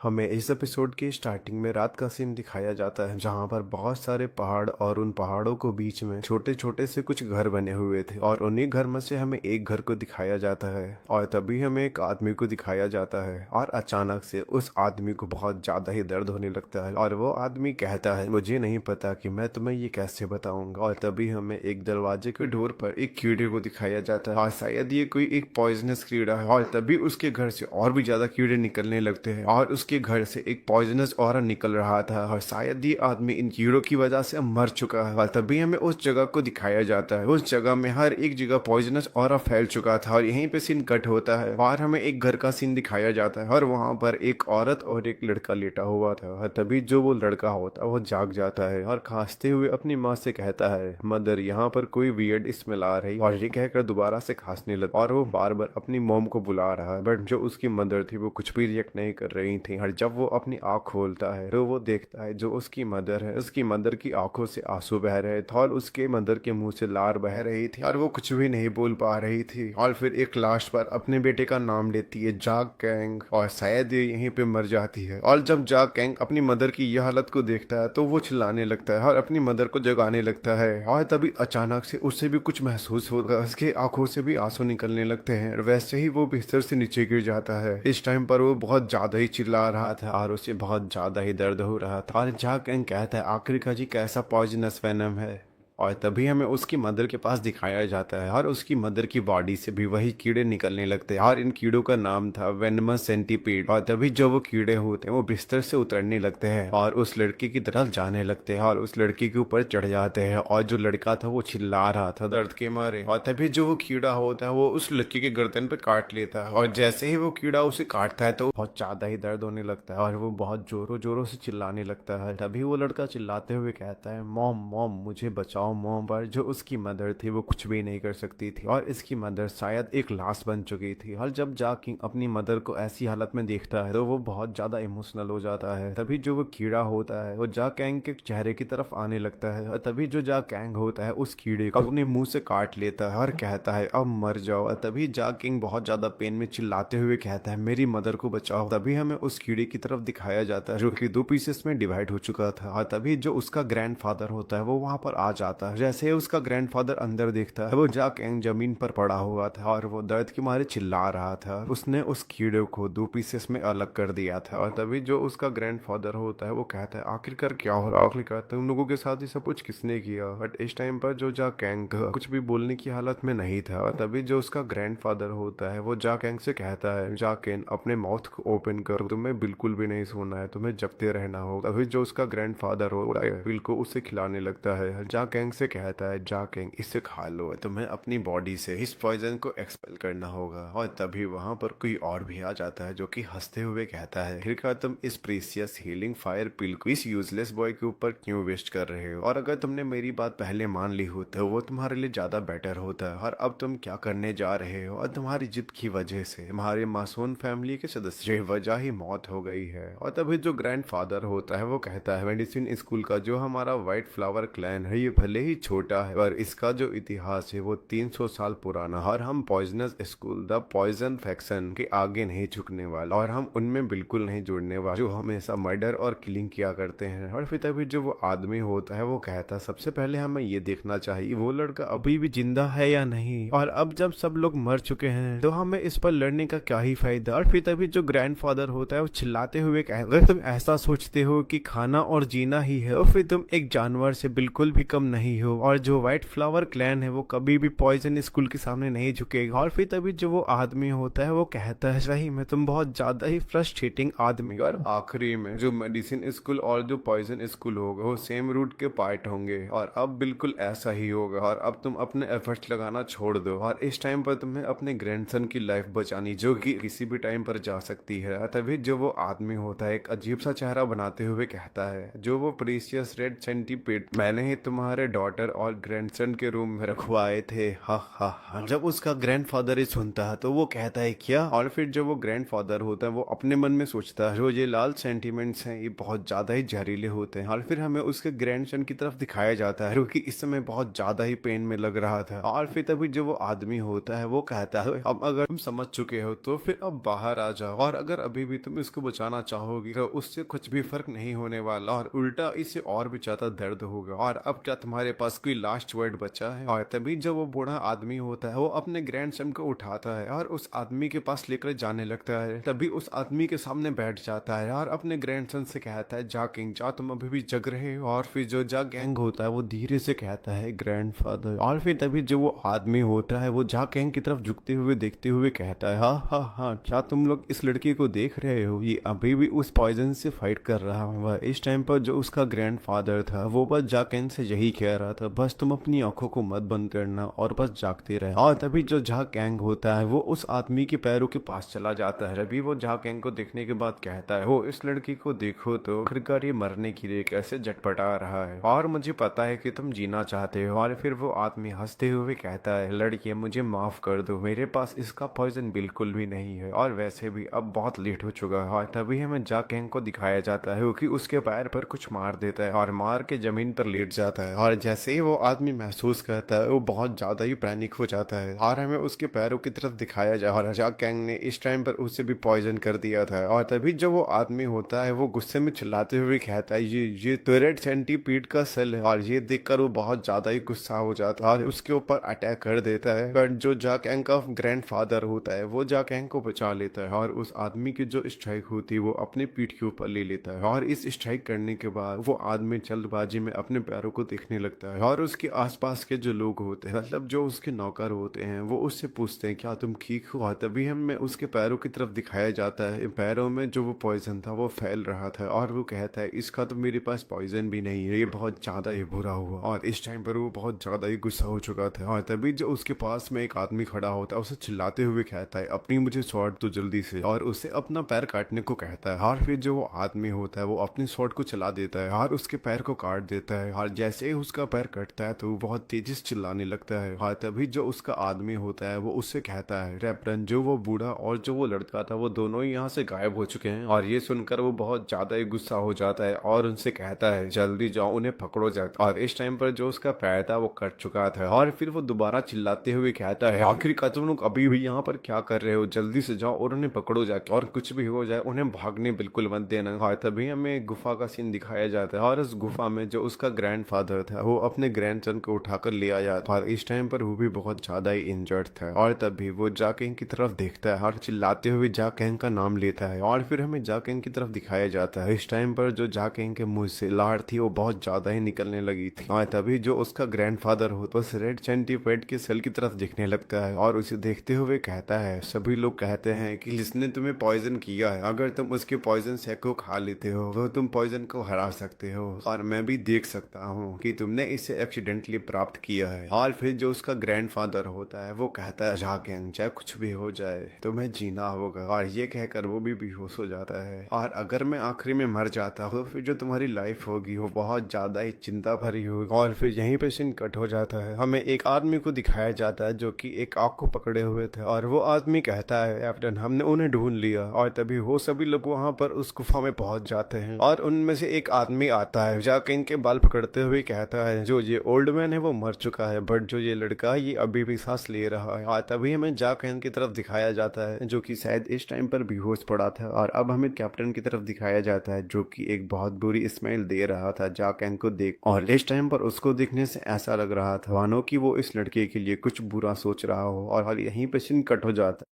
हमें इस एपिसोड की स्टार्टिंग में रात का सीन दिखाया जाता है जहां पर बहुत सारे पहाड़ और उन पहाड़ों को बीच में छोटे छोटे से कुछ घर बने हुए थे और उन्हीं घर में से हमें एक घर को दिखाया जाता है और तभी हमें एक आदमी को दिखाया जाता है और अचानक से उस आदमी को बहुत ज्यादा ही दर्द होने लगता है और वो आदमी कहता है मुझे नहीं पता कि मैं तुम्हें ये कैसे बताऊंगा। और तभी हमें एक दरवाजे के डोर पर एक कीड़े को दिखाया जाता है और शायद ये कोई एक पॉइजनस कीड़ा है और तभी उसके घर से और भी ज्यादा कीड़े निकलने लगते हैं और उसके घर से एक पॉइजनस ऑरा निकल रहा था और शायद ये आदमी इन कीड़ों की वजह से मर चुका है। और तभी हमें उस जगह को दिखाया जाता है, उस जगह में हर एक जगह पॉइजनस ऑरा फैल चुका था और यहीं पे सीन कट होता है और हमें एक घर का सीन दिखाया जाता है और वहां पर एक औरत और एक लड़का लेटा हुआ था। और तभी जो वो लड़का होता है वो जाग जाता है और खांसते हुए अपनी माँ से कहता है मदर यहाँ पर कोई वियर्ड स्मेल आ रही और ये कहकर दोबारा से खांसने लगा और वो बार बार अपनी मॉम को बुला रहा है बट जो उसकी मदर थी वो कुछ भी रिएक्ट नहीं कर रही थी। और जब वो अपनी आँख खोलता है तो वो देखता है जो उसकी मदर है, उसकी मदर की आंखों से आंसू बह रहे थे और उसके मदर के मुंह से लार बह रही थी और वो कुछ भी नहीं बोल पा रही थी। और फिर एक लास्ट पर अपने बेटे का नाम लेती है जाग कैंग और शायद ये यहीं पे मर जाती है। और जब जाग कैंग अपनी मदर की यह हालत को देखता है तो वो चिल्लाने लगता है और अपनी मदर को जगाने लगता है और तभी अचानक से उससे भी कुछ महसूस होगा, उसके आंखों से भी आंसू निकलने लगते हैं और वैसे ही वो बिस्तर से नीचे गिर जाता है। इस टाइम पर वो बहुत ज्यादा ही चिल्ला रहा था और उसे बहुत ज्यादा ही दर्द हो रहा था और जाग कैंग कहता है आखिरकार जी कैसा पॉइजनस वेनम है। और तभी हमें उसकी मदर के पास दिखाया जाता है और उसकी मदर की बॉडी से भी वही कीड़े निकलने लगते हैं और इन कीड़ों का नाम था वेनमस सेंटीपीड। और तभी जो वो कीड़े होते हैं वो बिस्तर से उतरने लगते हैं और उस लड़की की तरफ जाने लगते हैं और उस लड़की के ऊपर चढ़ जाते हैं और जो लड़का था वो चिल्ला रहा था दर्द के मारे। और तभी जो वो कीड़ा होता है वो उस लड़की के गर्दन पे काट लेता है और जैसे ही वो कीड़ा उसे काटता है तो बहुत ज्यादा ही दर्द होने लगता है और वो बहुत जोरों जोरों से चिल्लाने लगता है। तभी वो लड़का चिल्लाते हुए कहता है मॉम मॉम मुझे बचाओ मॉम। पर जो उसकी मदर थी वो कुछ भी नहीं कर सकती थी और इसकी मदर शायद एक लाश बन चुकी थी। और जब जा किंग अपनी मदर को ऐसी हालत में देखता है तो वो बहुत ज्यादा इमोशनल हो जाता है। तभी जो वो कीड़ा होता है वो जा कैंग के चेहरे की तरफ आने लगता है और तभी जो जा कैंग होता है उस कीड़े को अपने मुंह से काट लेता है और कहता है अब मर जाओ। और तभी जा किंग बहुत ज्यादा पेन में चिल्लाते हुए कहता है मेरी मदर को बचाओ। तभी हमें उस कीड़े की तरफ दिखाया जाता है जो कि दो पीसेस में डिवाइड हो चुका था और तभी जो उसका ग्रैंडफादर होता है वो वहां पर आ जाता है। जैसे उसका ग्रैंडफादर अंदर देखता है वो जा कैंग जमीन पर पड़ा हुआ था और वो दर्द के मारे चिल्ला रहा था। उसने उस कीड़े को दो पीसेस में अलग कर दिया था और तभी जो उसका ग्रैंडफादर होता है वो कहता है आखिरकार क्या हो रहा, आखिरकार तुम लोगों के साथ ही सब कुछ किसने किया। बट इस टाइम पर जो जा कैंग कुछ भी बोलने की हालत में नहीं था और तभी जो उसका ग्रैंडफादर होता है वो जा कैंग से कहता है जा कैंग अपने माउथ को ओपन कर, तुम्हें बिल्कुल भी नहीं सोना है, तुम्हें जगते रहना हो। तभी जो उसका ग्रैंडफादर होता है बिल्कुल उसे खिलाने लगता है। जा कैंग से कहता है जा कैंग इसे खा लो, तुम्हें अपनी बॉडी से इस पॉइजन को एक्सपेल करना होगा। और तभी वहां पर कोई और भी आ जाता है जो कि हंसते हुए कहता है आखिरकार तुम इस प्रीसियस हीलिंग फायर पिल को इस यूजलेस बॉय के ऊपर क्यों वेस्ट कर रहे हो, और अगर तुमने मेरी बात पहले मान ली हो तो वो तुम्हारे लिए ज्यादा बेटर होता है। और अब तुम क्या करने जा रहे हो और तुम्हारी जिद की वजह से हमारे मासूम फैमिली के सदस्य वजह ही मौत हो गई है। और तभी जो ग्रैंडफादर होता है वो कहता है मेडिसिन स्कूल का जो हमारा व्हाइट फ्लावर क्लैन है ये भले ही छोटा है पर इसका जो इतिहास है वो 300 साल पुराना और हम poisonous school the poison faction के आगे नहीं झुकने वाला और हम उनमें बिल्कुल नहीं जुड़ने वाले जो हमेशा मर्डर और किलिंग किया करते हैं। और फिर तभी जो वो आदमी होता है वो कहता है सबसे पहले हमें ये देखना चाहिए वो लड़का अभी भी जिंदा है या नहीं, और अब जब सब लोग मर चुके हैं तो हमें इस पर लड़ने का क्या ही फायदा। और फिर तभी जो ग्रैंडफादर होता है वो चिल्लाते हुए कहता है अगर तुम ऐसा सोचते हो कि खाना और जीना ही है और फिर तुम एक जानवर से बिल्कुल भी कम नहीं हो और जो व्हाइट फ्लावर क्लैन है वो कभी भी पॉइजन स्कूल के सामने नहीं झुकेगा। और फिर तभी जो वो आदमी होता है वो कहता है सही में तुम बहुत ज्यादा ही फ्रस्ट्रेटिंग आदमी। और आखिरी में जो मेडिसिन स्कूल और जो पॉइजन स्कूल होगा वो सेम रूट के पार्ट होंगे और अब बिल्कुल ऐसा ही होगा और अब तुम अपने एफर्ट्स लगाना छोड़ दो और इस टाइम पर तुम्हें अपने ग्रैंडसन की लाइफ बचानी जो कि किसी भी टाइम पर जा सकती है। तभी जो वो आदमी होता है एक अजीब सा चेहरा बनाते हुए कहता है जो वो प्रीसियस रेड सेंटीपीड मैंने ही तुम्हारे डॉटर और ग्रैंडसन के रूम में रखवाए थे। हा हा हा। जब उसका ग्रैंडफादर ये सुनता है तो वो कहता है क्या, और फिर जब वो ग्रैंडफादर होता है वो अपने मन में सोचता है जो ये लाल सेंटीमेंट्स हैं ये बहुत ज्यादा ही जहरीले होते हैं। और फिर हमें उसके ग्रैंडसन की तरफ दिखाया जाता है क्योंकि इस समय बहुत ज्यादा ही पेन में लग रहा था। और फिर तभी जो वो आदमी होता है वो कहता है अब अगर तुम समझ चुके हो तो फिर अब बाहर आ जाओ, और अगर अभी भी तुम इसको बचाना चाहोगी तो उससे कुछ भी फर्क नहीं होने वाला, और उल्टा इससे और भी ज्यादा दर्द होगा। और अब क्या तुम्हारे पास कोई लास्ट वर्ड बचा है? और तभी जब वो बूढ़ा आदमी होता है वो अपने ग्रैंडसन को उठाता है और उस आदमी के पास लेकर जाने लगता है। तभी उस आदमी के सामने बैठ जाता है और अपने ग्रैंडसन से कहता है जा किंग जा, तुम अभी भी जग रहे हो? और फिर जो जा गैंग होता है वो धीरे से कहता है ग्रैंडफादर। और फिर तभी जो वो आदमी होता है वो जा गैंग की तरफ झुकते हुए देखते हुए कहता है हाँ हाँ हाँ, क्या तुम लोग इस लड़की को देख रहे हो? ये अभी भी उस पॉइजन से फाइट कर रहा हुआ। इस टाइम पर जो उसका ग्रैंडफादर था वो बस जाकेन से यही कह रहा था बस तुम अपनी आंखों को मत बंद करना और बस जागते रहे। और तभी जो जा गैंग होता है वो उस आदमी के पैरों के पास चला जाता है। अभी वो जा गैंग को देखने के बाद कहता है हो इस लड़की को देखो तो आखिरकार ये मरने के लिए कैसे झटपटा रहा है, और मुझे पता है कि तुम जीना चाहते हो। और फिर वो आदमी हंसते हुए कहता है लड़की मुझे माफ कर दो, मेरे पास इसका पॉइजन बिल्कुल भी नहीं है, और वैसे भी अब बहुत लेट हो चुका है। और तभी हमें जा गैंग को दिखाया जाता है क्योंकि उसके पैर पर कुछ मार देता है और मार के जमीन पर लेट जाता है। और जैसे ही वो आदमी महसूस करता है वो बहुत ज्यादा ही पैनिक हो जाता है और हमें उसके पैरों की तरफ दिखाया जाए। और जा गैंग ने इस टाइम पर उसे भी पॉइजन कर दिया था। और तभी जब वो आदमी होता है वो गुस्से में चिल्लाते हुए कहता है ये तो रेड सेंटीपीड का सेल है। और ये देखकर वो बहुत ज्यादा ही गुस्सा हो जाता है और उसके ऊपर अटैक कर देता है। पर जो जा गैंग का ग्रैंडफादर होता है वो जा गैंग को बचा लेता है और उस आदमी की जो स्ट्राइक होती है वो अपनी पीठ के ऊपर ले लेता है। और इस स्ट्राइक करने के बाद वो आदमी जल्दबाजी में अपने पैरों को देखने लगता है। और उसके आसपास के जो लोग होते हैं मतलब जो उसके नौकर होते हैं वो उससे पूछते हैं क्या तुम ठीक हो? और तभी हमें उसके पैरों की तरफ दिखाया जाता है पैरों में जो वो पॉइजन था वो फैल रहा था। और वो कहता है इसका तो मेरे पास पॉइजन भी नहीं है, ये बहुत ज्यादा ही बुरा हुआ। और इस टाइम पर वो बहुत ज्यादा ही गुस्सा हो चुका था। और तभी जो उसके पास में एक आदमी खड़ा होता है उसे चिल्लाते हुए कहता है अपनी मुझे शॉर्ट तो जल्दी से, और उसे अपना पैर काटने को कहता है। और फिर जो वो आदमी होता है वो अपनी शॉर्ट को चला देता है और उसके पैर को काट देता है। और जैसे ही उसका पैर कटता है तो वो बहुत तेजी से चिल्लाने लगता है। और तभी जो उसका आदमी होता है वो उससे कहता है कैप्टन जो वो बूढ़ा और जो वो लड़का था वो दोनों ही यहाँ से गायब हो चुके हैं। और ये सुनकर वो बहुत ज्यादा ही गुस्सा हो जाता है और उनसे कहता है जल्दी जाओ उन्हें पकड़ो जाता। और इस टाइम पर जो उसका पैर था वो कट चुका था। और फिर वो दोबारा चिल्लाते हुए कहता है आखिरकार तुम लोग अभी भी यहाँ पर क्या कर रहे हो, जल्दी से जाओ और उन्हें पकड़ो जाके, और कुछ भी हो जाए उन्हें भागने बिल्कुल मत देना। और तभी हमें गुफा का सीन दिखाया जाता है और उस गुफा में जो उसका ग्रैंडफादर था वो अपने ग्रैंडसन को उठाकर ले आया था। और इस टाइम पर वो भी बहुत ज्यादा ही इंजर्ड था। और तभी वो जाकेंग की तरफ देखता है और चिल्लाते हुए जाकेंग का नाम लेता है। और फिर हमें जाकेंग की तरफ दिखाया जाता है। इस टाइम पर जो जाकेंग के मुंह से लार थी वो बहुत ज्यादा ही निकलने लगी थी। और तभी जो उसका ग्रैंडफादर हो तो उस रेड सेंटीपेड के सेल की तरफ दिखने लगता है और उसे देखते हुए कहता है सभी लोग कहते हैं कि जिसने तुम्हें पॉइजन किया है अगर तुम उसके पॉइजन सेक को खा लेते हो तो तुम पॉइजन को हरा सकते हो, और मैं भी देख सकता हूँ कि तुमने इसे एक्सीडेंटली प्राप्त किया है। और फिर जो उसका ग्रैंडफादर होता है वो कहता है जाकेंग चाहे कुछ भी हो जाए तुम्हें जीना होगा। और ये कहकर वो भी बेहोश हो जाता है। और अगर मैं आखिरी में मर जाता हूँ फिर जो तुम्हारी लाइफ होगी वो बहुत ज्यादा ही चिंता भरी होगी। और फिर यहीं पे सीन कट हो जाता है। हमें एक आदमी को दिखाया जाता है जो कि एक आग को पकड़े हुए थे और वो आदमी कहता है कैप्टन हमने उन्हें ढूंढ लिया। और तभी वो सभी लोग वहां पर उस गुफा में पहुंच जाते हैं और उनमें से एक आदमी आता है जाके इनके बाल पकड़ते हुए कहता है जो ये ओल्ड मैन है वो मर चुका है बट जो ये लड़का है ये अभी भी सांस ले रहा है। और तभी हमें जाकैन की तरफ दिखाया जाता है जो कि शायद इस टाइम पर बेहोश पड़ा था। और अब हमें कैप्टन की तरफ दिखाया जाता है जो कि एक बहुत बुरी स्मेल दे रहा था जाकैन को देख। और इस टाइम पर उसको देखने से ऐसा लग रहा था मानो कि वो इस लड़के के लिए कुछ बुरा सोच रहा हो। और यहीं पे सीन कट हो जाता है।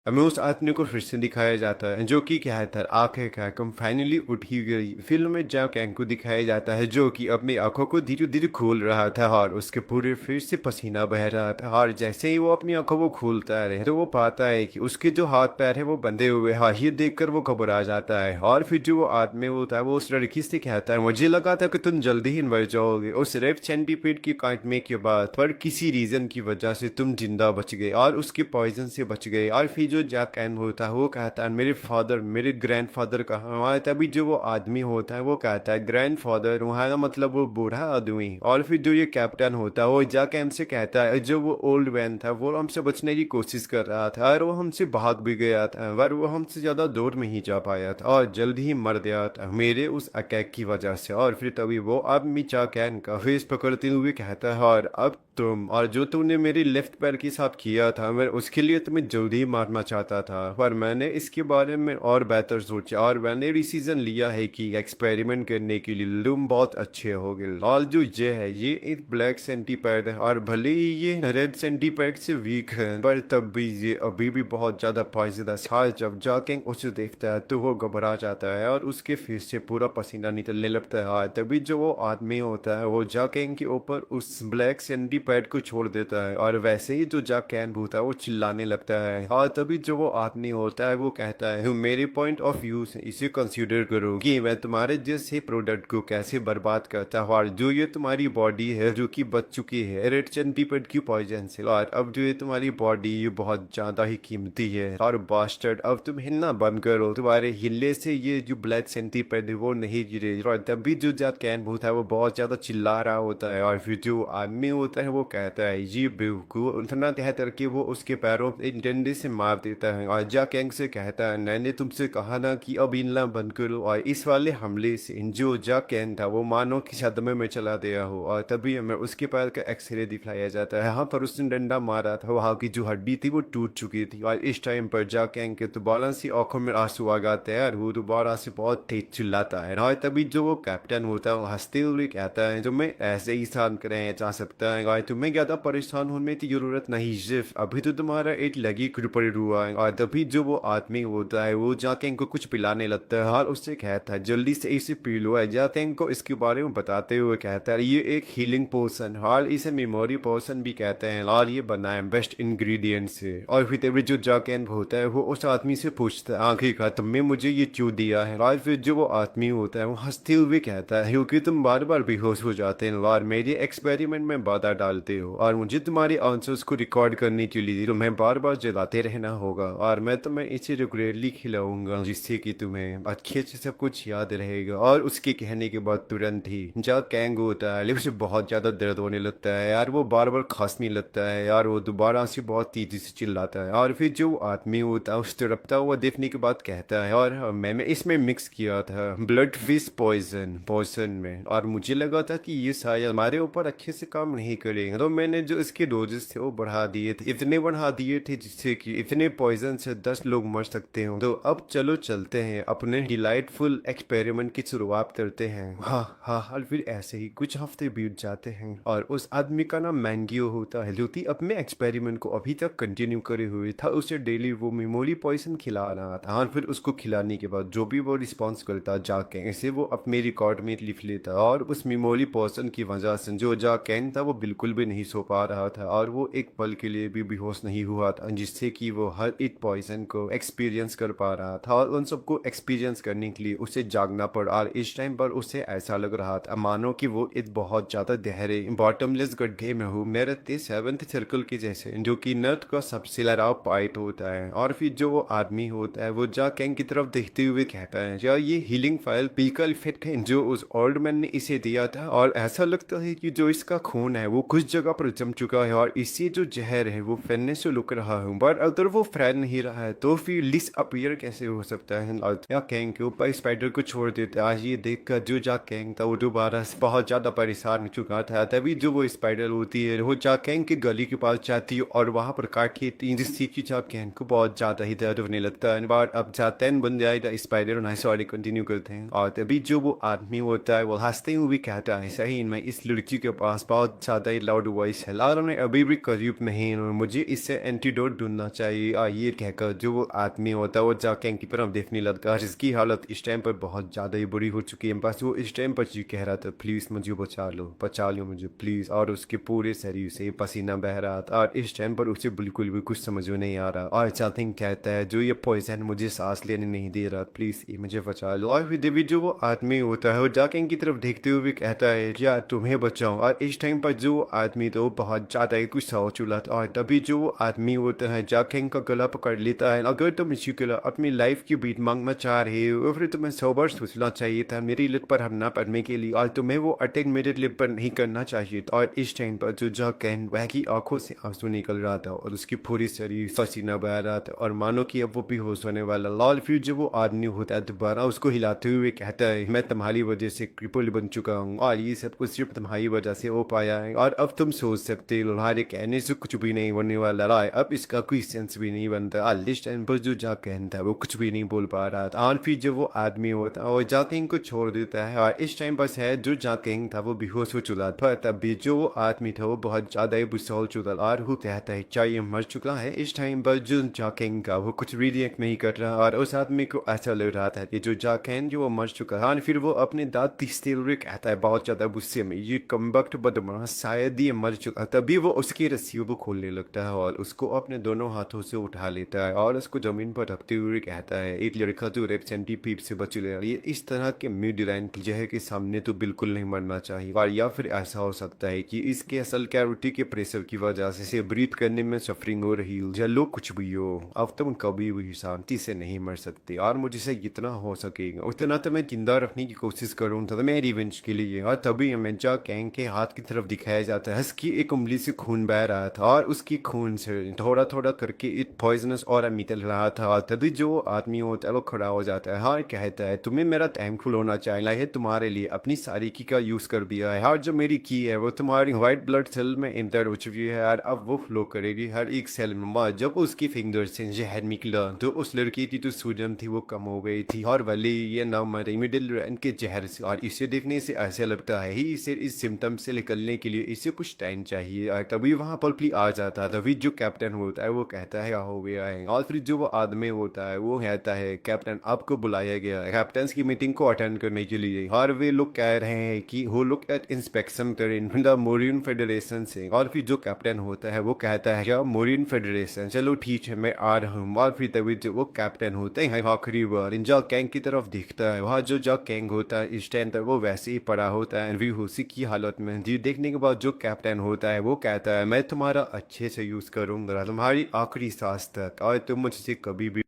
हमें उस आदमी को फिर से दिखाया जाता है जो कि कहता है आखिरकार कम फाइनली उठ ही गई। फिल्म में जाओ कैंग को दिखाया जाता है जो कि अपनी आंखों को धीरे धीरे खोल रहा था और उसके पूरे फिर से पसीना बह रहा था। और जैसे ही वो अपनी आंखों को खोलता है तो वो पाता है कि उसके जो हाथ पैर है वो बंधे हुए हैं। ये देखकर वो घबरा जाता है। और फिर जो वो आदमी होता है वो उस लड़की से कहता है मुझे लगा था कि तुम जल्दी ही मर जाओगे उस रेड सेंटीपीड की काटने के बाद, पर किसी रीजन की वजह से तुम जिंदा बच गए और उसके पॉइजन से बच गए। और फिर जो जो जैक कैन होता है वो कहता है मेरे फादर मेरे ग्रैंडफादर कहाँ है, तभी जो वो आदमी होता है वो कहता है ग्रैंडफादर वहाँ ना मतलब वो बूढ़ा आदमी। और फिर जो ये कैप्टन होता है वो जैक कैन से कहता है जो वो ओल्ड मैन था वो हमसे बचने की कोशिश कर रहा था और वो हमसे भाग भी गया था पर वो हमसे ज्यादा दूर में ही जा पाया था और जल्द ही मर गया था मेरे उस अटैक की वजह से। और फिर तभी वो आदमी जैक कैन का फेस पकड़ते हुए कहता है और अब तुम और जो तुमने मेरी लेफ्ट पैर के साथ किया था मैं उसके लिए तुम्हें जल्दी ही मारना चाहता था पर मैंने इसके बारे में और बेहतर सोचा और मैंने डिसीजन लिया है कि एक्सपेरिमेंट करने के लिए तुम बहुत अच्छे होगे। और जो ये है ये एक ब्लैक सेंटीपैड है और भले ही ये रेड सेंटीपैड से वीक है पर तब भी ये अभी भी बहुत ज्यादा पॉइजनस है। जब जाकिंग उसे देखता है तो वो घबरा जाता है और उसके फेस से पूरा पसीना निकलने लगता है। तभी जो वो आदमी होता है वो जाकिंग के ऊपर उस ब्लैक सेंटीपैड को छोड़ देता है और वैसे ही जो जैक कैन होता है वो चिल्लाने लगता है। और तभी जो वो आदमी होता है वो कहता है मेरे पॉइंट ऑफ व्यू से इसे कंसीडर करो कि मैं तुम्हारे जैसे प्रोडक्ट को कैसे बर्बाद करता हूँ और जो ये तुम्हारी बॉडी है जो कि बच चुकी है रेड सेंटीपैड की पॉइजन से और अब जो ये तुम्हारी बॉडी ये बहुत ज्यादा ही कीमती है और बास्टर्ड अब तुम हिलना बंद करो तुम्हारे हिलने से ये जो ब्लैक सेंटीपैड है वो नहीं गिरे। और तभी जो जैक कैन होता है वो बहुत ज्यादा चिल्ला रहा होता है और फिर जो आदमी होता है वो कहता है जी बेवकूफ इतना कह करके वो उसके पैरों पे डंडे से मार देता है और जैक कैन से कहता है मैंने तुमसे कहा ना कि अब हिलना बंद करो। और इस वाले हमले से जो जैक कैन था वो मानो कि सदमे में चला गया हो और तभी हमें उसके पैर का एक्सरे दिखाया जाता है। यहाँ पर उसने डंडा मारा था वहाँ की जो हड्डी थी वो टूट चुकी थी और इस टाइम पर जैक कैन के दोबारा से आंखों में आंसू आ जाते हैं और वो दोबारा से बहुत तेज चिल्लाता है। और तभी जो वो कैप्टन होता है वो हंसते हुए कहता है जो मैं ऐसे ही शांत करें जा सकता है और तुम्हें ज्यादा परेशान होने की जरूरत नहीं सिर्फ अभी तो तुम्हारा एक लगी ऊपर हुआ है। और तभी जो वो आदमी होता है वो जाके को कुछ पिलाने लगता है और उससे कहता है जल्दी से इसे पी लो है। जाके को इसके बारे में बताते हुए कहता है ये एक हीलिंग पोशन और इसे मेमोरी पोशन भी कहते हैं और ये बना है बेस्ट इंग्रेडिएंट से। और फिर तभी जो जाकेन होता है वो उस आदमी से पूछता है आखिरकार तुमने मुझे ये क्यों दिया है। और फिर जो वो आदमी होता है वो हंसते हुए कहता है क्योंकि तुम बार बार बेहोश हो जाते हैं और मेरे एक्सपेरिमेंट में बाधा डालते हो और मुझे तुम्हारे आंसर्स को रिकॉर्ड करने के लिए तुम्हें बार बार जलाते रहना होगा और मैं तुम्हें इसे रेगुलरली खिलाऊंगा जिससे कि तुम्हें अच्छे से सब कुछ याद रहेगा। और उसके कहने के बाद तुरंत ही जब कैंग होता है उसे बहुत ज्यादा दर्द होने लगता है यार वो बार बार खांसने लगता है यार वो दोबारा से बहुत तेजी से चिल्लाता है। और फिर जो आदमी होता है उस तड़पता हुआ देखने के बाद कहता है और मैंने इसमें मिक्स किया था ब्लड फिश पॉइजन में और मुझे लगा था कि ये शायद हमारे ऊपर अच्छे से काम नहीं करेंगे तो मैंने जो इसके डोजेस थे वो बढ़ा दिए थे इतने बढ़ा दिए थे जिससे कि इतने पॉइजन से 10 लोग मर सकते हो। तो अब चलो चलते हैं अपने डिलाइटफुल एक्सपेरिमेंट की शुरुआत करते हैं। हाँ हाँ और फिर ऐसे ही कुछ हफ्ते बीत जाते हैं और उस आदमी का नाम मैंगियो होता है जो कि अपने एक्सपेरिमेंट को अभी तक कंटिन्यू करे हुए था। उसे डेली वो मेमोरी पॉइजन खिला रहा था और फिर उसको खिलाने के बाद जो भी वो रिस्पॉन्स करता जाके इसे वो अपने रिकॉर्ड में लिख लेता और उस मेमोरी पॉइजन की वजह से जो जाकेन था वो बिल्कुल भी नहीं सो पा रहा था और वो एक पल के लिए भी बेहोश नहीं हुआ था जिससे कि वो हर एक पॉइजन को एक्सपीरियंस कर पा रहा था और उन सबको एक्सपीरियंस करने के लिए उसे जागना पड़ा। और इस टाइम पर उसे ऐसा लग रहा था मानो कि वो एक बहुत ज्यादा गहरे बॉटमलेस गड्ढे में हूँ मेरे 7th सर्कल के जैसे जो कि नर्थ का सबसे लड़ाव पॉइंट होता है। और फिर जो वो आदमी होता है वो जाकेन की तरफ देखते हुए कहता है क्या ये हीलिंग फाइल पीकल इफेक्ट है जो उस ओल्ड मैन ने इसे दिया था और ऐसा लगता है कि जो इसका खून है वो कुछ जगह पर जम चुका है और इससे जो जहर है वो फैलने से रुक रहा है पर अगर वो फैल नहीं रहा है तो फिर लिस अपीयर कैसे हो सकता है। या कैंग के ऊपर स्पाइडर को छोड़ देता है। आज ये देखकर जो जा कैंग था वो दोबारा से बहुत ज्यादा परेशान हो चुका था। तभी जो वो स्पाइडर होती है वो जा कैंग की गली के पास जाती है और वहां पर काट खेती है जिससे कि जा कैंग को बहुत ज्यादा ही दर्द होने लगता है। बार अब जातैन बन जाएगा स्पाइडर और सॉरी कंटिन्यू करते हैं। और तभी जो वो आदमी होता है वो हंसते हुए कहता है सही मैं इस लड़की के पास बहुत ज्यादा ही लाउड वॉइस है लाल ने अभी भी करीब नहीं और मुझे इससे एंटीडोट ढूंढना चाहिए। और ये कहकर जो वो आदमी होता है वो जाके की तरफ देखने लगता है जिसकी हालत इस टाइम पर बहुत ज्यादा ही बुरी हो चुकी है। बस वो इस टाइम पर जी कह रहा था प्लीज मुझे बचा लो मुझे प्लीज। और उसके पूरे शरीर से पसीना बह रहा था और इस टाइम पर उसे बिल्कुल भी कुछ समझ में नहीं आ रहा। और चाथिंग कहता है जो ये पॉइजन मुझे सांस लेने नहीं दे रहा प्लीज ये मुझे बचा लो। और फिर देवी जो वो आदमी होता है वो जाके की तरफ देखते हुए कहता है क्या तुम्हें बचाऊं। और इस टाइम पर जो आदमी तो बहुत ज्यादा ही गुस्सा हो चुका था और तभी जो आदमी होता है जाकेंग का का गला पकड़ लेता है, अगर तुम इसी गला अपनी लाइफ की बीट मांगना चाह रहे हो फिर तुम्हें 100 बार सोचना चाहिए था मेरी लिप पर हमला पड़ने के लिए, और तुम्हें वो अटैक मेरे लिप पर नहीं करना चाहिए था। और इस टाइम पर जो जाकैन वह की आंखों से आंसू निकल रहा था और उसकी पूरी शरीर पसीना बह रहा था और मानो कि अब वो बेहोश होने वाला। लाल फिर जो वो आदमी होता है दोबारा उसको हिलाते हुए कहता है, मैं तुम्हारी वजह से क्रिपल बन चुका हूँ और ये सब कुछ सिर्फ तुम्हारी वजह से हो पाया है, और अब तुम सोच सकते हो तुम्हारे कहने से कुछ भी नहीं होने वाला है, अब इसका कोई सेंस भी नहीं बनता। इस टाइम पर जो जाकैन था वो कुछ भी नहीं बोल पा रहा था, और फिर जो वो आदमी होता है वो जाकैन को छोड़ देता है। और इस टाइम बस है जो जाकैन था वो बेहोश हो चुका था, तभी जो वो आदमी था वो बहुत ज्यादा ही गुस्सा हो चुका और वो कहता है क्या ये मर चुका है। इस टाइम पर जो जाकैन का वो कुछ रिएक्ट नहीं कर रहा और उस आदमी को ऐसा लग रहा था कि जो जाकैन जो वो मर चुका है। और फिर वो अपने दांत तीसते हुए कहता है बहुत ज्यादा गुस्से में, ये कमबख्त बदमाश शायद ये मर चुका। तभी वो उसकी रस्सियों को खोलने लगता है और उसको अपने दोनों हाथों से उठा लेता है और उसको जमीन पर रखते हुए कहता है, एक लड़का जो रेप सेंटीपीड से बच गया, ये इस तरह के म्यूडिलाइन की जहर के सामने तो बिल्कुल नहीं मरना चाहिए, और या फिर ऐसा हो सकता है कि इसके असल कैविटी के प्रेशर की वजह से ब्रीथ करने में सफरिंग हो रही हो या लो कुछ भी हो, अब तुम कभी भी शांति से नहीं मर सकते और मुझसे जितना हो सकेगा उतना तो मैं जिंदा रखने की कोशिश करूंगा तो मैं रिवेंज के लिए। और तभी हमें जाकैन के हाथ की तरफ दिखाया जाता है, उसकी एक उंगली से खून बह रहा था और उसकी खून से थोड़ा थोड़ा करके एक पॉइजनस और निकल रहा था। और तभी जो आदमी होता है वो खड़ा हो जाता है और कहता है, तुम्हें मेरा थैंकफुल होना चाहिए है, तुम्हारे लिए अपनी सारी की का यूज कर दिया है, और जो मेरी की है वो तुम्हारी व्हाइट ब्लड सेल में इंटर हो चुकी है और अब वो फ्लो करेगी हर एक सेल में। जब उसकी फिंगर से जहर निकला तो उस लड़की की जो सूजन थी वो कम हो गई थी और भले ये न मरे मिडिल रैंक के जहर से, और इसे देखने से ऐसा लगता है ही इसे इस सिम्टम से निकलने के लिए इसे कुछ टाइम चाहिए। और तभी वहाँ पर प्ली आ जाता है, तभी जो कैप्टन होता है वो कहता है क्या हो गया है, और फिर जो वो आदमी होता है वो कहता है, कैप्टन आपको बुलाया गया है कैप्टन की मीटिंग को अटेंड करने के लिए, और वे लोग कह रहे हैं कि वो लोग एट इंस्पेक्शन करें द मोरियन फेडरेशन से। और फिर जो कैप्टन होता है वो कहता है क्या मोरियन फेडरेशन, चलो ठीक है मैं आ रहा हूँ। और फिर तभी जो वो कैप्टन होते हैं आखिरी बार जाकैन की तरफ दिखता है, वहाँ जो जाकैन होता है इस टाइम तक वो वैसे ही पड़ा होता है बेहोशी की हालत में। जी देखने के बाद जो कैप्टन होता है वो कहता है, मैं तुम्हारा अच्छे से यूज करूंगा तुम्हारी आखिरी सांस तक और तुम मुझसे कभी भी।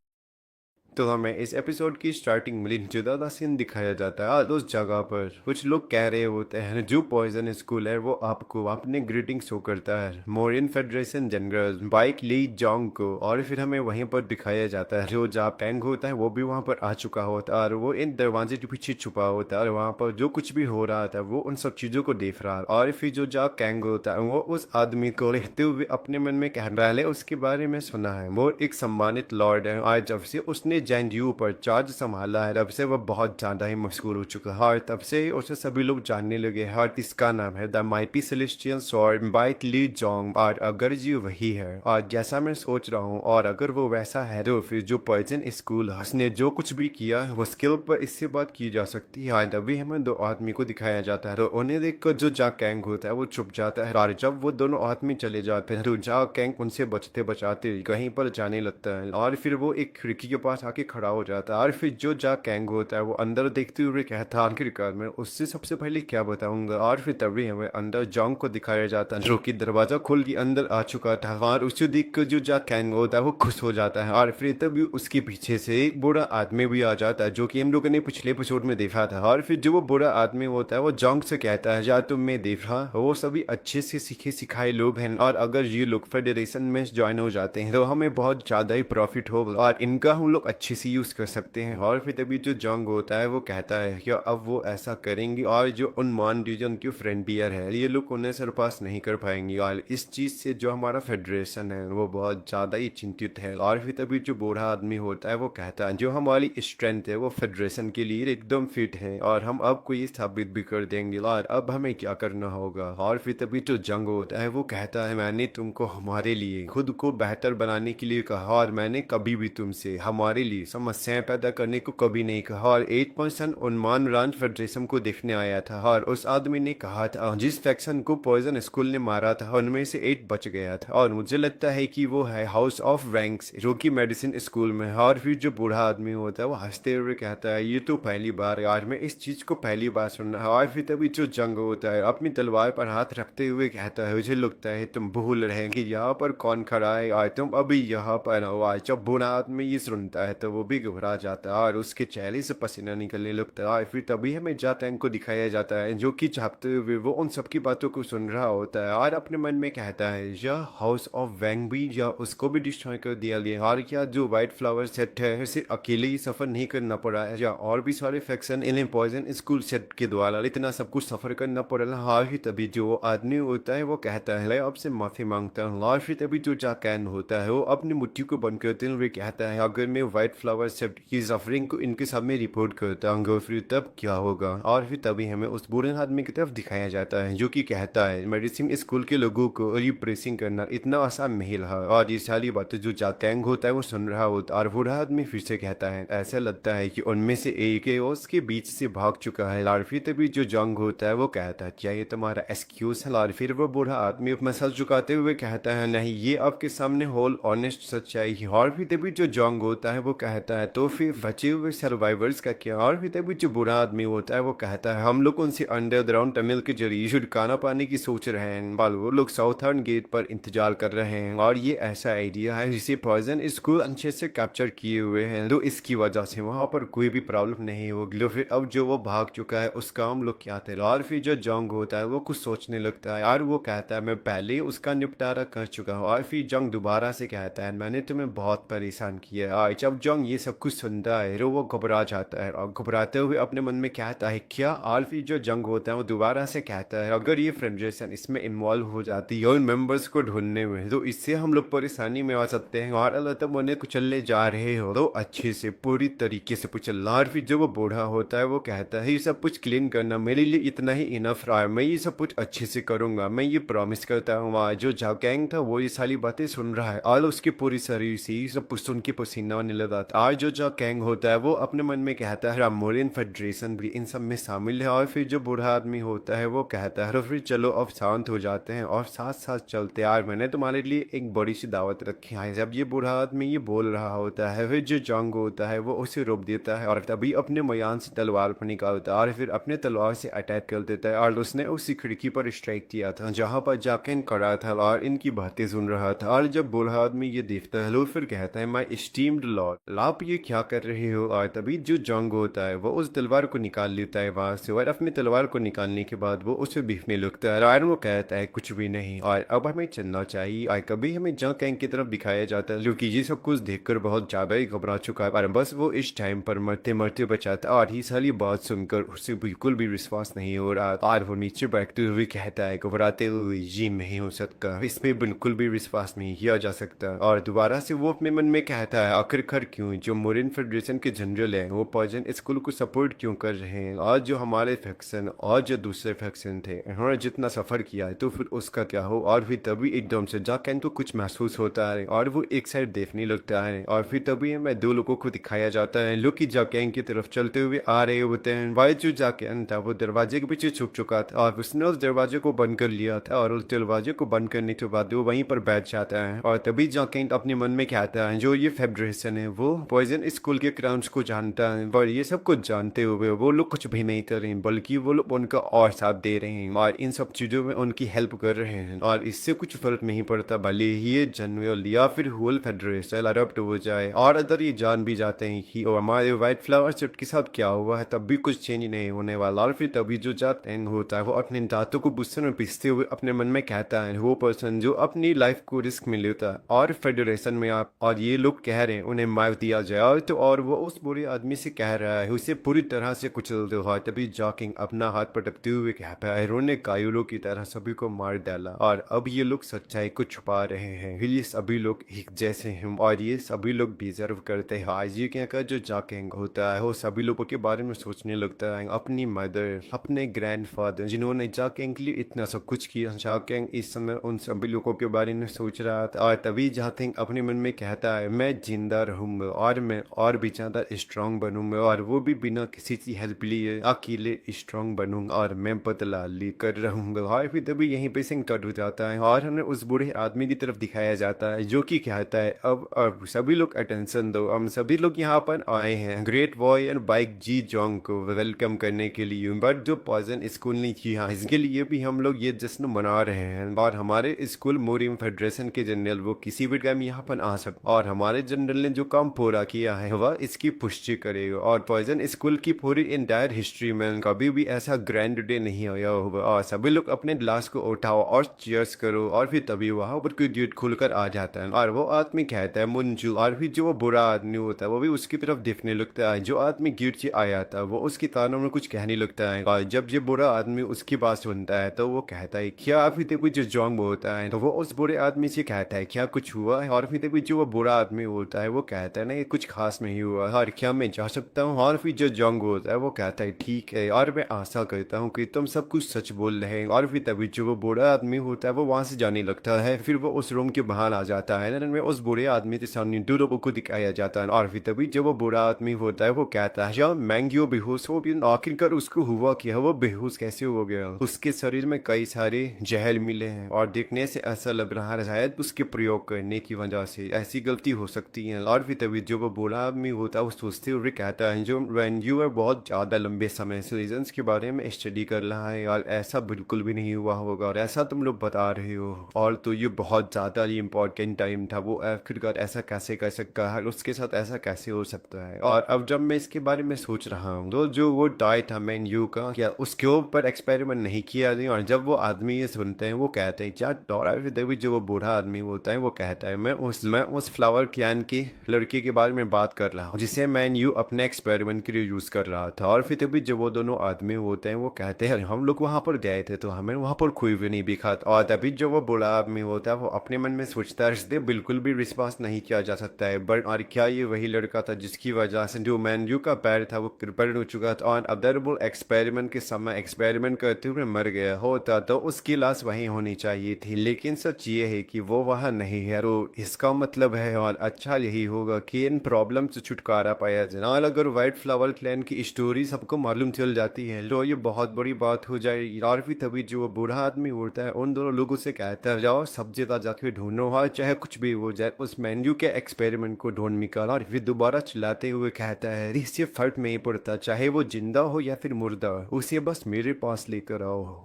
तो हमें इस एपिसोड की स्टार्टिंग में जुदा सीन दिखाया जाता है और उस जगह पर कुछ लोग कह रहे होते हैं जो पॉइजन स्कूल है वो आपको अपने ग्रीटिंग शो करता है मोरियन फेडरेशन जनरल बाइक ली जोंग को। और फिर हमें वहीं पर दिखाया जाता है जो जापैंग होता है वो भी वहाँ पर आ चुका होता है और वो इन दरवाजे के पीछे छुपा होता है और वहाँ पर जो कुछ भी हो रहा था वो उन सब चीज़ों को देख रहा है। और फिर जो जा कैंग होता है वो उस आदमी को लेते हुए अपने मन में कह रहा है उसके बारे में सुना है, वो एक सम्मानित लॉर्ड है और जब से उसने जैनयू पर चार्ज संभाला है तब से वह बहुत ज़्यादा ही मशहूर हो चुका है और तब से उसे सभी लोग जानने लगे हैं और इसका नाम है द माइटी सेलेस्टियल स्वॉर्ड बाइट ली जोंग। और अगर जी वही है और जैसा मैं सोच रहा हूँ और अगर वो वैसा है तो फिर जो पॉइजन स्कूल है उसने जो कुछ भी किया है वो स्किल पर इससे बात की जा सकती है। तभी हमें दो आदमी को दिखाया जाता है तो उन्हें देखकर जो जा कैंग होता है वो चुप जाता है और जब वो दोनों आदमी चले जाते हैं तो जा कैंग उनसे बचते बचाते कहीं पर जाने लगता है और फिर वो एक खिड़की के पास आके खड़ा हो जाता है। और फिर जो जा कैंग होता है वो अंदर देखते हुए कहता है आखिरकार मैं उससे सबसे पहले क्या बताऊंगा। और फिर तभी हमें अंदर जोंग को दिखाया जाता है जो कि दरवाजा खोल के अंदर आ चुका था और उसे देख कर जो जा कैंग होता है वो खुश हो जाता है। और फिर तभी उसके पीछे से एक बुरा आदमी भी आ जाता है जो कि हम लोगों ने पिछले एपिसोड में देखा था। और फिर जो वो बुरा आदमी होता है वो जोंग से कहता है जा तुम में देख रहा वो सभी अच्छे से सीखे सिखाए लोग हैं और अगर ये लोग फेडरेशन में ज्वाइन हो जाते हैं तो हमें बहुत ज़्यादा ही प्रॉफिट होगा और इनका हम लोग अच्छे से यूज़ कर सकते हैं। और फिर तभी जो जोंग होता है वो कहता है कि अब वो ऐसा करेंगे और जो उन्मान रीजन की फ्रंटियर है ये लोग उन्हें सरपास नहीं कर पाएंगे और इस चीज़ से जो हमारा फेडरेशन है वो बहुत ज़्यादा ही चिंतित है। और फिर तभी जो बूढ़ा आदमी होता है वो कहता है जो हमारी स्ट्रेंथ है वो फेडरेशन के लिए एकदम फिट है और हम अब को ये साबित भी कर देंगे और अब हमें क्या करना होगा। और फिर तभी जो जंग होता है वो कहता है मैंने तुमको हमारे लिए खुद को बेहतर बनाने के लिए कहा और मैंने कभी भी तुमसे हमारे लिए समस्याएं पैदा करने को कभी नहीं कहा। और 8% उन्मान रान फेडरेशन को देखने आया था और उस आदमी ने कहा था जिस फैक्शन को पॉइजन स्कूल ने मारा था उनमें से 8 बच गया था, और मुझे लगता है कि वो है हाउस ऑफ रैंक्स जो कि मेडिसिन स्कूल में है। और फिर जो बूढ़ा आदमी होता है वो हंसते हुए कहता है ये तो पहली बार यार, मैं इस चीज को पहली बार सुन रहा हूँ। और फिर तभी जो जंग होता है अपनी तलवार पर हाथ रखते हुए कहता है मुझे लगता है तुम भूल रहे हैं कि यहाँ पर कौन खड़ा है और तुम अभी यहाँ पर हो। आज जब बूढ़ा आदमी ये सुनता है तो वो भी घबरा जाता है और उसके चेहरे से पसीना निकलने लगता है। और फिर तभी हमें जातैंग को दिखाया जाता है जो कि चाहते हुए वो उन सबकी बातों को सुन रहा होता है और अपने मन में कहता है यह हाउस ऑफ वैंग भी या उसको भी डिस्ट्रॉय कर दिया गया, और क्या जो व्हाइट फ्लावर सेट है उसे अकेले ही सफर नहीं करना पड़ा है या और भी सारे फैक्शन इन्हें पॉइजन स्कूल सेट के द्वारा इतना सब कुछ सफर करना पड़ा। हाँ ही तभी जो आदमी होता है वो कहता है आपसे माफी मांगता हूँ। और फिर तभी जो जाकैन होता है वो अपनी मुट्ठी को बंद करते हुए कहता है अगर मैं व्हाइट फ्लावर सेट की सफरिंग को इनके सामने रिपोर्ट करता हूँ फिर तब क्या होगा। और फिर तभी हमें उस बूढ़े आदमी की तरफ दिखाया जाता है जो कि कहता है मेडिसिन स्कूल के लोगों को रिप्रेसिंग करना इतना आसान नहीं रहा। और ये सारी बातें जो जाकैंग होता है वो सुन रहा होता है और बूढ़ा आदमी फिर से कहता है ऐसा लगता है कि उनमें से एक है उसके बीच से भाग चुका है। और फिर तभी जो जंग होता है वो कहता है क्या ये तुम्हारा एक्सक्यूज है। और फिर वो बूढ़ा आदमी मसल झुकाते हुए कहता है नहीं ये आपके सामने होल ऑनेस्ट सच्चाई है। और फिर तभी जो जंग होता है वो कहता है तो फिर बचे हुए सर्वाइवर्स का क्या। और फिर तभी जो बुरा आदमी होता है वो कहता है हम लोग उनसे अंडरग्राउंड टनल के जरिए छुटकारा पाने की सोच रहे हैं, बाल वो लोग साउथर्न गेट पर इंतजार कर रहे हैं और ये ऐसा आइडिया है जिसे पॉइजन स्कूल अच्छे से कैप्चर किए हुए हैं तो इसकी वजह से वहाँ पर कोई भी प्रॉब्लम नहीं होगी। तो फिर अब जो वो भाग चुका है उसका हम लोग क्या थे। और फिर जो जंग होता है वो कुछ सोचने लगता है और वो कहता है मैं पहले उसका निपटारा कर चुका हूँ। और फिर जंग दोबारा से कहता है मैंने तुम्हें बहुत परेशान किया है। और जब जंग ये सब कुछ सुनता है तो वो घबरा जाता है और घबराते हुए अपने मन में कहता है क्या। और फिर जो जंग होता है वो दोबारा से कहता है अगर ये फेडरेशन इसमें इन्वॉल्व हो जाती है और मेंबर्स को ढूंढने में तो इससे हम लोग परेशानी में आ सकते हैं और अल्लाह तब उन्हें कुचलने जा रहे हो तो अच्छे से पूरी तरीके से कुचलना। और फिर जो वो बूढ़ा होता है वो कहता है ये सब कुछ क्लीन करना मेरे लिए इतना ही इनफ रहा है, मैं ये सब कुछ अच्छे से करूंगा, मैं ये प्रॉमिस करता हूँ। वहाँ जो जाकैंग था वो ये सारी बातें सुन रहा है और उसके पूरी शरीर से ये सब कुछ सुन के पसीना आने लगा था। और जो जाकैंग होता है वो अपने मन में कहता है रामोरियन फेडरेशन भी इन सब में शामिल है। और फिर जो बूढ़ा आदमी होता है वो कहता है फिर चलो अब शांत हो जाते हैं और साथ साथ चलते यार, मैंने तुम्हारे लिए एक बड़ी सी दावत रखी है। जब ये बूढ़ा आदमी ये बोल रहा होता है फिर जो जंग होता है वो उसे रोक देता है और तभी अपने मयान से तलवार पर निकालता है और फिर अपने तलवार से अटैक कर देता है और उसने उसी खिड़की पर स्ट्राइक किया था जहां पर जाकैन खड़ा था और इनकी बातें सुन रहा था। और जब बूढ़ा आदमी ये देखता है तो फिर कहता है माय एस्टीम्ड लॉर्ड आप ये क्या कर रहे हो। और तभी जो जंग होता है वो उस तलवार को निकाल लेता है वहां से और अपनी तलवार को निकालने के बाद वो उसे बीफने लगता है और वो कहता है कुछ भी नहीं और अब हमें चलना चाहिए। और कभी हमें जाकैंग की तरफ दिखाया जाता है क्योंकि ये सब कुछ देखकर बहुत ज्यादा ही घबरा चुका है और बस वो इस टाइम पर मरते मरते बचाता है। और ये सारी बात सुनकर उसे बिल्कुल भी विश्वास नहीं हो रहा और वो नीचे बैठते हुए कहता है घबराते हुए ये नहीं हो सकता, इसमें बिल्कुल भी विश्वास नहीं किया जा सकता। और दोबारा से वो अपने मन में कहता है आखिरकार क्यों जो मोरिन फेडरेशन के जनरल है वो पॉइजन स्कूल को सपोर्ट क्यों कर रहे हैं और जो हमारे फैक्शन और जो दूसरे फैक्शन थे उन्होंने जितना सफर किया है तो फिर उसका क्या हो। और फिर तभी एकदम से जाकैन को कुछ महसूस होता है और वो एक साइड देखने लगता है और फिर तभी हमें दो लोगों को दिखाया जाता है जो कि जाकैन की तरफ चलते हुए आ रहे होते हैं। भाई जो जाकैन था वो दरवाजे के पीछे छुप चुका था और उसने उस दरवाजे को बंद कर लिया था और उस दरवाजे को बंद करने के बाद वो वहीं पर बैठ जाता है। और तभी जाकैन अपने मन में कहता है जो ये फेडरेशन है वो पॉइजन स्कूल के क्राउन्स को जानता है पर ये सब कुछ जानते हुए वो लोग कुछ भी नहीं कर रहे हैं बल्कि वो लोग उनका और साथ दे रहे हैं और इन सब चीजों में उनकी हेल्प कर रहे हैं और इससे कुछ फर्क नहीं पड़ता भले ही ये जनरल या फिर होल फेडरेशन अडॉप्ट हो जाए। और अगर ये जान भी जाते हैं कि हमारे व्हाइट फ्लावर सेट के साथ क्या हुआ है तब भी कुछ चेंज नहीं होने वाला। और फिर तभी जो जाकैंग होता है वो अपने दांतों को गुस्से में पीसते हुए अपने मन में कहता है वो पर्सन जो अपनी लाइफ को रिस्क में लेता है और फेडरेशन में आप और ये लोग कह रहे हैं उन्हें मार दिया जाए तो और वो उस बुरे आदमी से कह रहा है उसे पूरी तरह से कुचल दो। तभी जाकैंग अपना हाथ पटकते हुए कहता है इन्होंने कायरों की तरह सभी को मार डाला और अब ये लोग सच्चाई को छुपा रहे हैं, ये सभी लोग एक जैसे हैं और ये सभी लोग डिजर्व करते हैं। आज ये क्या कर जो जाकैंग होता है वो सभी लोगों के बारे में सोचने लगता है, अपनी मदर अपने ग्रैंडफादर जिन्होंने जाकैंग के लिए इतना सब कुछ किया। जाकैंग इस समय उन सभी लोगों के बारे में सोच रहा था और तभी जाकैंग अपने मन में कहता है मैं जिंदा रहूंगा रहूंगा और मैं और भी ज़्यादा स्ट्रांग बनूंगा और वो भी बिना किसी की हेल्प लिए अकेले स्ट्रांग बनूंगा और मैं बदला लेकर रहूंगा। और फिर तभी यहीं पे सिंह कट हो जाता है और हमें उस बूढ़े आदमी की तरफ दिखाया जाता है जो कि कहता है अब सभी लोग अटेंशन दो, हम सभी लोग यहाँ पर आए हैं ग्रेट बॉय एंड बाइक जी जोंग को वेलकम करने के लिए, बट जो पॉइजन स्कूल ने किया इसके लिए भी हम लोग ये जश्न मना रहे हैं और हमारे स्कूल मोरियम फेडरेशन के जनरल वो किसी भी टाइम यहाँ पर आ सकते और हमारे जनरल ने जो काम पूरा किया है वह इसकी पुष्टि करेगा और पॉइजन स्कूल की पूरी इंटायर हिस्ट्री में कभी भी ऐसा ग्रैंड डे नहीं आया होगा और सभी लोग अपने ग्लास को उठाओ और चीयर्स करो और फिर तभी वहाँ पर कोई गेट खुलकर आ जाता है और वो आदमी कहता है मुंजू और फिर जो वो बुरा आदमी होता है वो भी उसकी तरफ देखने लगता है। जो आदमी गेट से आया था वो उसकी कानों में कुछ कहने लगता है और जब ये बुरा आदमी उसकी बात सुनता है तो वो कहता है क्या अभी तक जो जोंग होता है तो वो उस बुरे आदमी से कहता है क्या कुछ हुआ है और फिर तक जो वो बुरा आदमी होता है वो कहता है नहीं कुछ खास नहीं हुआ और क्या मैं जा सकता हूँ और फिर जो जोंग होता है वो कहता है ठीक है और मैं आशा करता हूँ कि तुम सब कुछ सच बोल रहे हैं और फिर तभी जो वो बुरा आदमी होता है वो वहां से जाने लगता है। फिर वो उस रूम के बाहर आ जाता है में उस बुरे आदमी के सामने दो लोगों को दिखाया जाता है और फिर तभी जो वो बुरा आदमी होता है वो कहता है जब मैंगियो बेहोश हो भी आखिरकार उसको हुआ क्या, वो बेहोश कैसे हो गया, उसके शरीर में कई सारे जहर मिले हैं और देखने से ऐसा लग रहा है शायद उसके प्रयोग करने की वजह से ऐसी गलती हो सकती है। और फिर तभी जो वो बुरा आदमी होता है वो सोचते हुए कहता है जो मैंगियो है बहुत ज्यादा लंबे समय से रीजंस के बारे में स्टडी कर रहा है और ऐसा बिल्कुल भी नहीं हुआ होगा और ऐसा तुम लोग बता रहे हो और तो ये बहुत ज्यादा ही इम्पोर्टेंट टाइम था, वो आखिरकार ऐसा कैसे कर सकता है, उसके साथ ऐसा कैसे हो सकता है। और अब जब मैं इसके बारे में सोच रहा हूँ तो जो वो डाई था मैन यू का क्या उसके ऊपर एक्सपेरिमेंट नहीं किया नहीं। और जब वो आदमी ये सुनते हैं वो कहते हैं क्या डॉरा फिर जो वो बूढ़ा आदमी होता है वो कहता है मैं उस फ्लावर कैन की लड़की के बारे में बात कर रहा हूँ जिसे मैन यू अपने एक्सपेरिमेंट के लिए यूज कर रहा था। और फिर तभी जो वो दोनों आदमी होते हैं वो कहते हैं हम लोग वहां पर गए थे तो हमें वहां पर कोई भी नहीं दिखा था। और तभी जो वो बूढ़ा आदमी होता है वो अपने मन में सोचता है इसलिए बिल्कुल भी रिस्पॉन्स नहीं किया जा सकता है बट और क्या ये वही लड़का था जिसकी वजह से जो मैन यू का पैर था वो क्रिपल्ड हो चुका था और अदरबुल एक्सपेरिमेंट के समय एक्सपेरिमेंट करते हुए मर गया होता तो उसकी लाश वहीं होनी चाहिए थी, लेकिन सच ये है कि वो वहाँ नहीं है। तो इसका मतलब है और अच्छा यही होगा कि इन प्रॉब्लम से छुटकारा पाया जाए। अगर व्हाइट फ्लावर क्लैन की स्टोरी सबको मालूम चल जाती है तो ये बहुत बड़ी बात हो जाएगी। और भी तभी जो बूढ़ा आदमी होता है उन दोनों लोगों से कहता है जाओ सब जगह जाके ढूंढो और चाहे कुछ भी हो जाए उस मेन्यू के एक्सपेरिमेंट को ढूंढ निकाला। और फिर दोबारा चिल्लाते हुए कहता है इससे फर्क नहीं पड़ता चाहे वो जिंदा हो या फिर मुर्दा, उसे बस मेरे पास लेकर आओ।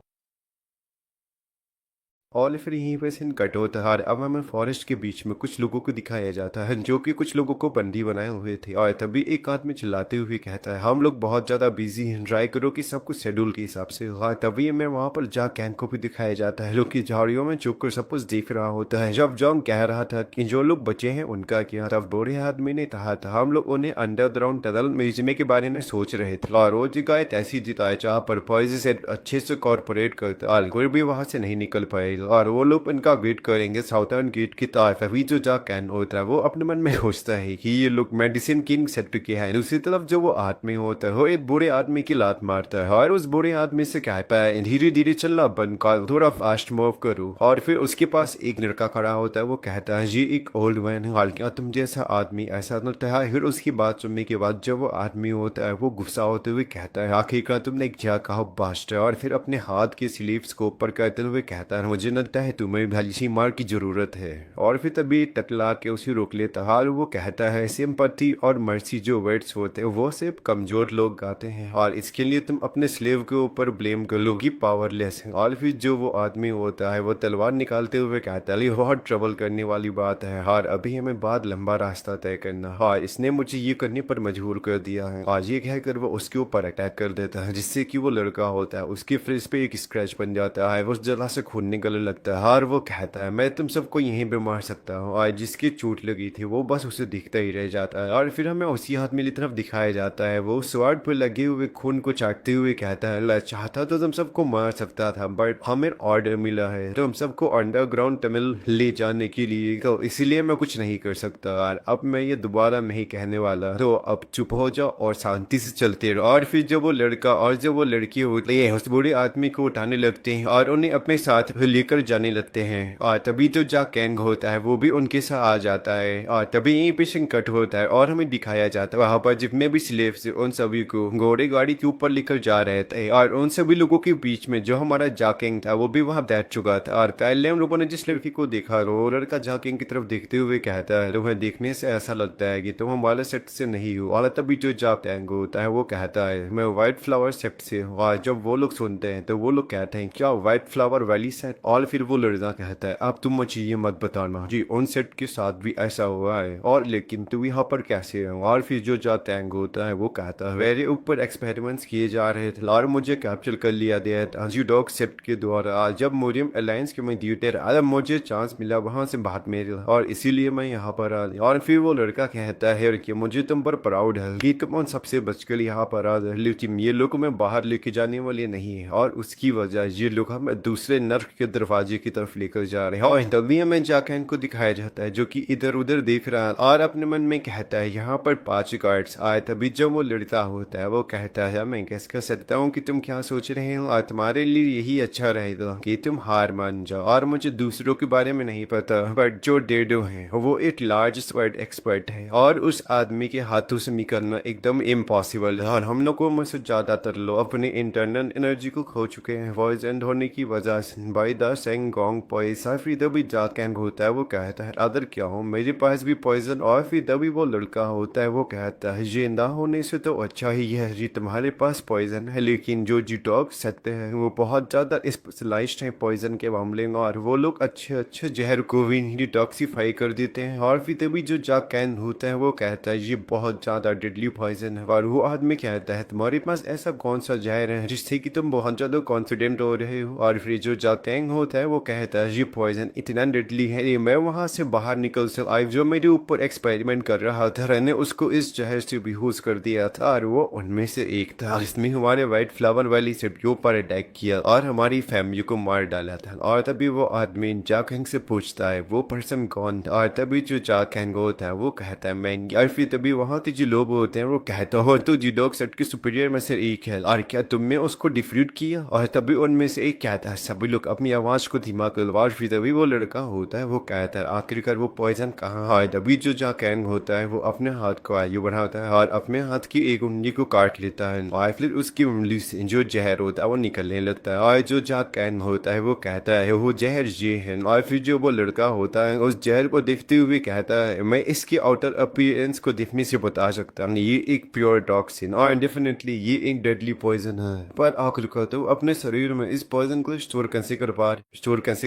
और फिर यहीं पर सीन कट होता है और अब हमें फॉरेस्ट के बीच में कुछ लोगों को दिखाया जाता है जो कि कुछ लोगों को बंदी बनाए हुए थे। और तभी एक आदमी चिल्लाते हुए कहता है हम लोग बहुत ज़्यादा बिजी हैं, ट्राई करो कि सब कुछ शेड्यूल के हिसाब से। और तभी हमें वहाँ पर जा कैंग को भी दिखाया जाता है जो कि झाड़ियों में छुप कर सब कुछ देख रहा होता है। जब जॉन कह रहा था कि जो लोग बचे हैं उनका क्या, तब बूढ़े आदमी ने कहा था हम लोग उन्हें अंडरग्राउंड टनल भेजने के बारे में सोच रहे थे और वो जगह एक ऐसी जिताए जहाँ पर पॉइज से अच्छे से कॉर्पोरेट करता और कोई भी वहाँ से नहीं निकल पाएगा और वो लोग इनका वेट करेंगे साउथर्न गेट की तरफ। अभी जो जा कैन होता है वो अपने मन में सोचता है कि ये लोग मेडिसिन किंग सेक्टर के हैं। दूसरी तरफ जो वो आदमी होता है वो एक बुरे आदमी की लात मारता है और उस बुरे आदमी से कहता है धीरे धीरे चलना बंद कर, थोड़ा फास्ट मूव करो। और फिर उसके पास एक लड़का खड़ा होता है वो कहता है ये एक ओल्ड मैन है और क्या तुम जैसा आदमी ऐसा लगता है। फिर उसकी बात सुनने के बाद जब वो आदमी होता है वो गुस्सा होते हुए कहता है आखिरकार तुमने क्या कहा बास्टर। और फिर अपने हाथ के स्लीव्स को ऊपर करते हुए कहता है मुझे लगता है तुम्हें भली मार की जरूरत है। और फिर तभी टकला के उसे रोक लेता है और वो कहता है सिंपैथी और मर्सी जो वर्ड्स होते हैं वो सिर्फ कमजोर लोग गाते हैं और इसके लिए तुम अपने स्लेव के ऊपर ब्लेम कर लोगी पावरलेस है। और फिर जो वो आदमी होता है वो तलवार निकालते हुए कहता है बहुत ट्रबल करने वाली बात है और अभी हमें बाद लंबा रास्ता तय करना और इसने मुझे ये करने पर मजबूर कर दिया है। आज ये कहकर वो उसके ऊपर अटैक कर देता है जिससे कि वो लड़का होता है उसके फ्रिज पे एक स्क्रैच बन जाता है, उस जगह से खून निकलने लगता है और वो कहता है मैं तुम सबको यहीं पे मार सकता हूँ। और जिसकी चोट लगी थी वो बस उसे दिखता ही रह जाता है। और फिर हमें उसी आदमी की तरफ दिखाया जाता है वो स्वाड पर लगे हुए खून को चाटते हुए कहता है चाहता तो तुम सबको मार सकता था बट हमें ऑर्डर मिला है तुम सबको अंडरग्राउंड टनल ले जाने के लिए, तो इसीलिए मैं कुछ नहीं कर सकता और अब मैं ये दोबारा नहीं कहने वाला, तो अब चुप हो जाओ और शांति से चलते रहो। और फिर जब वो लड़का और जब वो लड़की होती है उस बूढ़े आदमी को उठाने लगते हैं और उन्हें अपने साथ लेकर लेकर जाने लगते हैं और तभी तो जा कैंग होता है वो भी उनके साथ आ जाता है और तभी यहीं पे सीन कट होता है और हमें दिखाया जाता है वहां पर जितने भी स्लेव्स थे उन सभी को घोड़े गाड़ी के ऊपर लेकर जा रहे थे और उन सभी लोगों के बीच में जो हमारा जाकिंग था वो भी वहां बैठ चुका था और पहले हम लोगों ने जिस लड़की को देखा वो लड़का जाकिंग की तरफ देखते हुए कहता है तुम्हें देखने से ऐसा लगता है कि तुम हमारे सेट से नहीं हो और तभी जो जाकिंग होता है वो कहता है मैं व्हाइट फ्लावर सेट से हूँ और जब वो लोग सुनते हैं तो वो लोग कहते हैं क्या व्हाइट फ्लावर वैली सेट और फिर वो लड़का कहता है अब तुम मुझे ये मत बताना जी उन सेट के साथ भी ऐसा हुआ है और लेकिन तू यहाँ पर कैसे है और फिर जो जाकिंग होता है वो कहता है मेरे ऊपर एक्सपेरिमेंट्स किए जा रहे थे और मुझे कैप्चर कर लिया गया था जी डॉग सेट के द्वारा जब मुरियम अलायंस के मैं ड्यूटी रहा मुझे चांस मिला वहां से बात मेरे और इसीलिए मैं यहाँ पर आ गया और फिर वो लड़का कहता है कि मुझे तुम पर प्राउड है कि तुम उन सबसे बचकर यहाँ पर आ गए लेकिन ये लोग मैं बाहर लेके जाने वाले नहीं है और उसकी वजह ये लोग हमें दूसरे नर्क के दरवाजे की तरफ लेकर जा रहे हैं और तभी हमें जाकिंग को दिखाया जाता है जो कि इधर उधर देख रहा है और अपने मन में कहता है यहाँ पर 5 गार्ड्स आए तभी जब वो लड़ता होता है वो कहता है मैं कैसे कह सकता हूँ कि तुम क्या सोच रहे हो और तुम्हारे लिए यही अच्छा रहेगा कि तुम हार मान जाओ और मुझे दूसरों के बारे में नहीं पता बट जो डेडो है वो एक लार्ज स्वर्ड एक्सपर्ट है और उस आदमी के हाथों से निकलना एकदम इम्पॉसिबल है और हम लोगों में से ज्यादातर लोग अपने इंटरनल एनर्जी को खो चुके हैं पॉइजन होने की वजह से बाय द सेंगोंग पैसा फिर तभी जाकिंग होता है वो कहता है अदर क्या हो मेरे पास भी पॉइजन और फिर तभी वो लड़का होता है वो कहता है जिंदा होने से तो अच्छा ही है जी तुम्हारे पास पॉइजन है लेकिन जो जी डॉग सकते हैं वो बहुत ज्यादा स्पेशलाइज्ड है पॉइजन के मामले में और वो लोग अच्छे अच्छे जहर को भी डिटॉक्सीफाई कर देते हैं और फिर तभी जो जाकिंग होता है वो कहता है ये बहुत ज्यादा डेडली पॉइजन है और वो आदमी कहता है तुम्हारे पास ऐसा कौन सा जहर है जिससे कि तुम बहुत ज्यादा कॉन्फिडेंट हो रहे हो और फिर जो जाकिंग होता है वो कहता है ये पॉइजन इतना डेडली है मैं वहां से बाहर निकल से आई जो मेरे ऊपर एक्सपेरिमेंट कर रहा था मैंने उसको इस जहर से बेहोश कर दिया था और वो उनमें से एक था जिसमें हमारे व्हाइट फ्लावर वाली सेट के ऊपर अटैक किया और हमारी फैमिली को मार डाला था और तभी वो आदमी जाकिंग से पूछता है वो पर्सन कौन था और तभी जो जाकिंग होता है वो कहता है मैं और फिर तभी वहां के जो लोग होते हैं वो कहता हो तो जी डॉग सेट के सुपीरियर में से एक है और क्या तुमने उसको डिफ्यूट किया और तभी उनमें से एक कहता है सभी लोग अपनी आवाज को धीमा कर और फिर तभी वो लड़का होता है वो कहता है आखिरकार वो पॉइजन कहाँ है तभी जो जाकिंग होता है वो अपने हाथ को आयु बढ़ाता है और अपने हाथ की एक उंगली को काट लेता है और फिर उसकी उंगली से जो जहर होता है वो निकलने लगता है और जो जाकिंग होता है वो कहता है वो जहर ये है और फिर जो वो लड़का होता है उस जहर को देखते हुए कहता है मैं इसकी आउटर अपीयरेंस को देखने से बता सकता हूँ ये एक प्योर टॉक्सिन और डेफिनेटली ये एक डेडली पॉइजन है पर आखिरकार तो अपने शरीर में इस पॉइजन को स्टोर कैसे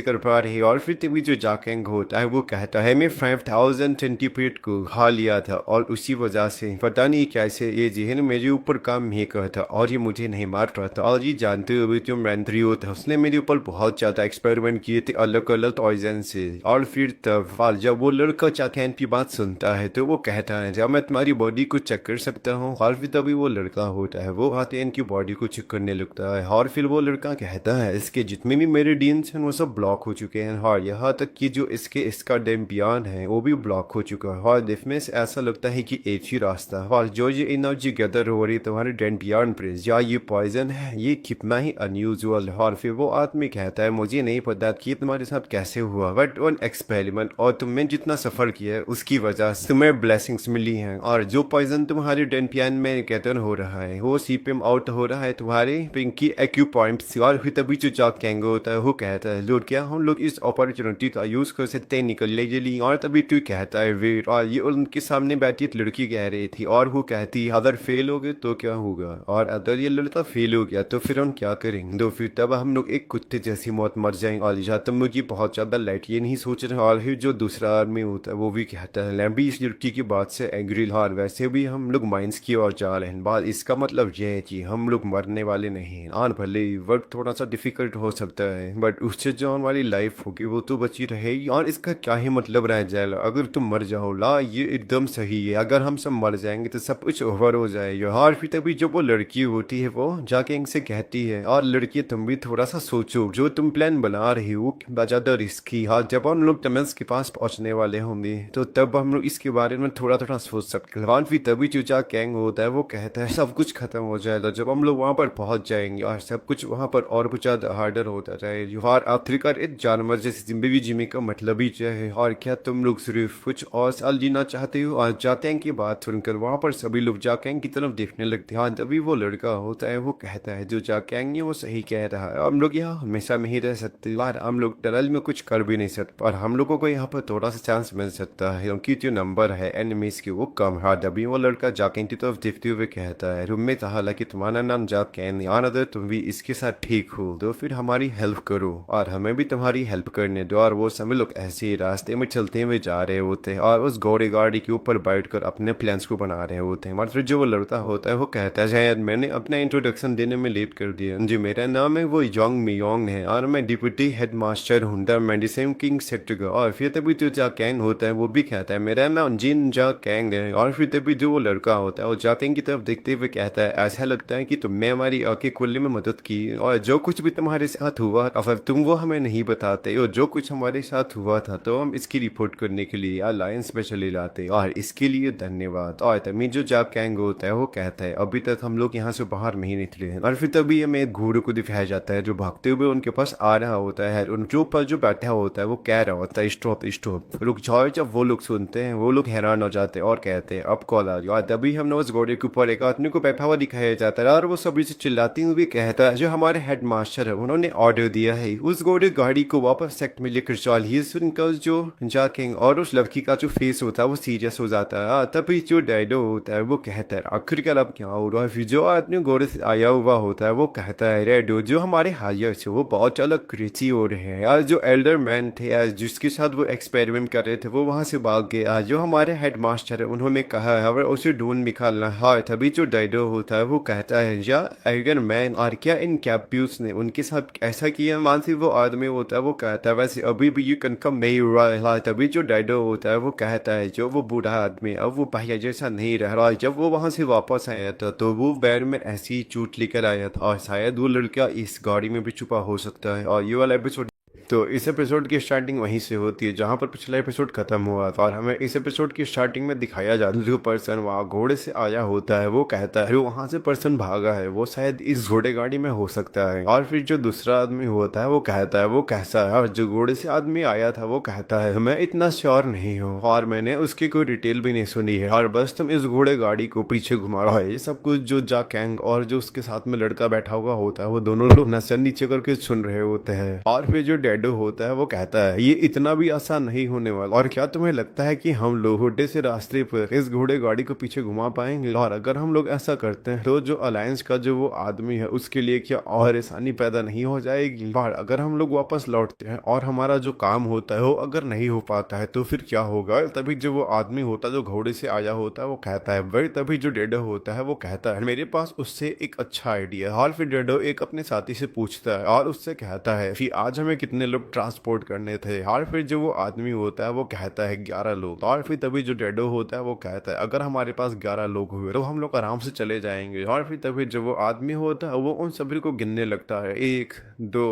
कर पा रही और फिर तभी जो जाकिंग होता है वो कहता है मैं 5000 सेंटीपीड को खा लिया था और उसी वजह से पता नहीं कैसे ये जहन मेरे ऊपर काम नहीं करता और ये मुझे नहीं मार रहा था और ये जानते हुए जो मैंथ्रियो था उसने मेरे ऊपर बहुत ज्यादा एक्सपेरिमेंट किए थे अलग अलग पॉइजन से और फिर तब जब वो लड़का जाकिंग की बात सुनता है तो वो कहता है जब मैं तुम्हारी बॉडी को चेक कर सकता हूँ और फिर तभी वो लड़का होता है वो आते इनकी बॉडी को चेक करने लगता है और फिर वो लड़का कहता है इसके जितने भी मेरे डीन्स हैं वो सब ब्लॉक हो चुके हैं और यहाँ तक कि जो इसका डेम्पियन है वो भी ब्लॉक हो चुका है और देखने से ऐसा लगता है कि एक ही रास्ता है और जो ये एनर्जी गैदर हो रही है तुम्हारे डेम्पियन पर या ये पॉइजन है ये कितना ही अनयूजुअल है और फिर वो आदमी कहता है मुझे नहीं पता कि तुम्हारे साथ कैसे हुआ बट वन एक्सपेरिमेंट और तुमने जितना सफर किया है उसकी वजह से तुम्हें ब्लेसिंग्स मिली हैं और जो पॉइजन तुम्हारे डेम्पियन में गैदर हो रहा है वो सीपीएम आउट हो रहा है तुम्हारे पिंकी एक्यू पॉइंट से और फिर तभी जो जाकिंग होता है वो कहता है लोग क्या हम लोग इस अपॉर्चुनिटी का यूज कर सकते हैं निकलने के लिए और तभी तू कहता है वेट और ये उनके सामने बैठी एक लड़की कह रही थी और वो कहती अगर फेल हो गए तो क्या होगा और अगर ये लड़का फेल हो गया तो फिर हम क्या करेंगे तो फिर तब हम लोग एक कुत्ते जैसी मौत मर जाएंगे और या तब मुझे बहुत ज्यादा लाइट ये नहीं सोच रहे और फिर जो दूसरा आदमी होता है वो भी कहता है मैं भी इस लड़की की बात से एग्री और वैसे भी हम लोग माइंस की ओर जा रहे हैं बात इसका मतलब ये है कि हम लोग मरने वाले नहीं हैं और भले वर्क थोड़ा सा डिफिकल्ट हो सकता है बट उससे जो हमारी लाइफ होगी वो तो बची रहेगी और इसका क्या ही मतलब रह जाएगा अगर तुम मर जाओ ला ये एकदम सही है अगर हम सब मर जाएंगे तो सब कुछ ओवर हो जाएगा और फिर तभी जो वो लड़की होती है वो जाके इनसे कहती है और लड़की तुम भी थोड़ा सा सोचो जो तुम प्लान बना रही हो ज्यादा रिस्की हाँ जब हम लोग टनल्स के पास पहुंचने वाले होंगे तो तब हम लोग इसके बारे में थोड़ा थोड़ा सोच सकते हैं और फिर तभी जो जाकिंग होता है वो कहता है सब कुछ खत्म हो जाएगा जब हम लोग वहां पर पहुंच जाएंगे और सब कुछ वहां पर और कुछ ज्यादा हार्डर होता जाएगा और आखिरकार एक जानवर जैसी जिंदगी जीने का मतलब ही क्या है? और क्या तुम लोग सिर्फ कुछ और साल जीना चाहते हो? और जातेंग की बात सुनकर वहाँ पर सभी लोग जाकेंग की तरफ देखने लगते हैं। तभी वो लड़का होता है वो कहता है जो जाकेंग है वो सही कह रहा है, हम लोग यहाँ हमेशा नहीं रह सकते और हम लोग टनल में कुछ कर भी नहीं सकते और हम लोगों को यहाँ पर थोड़ा सा चांस मिल सकता है क्योंकि जो नंबर है एनिमीज की वो कम है। तभी वो लड़का जाकेंग की तरफ देखते हुए कहता है रूम में हालांकि तुम्हारा नाम जाकेंग यार, अगर तुम भी इसके साथ ठीक हो तो फिर हमारी हेल्प करो और हमें भी तुम्हारी हेल्प करने दो। और वो सभी लोग ऐसे ही रास्ते में चलते हुए जा रहे होते हैं और उस घोड़े गाड़ी के ऊपर बैठकर अपने प्लान्स को बना रहे होते हैं। और फिर जो वो लड़का होता है वो कहता है शायद मैंने अपना इंट्रोडक्शन देने में लेट कर दिया जी, मेरा नाम है वो योंग मियोंग है और मैं डिप्टी हेड मास्टर हूँ द मेडिसिन किंग सेक्टर का। और फिर तभी जो जा कैंग होता है वो भी कहता है मेरा नाम जिन जा कैंग है। और फिर तभी जो वो लड़का होता है वो जाकेंग की तरफ देखते हुए कहता है ऐसा लगता है कि तुमने हमारी आंखें खोलने में मदद की और जो कुछ भी तुम्हारे साथ हुआ अगर तुम वो हमें नहीं बताते और जो कुछ हमारे साथ हुआ था तो हम इसकी रिपोर्ट करने के लिए अलायंस में चले जाते और इसके लिए धन्यवाद। और तभी जो जा कैंग होता है वो कहता है अभी तक हम लोग यहाँ से बाहर नहीं निकले हैं। और फिर तभी हमें एक घोड़े को दिखाया जाता है जो भागते हुए उनके पास आ रहा होता है। उनके ऊपर जो बैठा होता है वो कह रहा होता है स्टॉप स्टॉप रुक जाओ। जब वो लोग सुनते हैं वो लोग हैरान हो जाते हैं और कहते हैं अब कॉल आ जाओ। और तभी हमने उस घोड़े के ऊपर एक आदमी को बैठा हुआ दिखाया जाता है और वो सभी से चिल्लाती हुई कहता है जो हमारे हेड मास्टर है उन्होंने ऑर्डर दिया है उस घोड़े गाड़ी को वापस सेक्ट में लेकर चलिए। सुनकर जो जाकेंग और उस लड़की का जो फेस होता है वो सीरियस हो जाता है। तभी जो डैडो होता है वो कहता है आखिरकार अब क्या हो रहा है। फिर जो आदमी घोड़े से आया हुआ होता है वो कहता है डैडो जो हमारे हायर थे वो बहुत अलग क्रेजी हो रहे हैं यार, जो एल्डर मैन थे यार जिसके साथ वो एक्सपेरिमेंट कर रहे थे वो वहाँ से भाग गया। जो हमारे हेड मास्टर है उन्होंने कहा है हमें उसे ढूंढ निकालना है। तभी जो डैडो होता है वो कहता है या एल्डर मैन और क्या इन कैप्यूल्स ने उनके साथ ऐसा किया। मानसी वो आदमी होता है वो कहता है वैसे अभी भी ये कन्फर्म नहीं हुआ है। तभी जो डैडो होता है वो कहता है जो वो बूढ़ा आदमी अब वो पहले जैसा नहीं रह रहा। जब वो वहाँ से वापस आया था तो वो बैर में ऐसी चोट लेकर आया था और शायद वो लड़का इस गाड़ी में भी छुपा हो सकता है। और ये वाला एपिसोड तो इस एपिसोड की स्टार्टिंग वहीं से होती है जहाँ पर पिछला एपिसोड खत्म हुआ था और हमें इस एपिसोड की स्टार्टिंग में दिखाया जाता है जो पर्सन वहाँ घोड़े से आया होता है वो कहता है जो वहाँ से पर्सन भागा है वो शायद इस घोड़े गाड़ी में हो सकता है। और फिर जो दूसरा आदमी होता है वो कहता है वो कैसा है। और जो घोड़े से आदमी आया था वो कहता है मैं इतना श्योर नहीं हूँ और मैंने उसकी कोई डिटेल भी नहीं सुनी है और बस तुम इस घोड़े गाड़ी को पीछे घुमा रहा है। ये सब कुछ जो जा कैंग और जो उसके साथ में लड़का बैठा हुआ होता है वो दोनों लोग नजर नीचे करके सुन रहे होते हैं। और फिर जो डैडो होता है वो कहता है ये इतना भी आसान नहीं होने वाला और क्या तुम्हें लगता है कि हम लोग होटे से रास्ते पर इस घोड़े गाड़ी को पीछे घुमा पाएंगे? और अगर हम लोग ऐसा करते हैं तो जो अलायंस का जो वो आदमी है उसके लिए क्या और आसानी पैदा नहीं हो जाएगी? और अगर हम लोग वापस लौटते हैं और हमारा जो काम होता है वो अगर नहीं हो पाता है तो फिर क्या होगा? तभी जो वो आदमी होता है जो घोड़े से आया होता है वो कहता है वही। तभी जो डेडो होता है वो कहता है मेरे पास उससे एक अच्छा आइडिया है। और फिर डेडो एक अपने साथी से पूछता है और उससे कहता है कि आज हमें कितने लोग ट्रांसपोर्ट करने थे? और फिर जो वो आदमी होता है वो कहता है 11 लोग। और फिर तभी जो डेडो होता है वो कहता है अगर हमारे पास 11 लोग हुए तो हम लोग आराम से चले जाएंगे। और फिर तभी जो वो आदमी होता है वो उन सभी को गिनने लगता है 1 2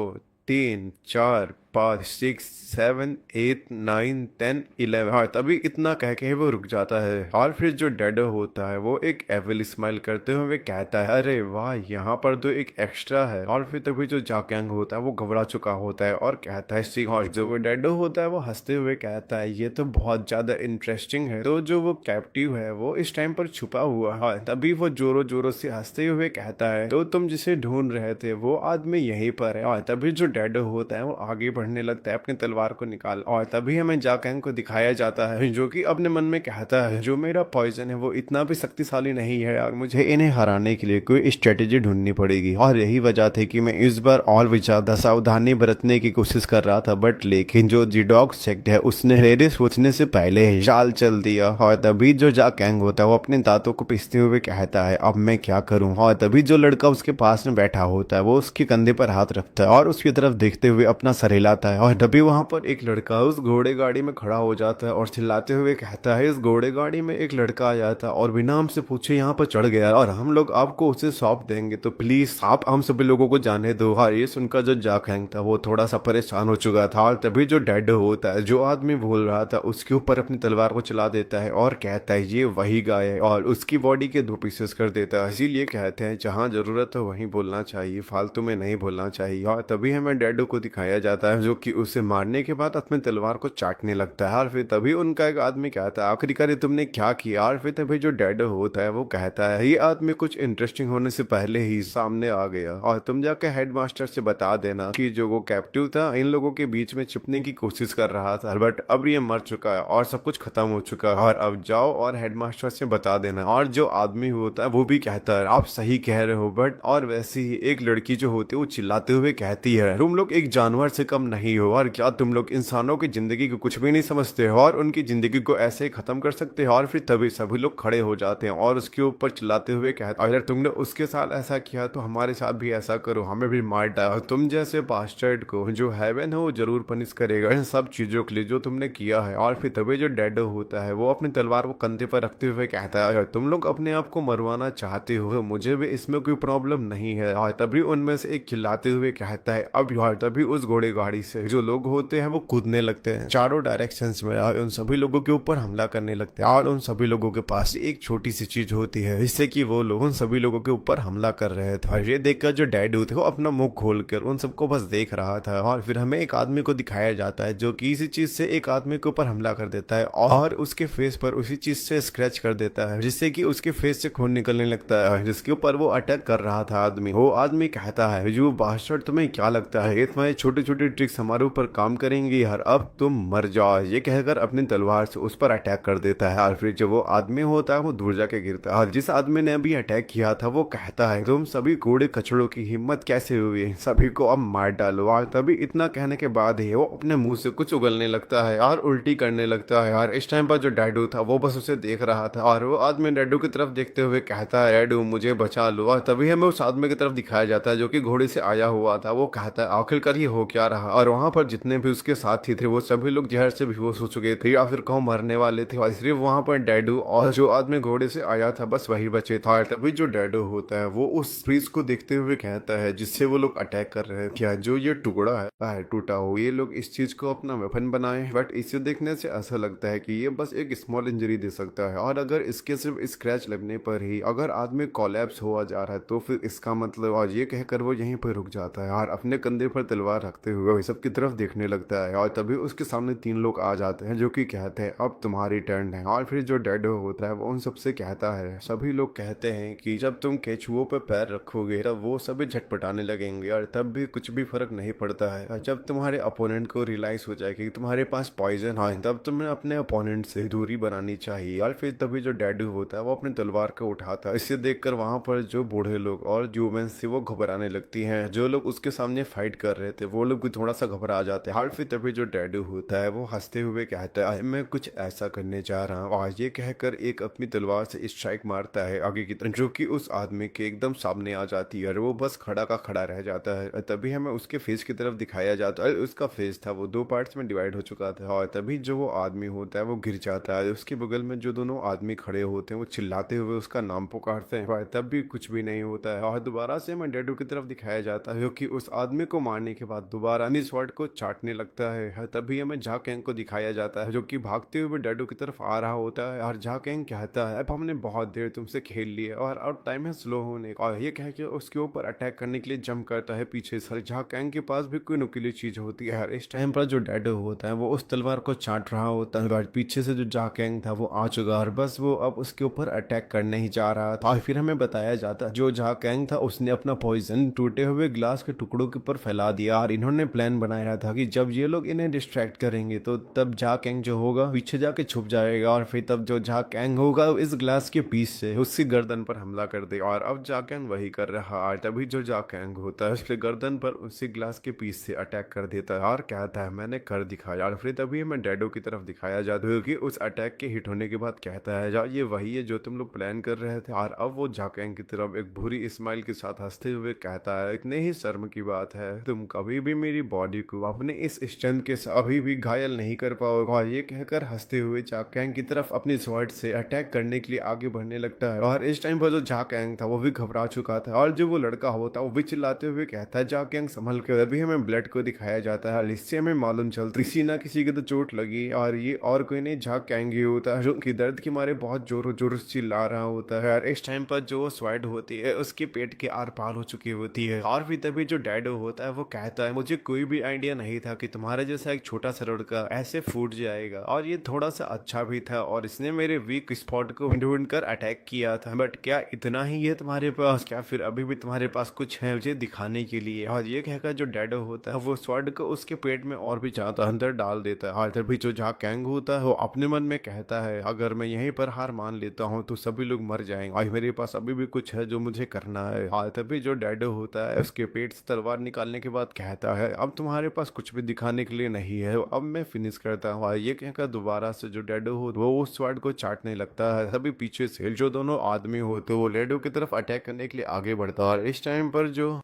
3 4 5 6 7 8 9 10 11। हाँ तभी इतना कह के वो रुक जाता है। और फिर जो डैडो होता है वो एक एविल स्माइल करते हुए कहता है अरे वाह यहाँ पर तो एक एक्स्ट्रा है। और फिर तभी जो जाकेंग होता है वो घबरा चुका होता है और कहता है सी। और जो वो डैडो होता है वो हंसते हुए कहता है ये तो बहुत ज्यादा इंटरेस्टिंग है। तो जो वो कैप्टिव है वो इस टाइम पर छुपा हुआ है। तभी वो जोरों जोरों से हंसते हुए कहता है तो तुम जिसे ढूंढ रहे थे वो आदमी यहीं पर है। और तभी जो डैडो होता है वो आगे बढ़ने लगता है अपनी तलवार को निकाल। और तभी हमें जाकेंग को दिखाया जाता है जो कि अपने मन में कहता है जो मेरा पॉइजन है वो इतना भी शक्तिशाली नहीं है यार, मुझे इन्हें हराने के लिए कोई स्ट्रेटेजी ढूंढनी पड़ेगी। और यही वजह थी कि मैं इस बार और भी ज्यादा सावधानी बरतने की कोशिश कर रहा था बट लेकिन जो जिडॉग सेक्ट है उसने मेरे सोचने से पहले ही चाल चल दिया। और तभी जो जाकेंग होता है वो अपने दांतों को पीसते हुए कहता है अब मैं क्या करूं। और तभी जो लड़का उसके पास में बैठा होता है वो उसके कंधे पर हाथ रखता है और उसकी तरफ देखते हुए अपना सर चिल्लाता है और तभी वहां पर एक लड़का उस घोड़े गाड़ी में खड़ा हो जाता है और चिल्लाते हुए कहता है, इस घोड़े गाड़ी में एक लड़का आ जाता है और बिना हमसे पूछे यहाँ पर चढ़ गया और हम लोग आपको उसे सौंप देंगे, तो प्लीज आप हम सभी लोगों को जाने दो। और ये सुनकर जो जाक हैंग था वो थोड़ा सा परेशान हो चुका था और तभी जो डैडो होता है, जो आदमी बोल रहा था, उसके ऊपर अपनी तलवार को चला देता है और कहता है ये वही गाय है और उसकी बॉडी के 2 पीसेस कर देता है। इसीलिए कहते हैं जहाँ जरूरत हो वहीं बोलना चाहिए, फालतू में नहीं बोलना चाहिए। और तभी हमें डैडो को दिखाया जाता है जो कि उसे मारने के बाद अपनी तलवार को चाटने लगता है और फिर तभी उनका एक आदमी कहता है, आखिरकार तुमने क्या किया। और फिर तभी जो डैडो होता है वो कहता है, ये आदमी कुछ इंटरेस्टिंग होने से पहले ही सामने आ गया और तुम जाके हेडमास्टर से बता देना कि जो वो कैप्टिव था इन लोगों के बीच में छिपने की कोशिश कर रहा था, बट अब ये मर चुका है और सब कुछ खत्म हो चुका है और अब जाओ और हेडमास्टर से बता देना। और जो आदमी होता है वो भी कहता है, आप सही कह रहे हो, बट और वैसे ही एक लड़की जो होती है वो चिल्लाते हुए कहती है, तुम लोग एक जानवर से कम नहीं हो और क्या तुम लोग इंसानों की जिंदगी को कुछ भी नहीं समझते हो और उनकी जिंदगी को ऐसे ही खत्म कर सकते हो। और फिर तभी सभी लोग खड़े हो जाते हैं और उसके ऊपर चिल्लाते हुए कहते, अगर तुमने उसके साथ ऐसा किया तो हमारे साथ भी ऐसा करो, हमें भी मार डालो। तुम जैसे बास्टर्ड को जो हेवन है वो जरूर पनिश करेगा इन सब चीजों के लिए जो तुमने किया है। और फिर तभी जो डैडो होता है वो अपनी तलवार को कंधे पर रखते हुए कहता है, तुम लोग अपने आप को मरवाना चाहते हो, मुझे भी इसमें कोई प्रॉब्लम नहीं है। और तभी उनमें से एक चिल्लाते हुए कहता है, अब यार तभी उस घोड़े गाड़ी से जो लोग होते हैं वो कूदने लगते हैं चारों डायरेक्शंस में और उन सभी लोगों के ऊपर हमला करने लगते हैं। और उन सभी लोगों के पास एक छोटी सी चीज होती है जिससे कि वो लोग उन सभी लोगों के ऊपर हमला कर रहे थे। और ये देखकर जो डैडू थे वो अपना मुंह खोलकर उन सबको बस देख रहा था। और फिर हमें एक आदमी को दिखाया जाता है जो किसी चीज से एक आदमी के ऊपर हमला कर देता है और उसके फेस पर उसी चीज से स्क्रैच कर देता है जिससे कि उसके फेस से खून निकलने लगता है, जिसके ऊपर वो अटैक कर रहा था आदमी। वो आदमी कहता है, जो बास्टर्ड तुम्हें क्या लगता है ये तुम्हारी छोटी छोटी ट्रिक्स हमारे ऊपर काम करेंगी यार, अब तुम मर जाओ। ये कहकर अपनी तलवार से उस पर अटैक कर देता है और फिर जो वो आदमी होता है वो दूर जाके गिरता है। और जिस आदमी ने अभी अटैक किया था वो कहता है, तुम सभी कूड़े कचड़ों की हिम्मत कैसे हुई, सभी को अब मार डालो। और तभी इतना कहने के बाद ही वो अपने मुंह से कुछ उगलने लगता है और उल्टी करने लगता है। और इस टाइम पर जो डैडू था वो बस उसे देख रहा था और वो आदमी डैडू की तरफ देखते हुए कहता है, डैडू मुझे बचा लो। और तभी हमें उस आदमी की तरफ दिखाया जाता है जो कि घोड़े से आया हुआ था। वो कहता है, आखिरकार ये हो क्या रहा। और वहां पर जितने भी उसके साथी थे वो सभी लोग जहर से बेहोश हो चुके थे या फिर कहो मरने वाले थे और सिर्फ वहां पर डैडू और जो आदमी घोड़े से आया था बस वही बचे था। तभी जो डैडू होता है वो उस फ्रीज को देखते हुए कहता है जिससे वो लोग अटैक कर रहे थे, क्या जो ये टुकड़ा है टूटा हो, ये लोग इस चीज को अपना वेपन बनाए, बट इसे देखने से ऐसा लगता है कि ये बस एक स्मॉल इंजरी दे सकता है और अगर इसके सिर्फ स्क्रैच लगने पर ही अगर आदमी कोलैप्स हुआ जा रहा है तो फिर इसका मतलब, और ये कहकर वो यहीं पर रुक जाता है और अपने कंधे पर तलवार रखते हुए सबकी तरफ देखने लगता है। और तभी उसके सामने 3 लोग आ जाते हैं जो कि कहते हैं, अब तुम्हारी टर्न है। और फिर जो डैडो होता है वो उन सबसे कहता है, सभी लोग कहते हैं कि जब तुम केचुओं पर पैर रखोगे तब वो सभी झटपटाने लगेंगे और तब भी कुछ भी फर्क नहीं पड़ता है। और जब तुम्हारे अपोनेंट को रियलाइज हो जाए कि तुम्हारे पास पॉइजन है तब तुम्हें अपने अपोनेंट से दूरी बनानी चाहिए। और फिर तभी जो डैडू होता है वो अपनी तलवार को उठाता है। इसे देखकर वहां पर जो बूढ़े लोग और जो वुमेन्स थी वो घबराने लगती हैं। जो लोग उसके सामने फाइट कर रहे थे वो लोग भी थोड़ा सा घबरा जाते हैं। और फिर तभी जो डैडू होता है वो हंसते हुए कहता है, मैं कुछ ऐसा करने जा रहा हूँ। और ये कहकर एक अपनी तलवार से स्ट्राइक मारता है आगे की तरफ जो कि उस आदमी के एकदम सामने आ जाती है और वो बस खड़ा का खड़ा रह जाता है। तभी हमें उसके फेस की तरफ दिखाया जाता है, उसका फेस था वो 2 पार्ट्स में डिवाइड हो चुका था। और तभी जो वो आदमी होता है वो गिर जाता है। उसके बगल में जो दोनों आदमी खड़े होते हैं वो चिल्लाते हुए उसका नाम पुकारते हैं, तब भी कुछ भी नहीं होता है। और दोबारा से हमें डैडू की तरफ दिखाया जाता है जो कि उस आदमी को मारने के बाद दोबारा अपनी स्वॉर्ड को चाटने लगता है। तभी हमें जा कैंग को दिखाया जाता है जो कि भागते हुए डैडू की तरफ आ रहा होता है और जा कैंग कहता है, अब हमने बहुत देर तुमसे खेल लिया और अब टाइम है स्लो होने का। और ये कह के उसके ऊपर अटैक करने के लिए जंप करता है पीछे से। जा कैंग के पास भी कोई नुकीली चीज होती है। इस टाइम पर जो डैडू होता है वो उस तलवार को चाट रहा होता है, पीछे से जो जा कैंग था वो आ चुका और बस वो अब उसके ऊपर अटैक करने ही जा रहा था। और फिर हमें बताया जाता है जो जा कैंग था उसने अपना पॉइजन टूटे हुए ग्लास के टुकड़ों के ऊपर फैला दिया और इन्होंने प्लान बनाया था कि जब ये लोग इन्हें डिस्ट्रैक्ट करेंगे तो तब जा कैंग जो होगा पीछे जाके छुप जाएगा और फिर तब जो जा कैंग होगा इस ग्लास के पीस से उसकी गर्दन पर हमला कर देगा। और अब जा कैंग वही कर रहा है। तभी जो जा कैंग होता है उसके गर्दन पर उसी ग्लास के पीस से अटैक कर देता है और कहता है, मैंने कर दिखाया। और फिर तभी हमें डैडो की तरफ दिखाया जाता है कि उस अटैक के हिट होने के बाद कहता है, जा ये वही है जो तुम लोग प्लान कर रहे थे। और अब वो जा कैंग की तरफ एक बुरी स्माइल के साथ हंसते हुए कहता है, इतने ही शर्म की बात है, तुम कभी भी मेरी बॉडी को अपने इस स्ट्रेंथ के साथ अभी भी घायल नहीं कर पाओगे। और ये कहकर हंसते हुए जाकैंग की तरफ अपनी स्वॉर्ड से अटैक करने के लिए आगे बढ़ने लगता है। और इस टाइम पर जो जाकैंग था वो भी घबरा चुका था और जो वो लड़का होता है वो भी चिल्लाते हुए कहता है जाकैंग संभल के। अभी हमें ब्लड को दिखाया जाता है, इससे हमें मालूम चलता किसी ना किसी की तो चोट लगी और ये और कोई नहीं जाकैंग ही होता है जो कि दर्द के मारे बहुत जोरों जोर से चिल्ला रहा होता है। और इस टाइम पर जो स्वॉर्ड होती है उसके पेट के आर पार हो चुकी होती है। और भी तभी जो डैडो होता है वो कहता है मुझे कोई भी आइडिया नहीं था कि तुम्हारे जैसा एक छोटा सा लड़का ऐसे फूट जाएगा, और ये थोड़ा सा अच्छा भी था और इसने मेरे वीक स्पॉट को ढूंढ कर अटैक किया था। बट क्या इतना ही है तुम्हारे पास? क्या फिर अभी भी तुम्हारे पास कुछ है मुझे दिखाने के लिए? और ये कहकर जो डैडो होता है वो स्वॉर्ड को उसके पेट में और भी ज्यादा अंदर डाल देता है। और तभी जो जाकैंग होता है वो अपने मन में कहता है अगर मैं यहीं पर हार मान लेता हूँ तो सभी लोग मर जाएंगे और मेरे पास अभी भी कुछ है जो मुझे करना है। और तभी जो डैडो होता है उसके पेट से तलवार निकालने के बाद कहता है अब तुम्हारे पास कुछ भी दिखाने के लिए नहीं है, अब मैं फिनिश करता हूँ। ये कहकर दोबारा से जो डैडो हो वो उस स्वॉर्ड को चाटने लगता है। तभी पीछे से जो दोनों आदमी होते वो डैडो की तरफ अटैक करने के लिए आगे बढ़ता है। और इस टाइम पर जो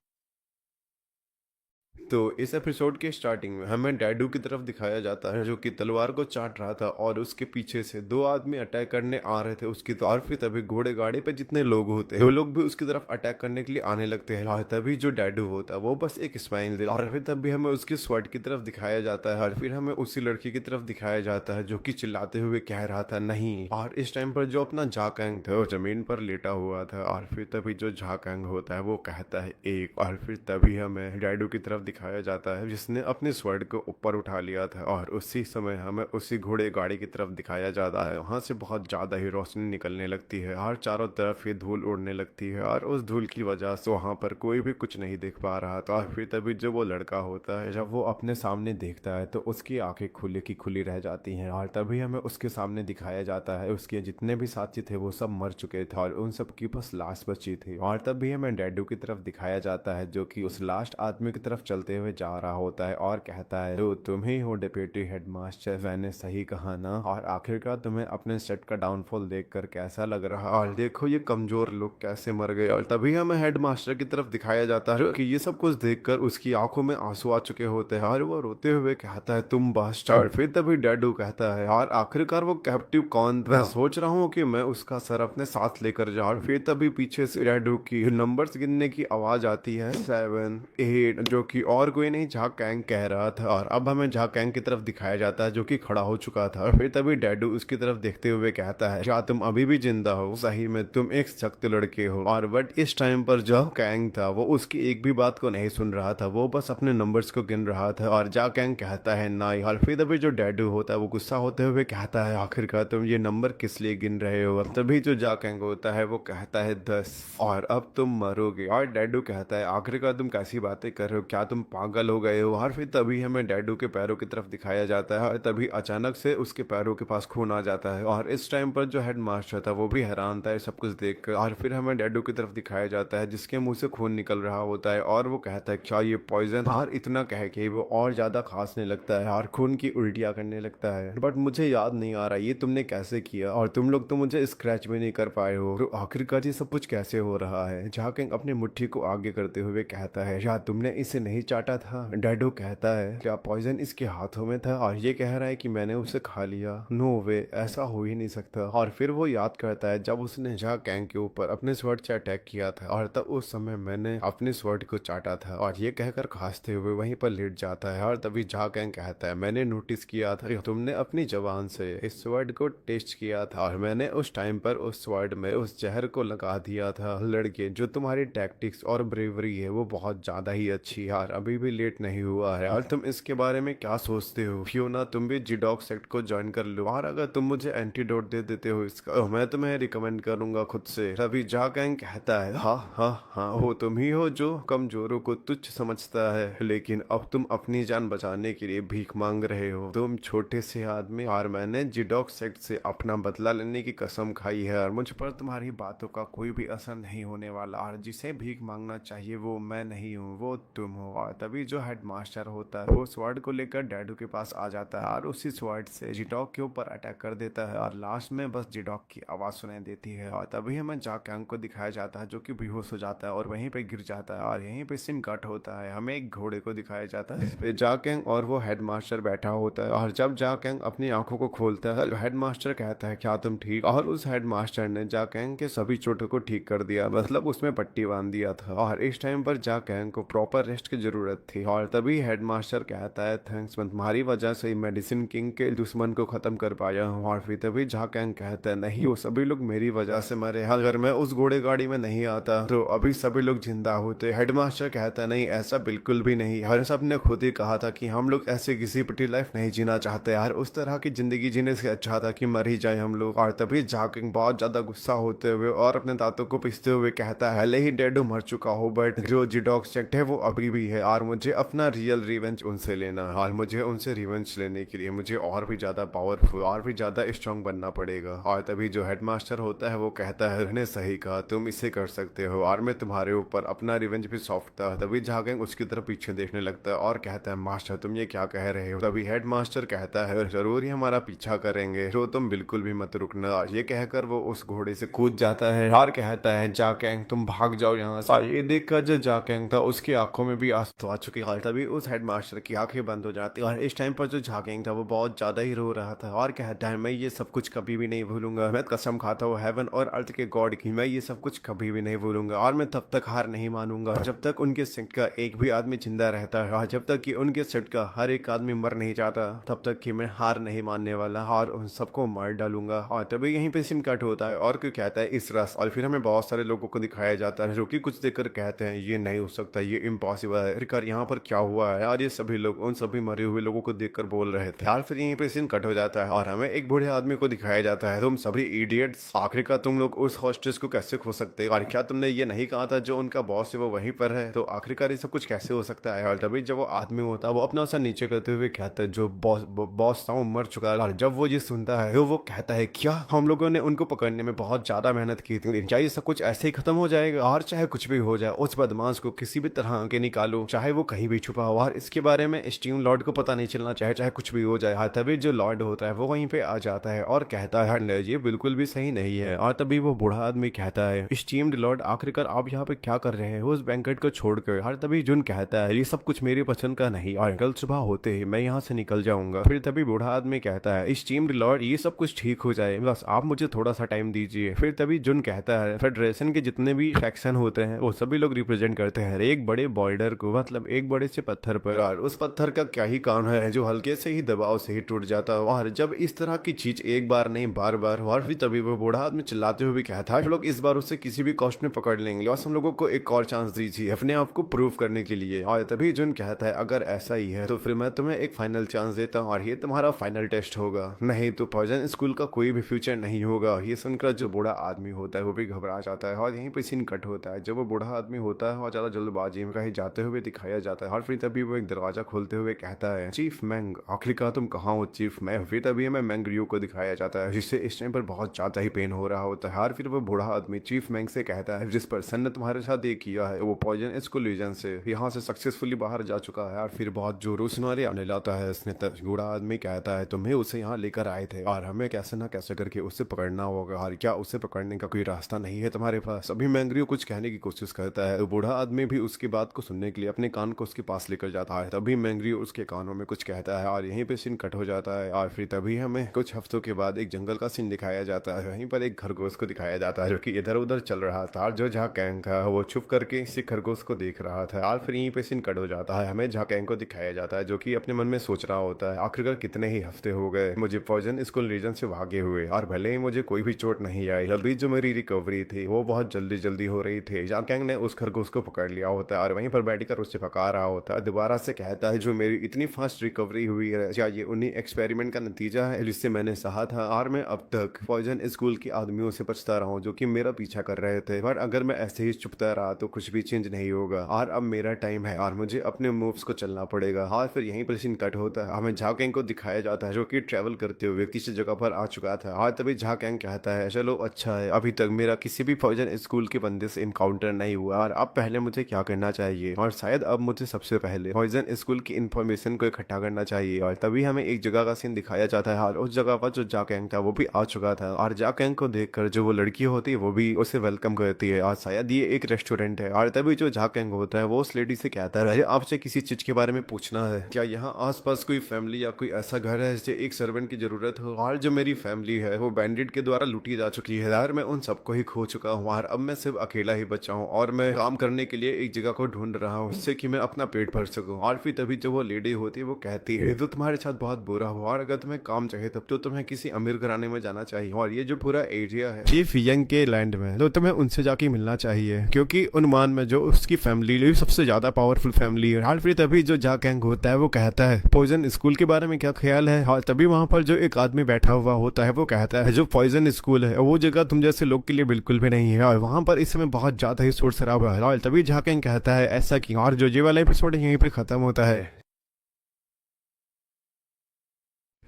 तो इस एपिसोड के स्टार्टिंग में हमें डैडू की तरफ दिखाया जाता है जो कि तलवार को चाट रहा था और उसके पीछे से दो आदमी अटैक करने आ रहे थे उसकी। तो और फिर तभी घोड़े गाड़ी पे जितने लोग होते हैं वो लोग भी उसकी तरफ अटैक करने के लिए आने लगते हैं। और तभी जो डैडू होता है वो बस एक स्माइल दे और फिर तभी हमें उसकी स्वॉर्ड की तरफ दिखाया जाता है। और फिर हमें उसी लड़की की तरफ दिखाया जाता है जो कि चिल्लाते हुए कह रहा था नहीं। और इस टाइम पर जो अपना जाकैंग था वो जमीन पर लेटा हुआ था। और फिर तभी जो जाकैंग होता है वो कहता है एक। और फिर तभी हमें डैडू की तरफ दिखाया जाता है जिसने अपने स्वॉर्ड को ऊपर उठा लिया था। और उसी समय हमें उसी घोड़े गाड़ी की तरफ दिखाया जाता है। वहां से बहुत ज्यादा ही रोशनी निकलने लगती है और चारों तरफ ये धूल उड़ने लगती है और उस धूल की वजह से वहां पर कोई भी कुछ नहीं देख पा रहा था। और फिर तभी जो वो लड़का होता है जब वो अपने सामने देखता है तो उसकी आंखें खुली की खुली रह जाती हैं। और तभी हमें उसके सामने दिखाया जाता है उसके जितने भी साथी थे वो सब मर चुके थे और उन सब की बस लाश बची थी। और तभी हमें डैडू की तरफ दिखाया जाता है जो कि उस लास्ट आदमी की तरफ चलते हुए जा रहा होता है और कहता है तो तुम ही हो डिप्टी हेडमास्टर, मैंने सही कहा ना? और आखिरकार तुम्हें अपने सेट का डाउनफॉल देखकर कैसा लग रहा? और देखो ये कमजोर लोग कैसे मर गए। और तभी हमें हेडमास्टर की तरफ दिखाया जाता है कि ये सब कुछ देखकर उसकी आंखों में आंसू आ चुके होते हैं और वो रोते हुए कहता है तुम बास्टर्ड। फिर तभी डैडू कहता है यार आखिरकार वो कैप्टिव कौन था? मैं सोच रहा हूँ कि मैं उसका सर अपने साथ लेकर जाऊं। फिर तभी पीछे से डैडू की नंबर्स गिनने की आवाज आती है 7 8, जो कि और कोई नहीं जाकैंग कह रहा था। और अब हमें जाकैंग की तरफ दिखाया जाता है जो कि खड़ा हो चुका था। और फिर तभी डैडू उसकी तरफ देखते हुए कहता है क्या तुम अभी भी जिंदा हो? सही में तुम एक सख्त लड़के हो। और बट इस टाइम पर जाकैंग था वो उसकी एक भी बात को नहीं सुन रहा था, वो बस अपने नंबर्स को गिन रहा था। और जाकैंग कहता है नहीं। और फिर तभी जो डैडू होता है वो गुस्सा होते हुए कहता है आखिरकार तुम ये नंबर किस लिए गिन रहे हो? अब तभी जो जाकैंग होता है वो कहता है 10 और अब तुम मरोगे। और डैडू कहता है आखिरकार तुम कैसी बातें कर रहे हो, क्या तुम पागल हो गए हो? और फिर तभी हमें डैडू के पैरों की तरफ दिखाया जाता है और तभी अचानक से उसके पैरों के पास खून आ जाता है। और इस टाइम पर जो हेड मास्टर था वो भी हैरान था ये सब कुछ देखकर। और फिर हमें डैडू की तरफ दिखाया जाता है जिसके मुंह से खून निकल रहा होता है और वो कहता है क्या ये पॉइजन? और इतना कह के वो और ज्यादा खांसने लगता है और खून की उल्टियां करने लगता है। बट मुझे याद नहीं आ रहा ये तुमने कैसे किया, और तुम लोग तो मुझे स्क्रैच भी नहीं कर पाए हो। तो आखिरकार ये सब कुछ कैसे हो रहा है? जाकैंग अपनी मुट्ठी को आगे करते हुए कहता है क्या तुमने इसे नहीं चाटा था? डैडू कहता है क्या पॉइजन इसके हाथों में था और ये कह रहा है कि मैंने उसे खा लिया? नो वे, ऐसा हो ही नहीं सकता। और फिर वो याद करता है जब उसने जाकैंग के ऊपर अपने स्वॉर्ड से अटैक किया था और तब उस समय मैंने अपने स्वॉर्ड को चाटा था। और ये कहकर खांसते हुए वहीं पर लेट जाता है। और तभी जाकैंग कहता है मैंने नोटिस किया था कि तुमने अपनी जबान से इस स्वॉर्ड को टेस्ट किया था और मैंने उस टाइम पर उस स्वॉर्ड में उस जहर को लगा दिया था। लड़के जो तुम्हारी टैक्टिक्स और ब्रेवरी है वो बहुत ज्यादा ही अच्छी है यार, अभी भी लेट नहीं हुआ है। और तुम इसके बारे में क्या सोचते हो? फियोना तुम भी जिडॉग सेक्ट को ज्वाइन कर लो और अगर तुम मुझे एंटीडोट दे देते हो इसका तो मैं तुम्हें रिकमेंड करूंगा खुद से। तभी जाकैंग कहता है हाँ हाँ हाँ, वो तुम ही हो जो कमजोरों को तुच्छ समझता है, लेकिन अब तुम अपनी जान बचाने के लिए भीख मांग रहे हो। तुम छोटे से आदमी, और मैंने जिडॉग सेक्ट से अपना बदला लेने की कसम खाई है और मुझ पर तुम्हारी बातों का कोई भी असर नहीं होने वाला। और जिसे भीख मांगना चाहिए वो मैं नहीं हूँ, वो तुम हो। और और तभी जो हेडमास्टर होता है वो स्वॉर्ड को लेकर डैडू के पास आ जाता है और उसी स्वॉर्ड से जिडॉक के ऊपर अटैक कर देता है और लास्ट में बस जिडॉक की आवाज सुनाई देती है और तभी हमें जा कैंग को दिखाया जाता है जो कि बेहोश हो जाता है और वहीं पे गिर जाता है और यहीं पे सीन कट होता है। हमें एक घोड़े को दिखाया जाता है, इस पे जा कैंग और वो हेडमास्टर बैठा होता है और जब जा कैंग अपनी आंखों को खोलता है हेडमास्टर कहता है क्या तुम ठीक, और उस हेडमास्टर ने जा कैंग के सभी चोटों को ठीक कर दिया, मतलब उसमें पट्टी बांध दिया था और इस टाइम पर जा कैंग को प्रॉपर रेस्ट की जरूरत थी। और तभी हेडमास्टर कहता है थैंक्स, मैं तुम्हारी वजह से ही मेडिसिन किंग के दुश्मन को खत्म कर पाया हूँ। और फिर तभी जा कैंग कहता है नहीं, वो सभी लोग मेरी वजह से मरे, अगर मैं उस घोड़े गाड़ी में नहीं आता तो अभी सभी लोग जिंदा होते। हेडमास्टर कहता है नहीं, ऐसा बिल्कुल भी नहीं, हर सब ने खुद ही कहा था कि हम लोग ऐसे किसी पिटी लाइफ नहीं जीना चाहते यार, उस तरह की जिंदगी जीने से अच्छा था कि मर ही जाए हम लोग। और तभी जा कैंग बहुत ज्यादा गुस्सा होते हुए और अपने दांतों को पिसते हुए कहता है भले ही डैडो मर चुका हो बट जो जिडॉक सेक्ट है वो अभी भी है और मुझे अपना रियल रिवेंज उनसे लेना है और मुझे उनसे रिवेंज लेने के लिए मुझे और भी ज्यादा पावरफुल और भी ज्यादा स्ट्रांग बनना पड़ेगा। और तभी जो हेडमास्टर होता है वो कहता है ने सही कहा, तुम इसे कर सकते हो और मैं तुम्हारे ऊपर अपना रिवेंज भी सौंपता है। तभी जा कैंग उसकी तरफ पीछे देखने लगता है और कहता है मास्टर तुम ये क्या कह रहे हो। तभी हेडमास्टर कहता है जरूर ही हमारा पीछा करेंगे तो तुम बिल्कुल भी मत रुकना। ये कहकर वो उस घोड़े से कूद जाता है और कहता है जा कैंग तुम भाग जाओ यहाँ से। ये देखकर जो जा कैंग था उसकी आंखों में भी आंसू आ चुके हैं। तभी उस हेडमास्टर की आंखें बंद हो जाती और इस टाइम पर जो जा कैंग था वो बहुत ज्यादा ही रो रहा था और कहता है मैं ये सब कुछ कभी भी नहीं भूलूंगा, मैं कसम खाता हूँ हेवन और अर्थ के गॉड की, मैं ये सब कुछ कभी भी नहीं भूलूंगा और मैं तब तक हार नहीं मानूंगा जब तक उनके सेट का एक भी आदमी जिंदा रहता है और जब तक कि उनके सेट का हर एक आदमी मर नहीं जाता तब तक कि मैं हार नहीं मानने वाला और उन सबको मार डालूंगा। और तभी यहीं पे सीन कट होता है और क्यों कहता है इस रस, और फिर हमें बहुत सारे लोगों को दिखाया जाता है जो कि कुछ देखकर कहते हैं ये नहीं हो सकता, ये इम्पॉसिबल है, फिर यहाँ पर क्या हुआ है। और ये सभी लोग उन सभी मरे हुए लोगों को देखकर बोल रहे थे। यार फिर यहीं पे सीन कट हो जाता है और हमें एक बूढ़े आदमी को दिखाया जाता है, तुम सभी इडियट्स, आखिरकार तुम लोग उस हॉस्टेस को कैसे खो सकते हो और क्या तुमने ये नहीं कहा था जो उनका बॉस है वो वहीं पर है, तो आखिरकार ये सब कुछ कैसे हो सकता है। और तभी जब वो आदमी होता है वो अपना सर नीचे करते हुए कहता है जो बॉस था वो मर चुका है। और जब वो ये सुनता है वो कहता है क्या हम लोगों ने उनको पकड़ने में बहुत ज्यादा मेहनत की थी, क्या ये सब कुछ ऐसे ही खत्म हो जाएगा। और चाहे कुछ भी हो जाए उस बदमाश को किसी भी तरह के निकालो, चाहे वो कहीं भी छुपा हो और इसके बारे में स्टीम लॉर्ड को पता नहीं चलना चाहिए, चाहे कुछ भी हो जाए। हाँ तभी जो लॉर्ड होता है वो वहीं पे आ जाता है और कहता है ये बिल्कुल भी सही नहीं है। और तभी वो बूढ़ा आदमी कहता है स्टीम्ड लॉर्ड आखिरकार आप यहाँ पे क्या कर रहे हैं उस बैंकेट को छोड़कर। और तभी जुन कहता है ये सब कुछ मेरी पसंद का नहीं और कल सुबह होते ही मैं यहाँ से निकल जाऊंगा। फिर तभी बूढ़ा आदमी कहता है स्टीम्ड लॉर्ड ये सब कुछ ठीक हो जाए, बस आप मुझे थोड़ा सा टाइम दीजिए। फिर तभी जुन कहता है फेडरेशन के जितने भी फैक्शन होते हैं वो सभी लोग रिप्रेजेंट करते हैं एक बड़े बॉर्डर को, मतलब एक बड़े से पत्थर पर, और उस पत्थर का क्या ही काम है जो हल्के से ही दबाव से ही टूट जाता है। और जब इस तरह की चीज एक बार नहीं बार बार, और फिर तभी वो बूढ़ा आदमी चिल्लाते हुए भी कहता है हम लोग इस बार उसे किसी भी कॉस्ट में पकड़ लेंगे और हम लोगों को एक और चांस दीजिए अपने आप को प्रूव करने के लिए। और तभी जुन कहता है अगर ऐसा ही है तो फिर मैं तुम्हें एक फाइनल चांस देता हूँ और ये तुम्हारा फाइनल टेस्ट होगा, नहीं तो पॉइजन स्कूल का कोई भी फ्यूचर नहीं होगा। ये सुनकर जो बूढ़ा आदमी होता है वो भी घबरा जाता है और यहीं पे सीन कट होता है। जब वो बूढ़ा आदमी होता है और ज्यादा जल्दबाजी में कहीं जाते हुए दिखाया जाता है और फिर तभी वो एक दरवाजा खोलते हुए कहता है चीफ मैंग, आखिरकार तुम कहाँ हो चीफ मैंग। फिर तभी हमें मैंग रियो को दिखाया जाता है जिससे इस टाइम पर बहुत ज्यादा ही पेन हो रहा होता है। और फिर वो बूढ़ा आदमी चीफ मैंग से कहता है जिस पर्सन ने तुम्हारे साथ ये किया है वो पॉइजन स्कूल रीजन से यहाँ से सक्सेसफुली बाहर जा चुका है। और फिर बहुत जोरों से नारे आने लाता है उसने। बूढ़ा आदमी कहता है तुम्हें उसे यहाँ लेकर आए थे और हमें कैसे ना कैसे करके उससे पकड़ना होगा, और क्या उसे पकड़ने का कोई रास्ता नहीं है तुम्हारे पास। अभी मैंग्रियो कुछ कहने की कोशिश करता है, बूढ़ा आदमी भी उसकी बात को सुनने के लिए अपने कान को उसके पास लेकर जाता है। तभी मैंग्रियो उसके कानों में कुछ कहता है और यहीं पे सीन कट हो जाता है। और फिर तभी हमें कुछ हफ्तों के बाद एक जंगल का सीन दिखाया जाता है, वहीं पर एक खरगोश को दिखाया जाता है जो कि इधर उधर चल रहा था। और जो जा कैंग था वो छुप करके इसी खरगोश को देख रहा था। और फिर यहीं पे सीन कट हो जाता है, हमें जा कैंग को दिखाया जाता है जो कि अपने मन में सोच रहा होता है आखिरकार कितने ही हफ्ते हो गए मुझे पॉइजन स्कूल रीजन से भागे हुए और भले ही मुझे कोई भी चोट नहीं आई, अभी जो मेरी रिकवरी थी वो बहुत जल्दी जल्दी हो रही थी। जा कैंग ने उस खरगोश को पकड़ लिया होता है और वहीं पर बैठकर उससे पका रहा होता है। दोबारा से कहता है जो मेरी इतनी फास्ट रिकवरी हुई है क्या ये उन्हीं एक्सपेरिमेंट का नतीजा है जिससे मैंने सहा था, और मैं अब तक पॉइजन स्कूल के आदमियों से बचता रहा हूँ जो कि मेरा पीछा कर रहे थे, पर अगर मैं ऐसे ही चुपता रहा तो कुछ भी चेंज नहीं होगा और अब मेरा टाइम है और मुझे अपने मूव्स को चलना पड़ेगा। और फिर यहीं पर सीन कट होता है, हमें जा कैंग को दिखाया जाता है जो कि ट्रेवल करते हुए किसी जगह पर आ चुका था। और तभी जा कैंग कहता है चलो अच्छा है अभी तक मेरा किसी भी पॉइजन स्कूल के बंदे से इनकाउंटर नहीं हुआ और अब पहले मुझे क्या करना चाहिए, और शायद अब मुझे सबसे पहले पॉइजन स्कूल की इन्फॉर्मेशन को इकट्ठा करना चाहिए। और तभी हमें एक जगह का सीन दिखाया जाता है और उस जगह पर जो जाकेंग था वो भी आ चुका था। और जाकेंग को देखकर जो वो लड़की होती है वो भी उसे वेलकम करती है और शायद ये एक रेस्टोरेंट है। और तभी जो जाकेंग होता है वो उस लेडी से कहता है, आपसे किसी चीज के बारे में पूछना है, क्या यहाँ आसपास कोई फैमिली या कोई ऐसा घर है जिसे एक सर्वेंट की जरूरत हो। और जो मेरी फैमिली है वो बैंडिट के द्वारा लूटी जा चुकी है यार, मैं उन सबको ही खो चुका हूँ और अब मैं सिर्फ अकेला ही बचा हूँ और मैं काम करने के लिए एक जगह को ढूंढ रहा हूँ जिससे कि मैं अपना पेट भर सकूँ। और फिर तभी जो वो लेडी होती है वो कहती है, तो तुम्हारे साथ बहुत बुरा हुआ और अगर तुम्हें काम चाहिए तब तो तुम्हें किसी अमीर घराने में जाना चाहिए और ये जो पूरा एरिया है ये फियंग के लैंड में, तो तुम्हें उनसे जाके मिलना चाहिए क्योंकि अनुमान में जो उसकी फैमिली सबसे ज्यादा पावरफुल फैमिली है। और फिर तभी जो जाकेंग होता है वो कहता है, पॉइजन स्कूल के बारे में क्या ख्याल है। और तभी वहां पर जो एक आदमी बैठा हुआ होता है वो कहता है, जो पॉइजन स्कूल है वो जगह तुम जैसे लोग के लिए बिल्कुल भी नहीं है और वहां पर इस समय बहुत ज्यादा ही शोर शराबा है। और तभी जाकेंग कहता है ऐसा क्यों, और जो ये वाला एपिसोड यहीं पे खत्म होता है।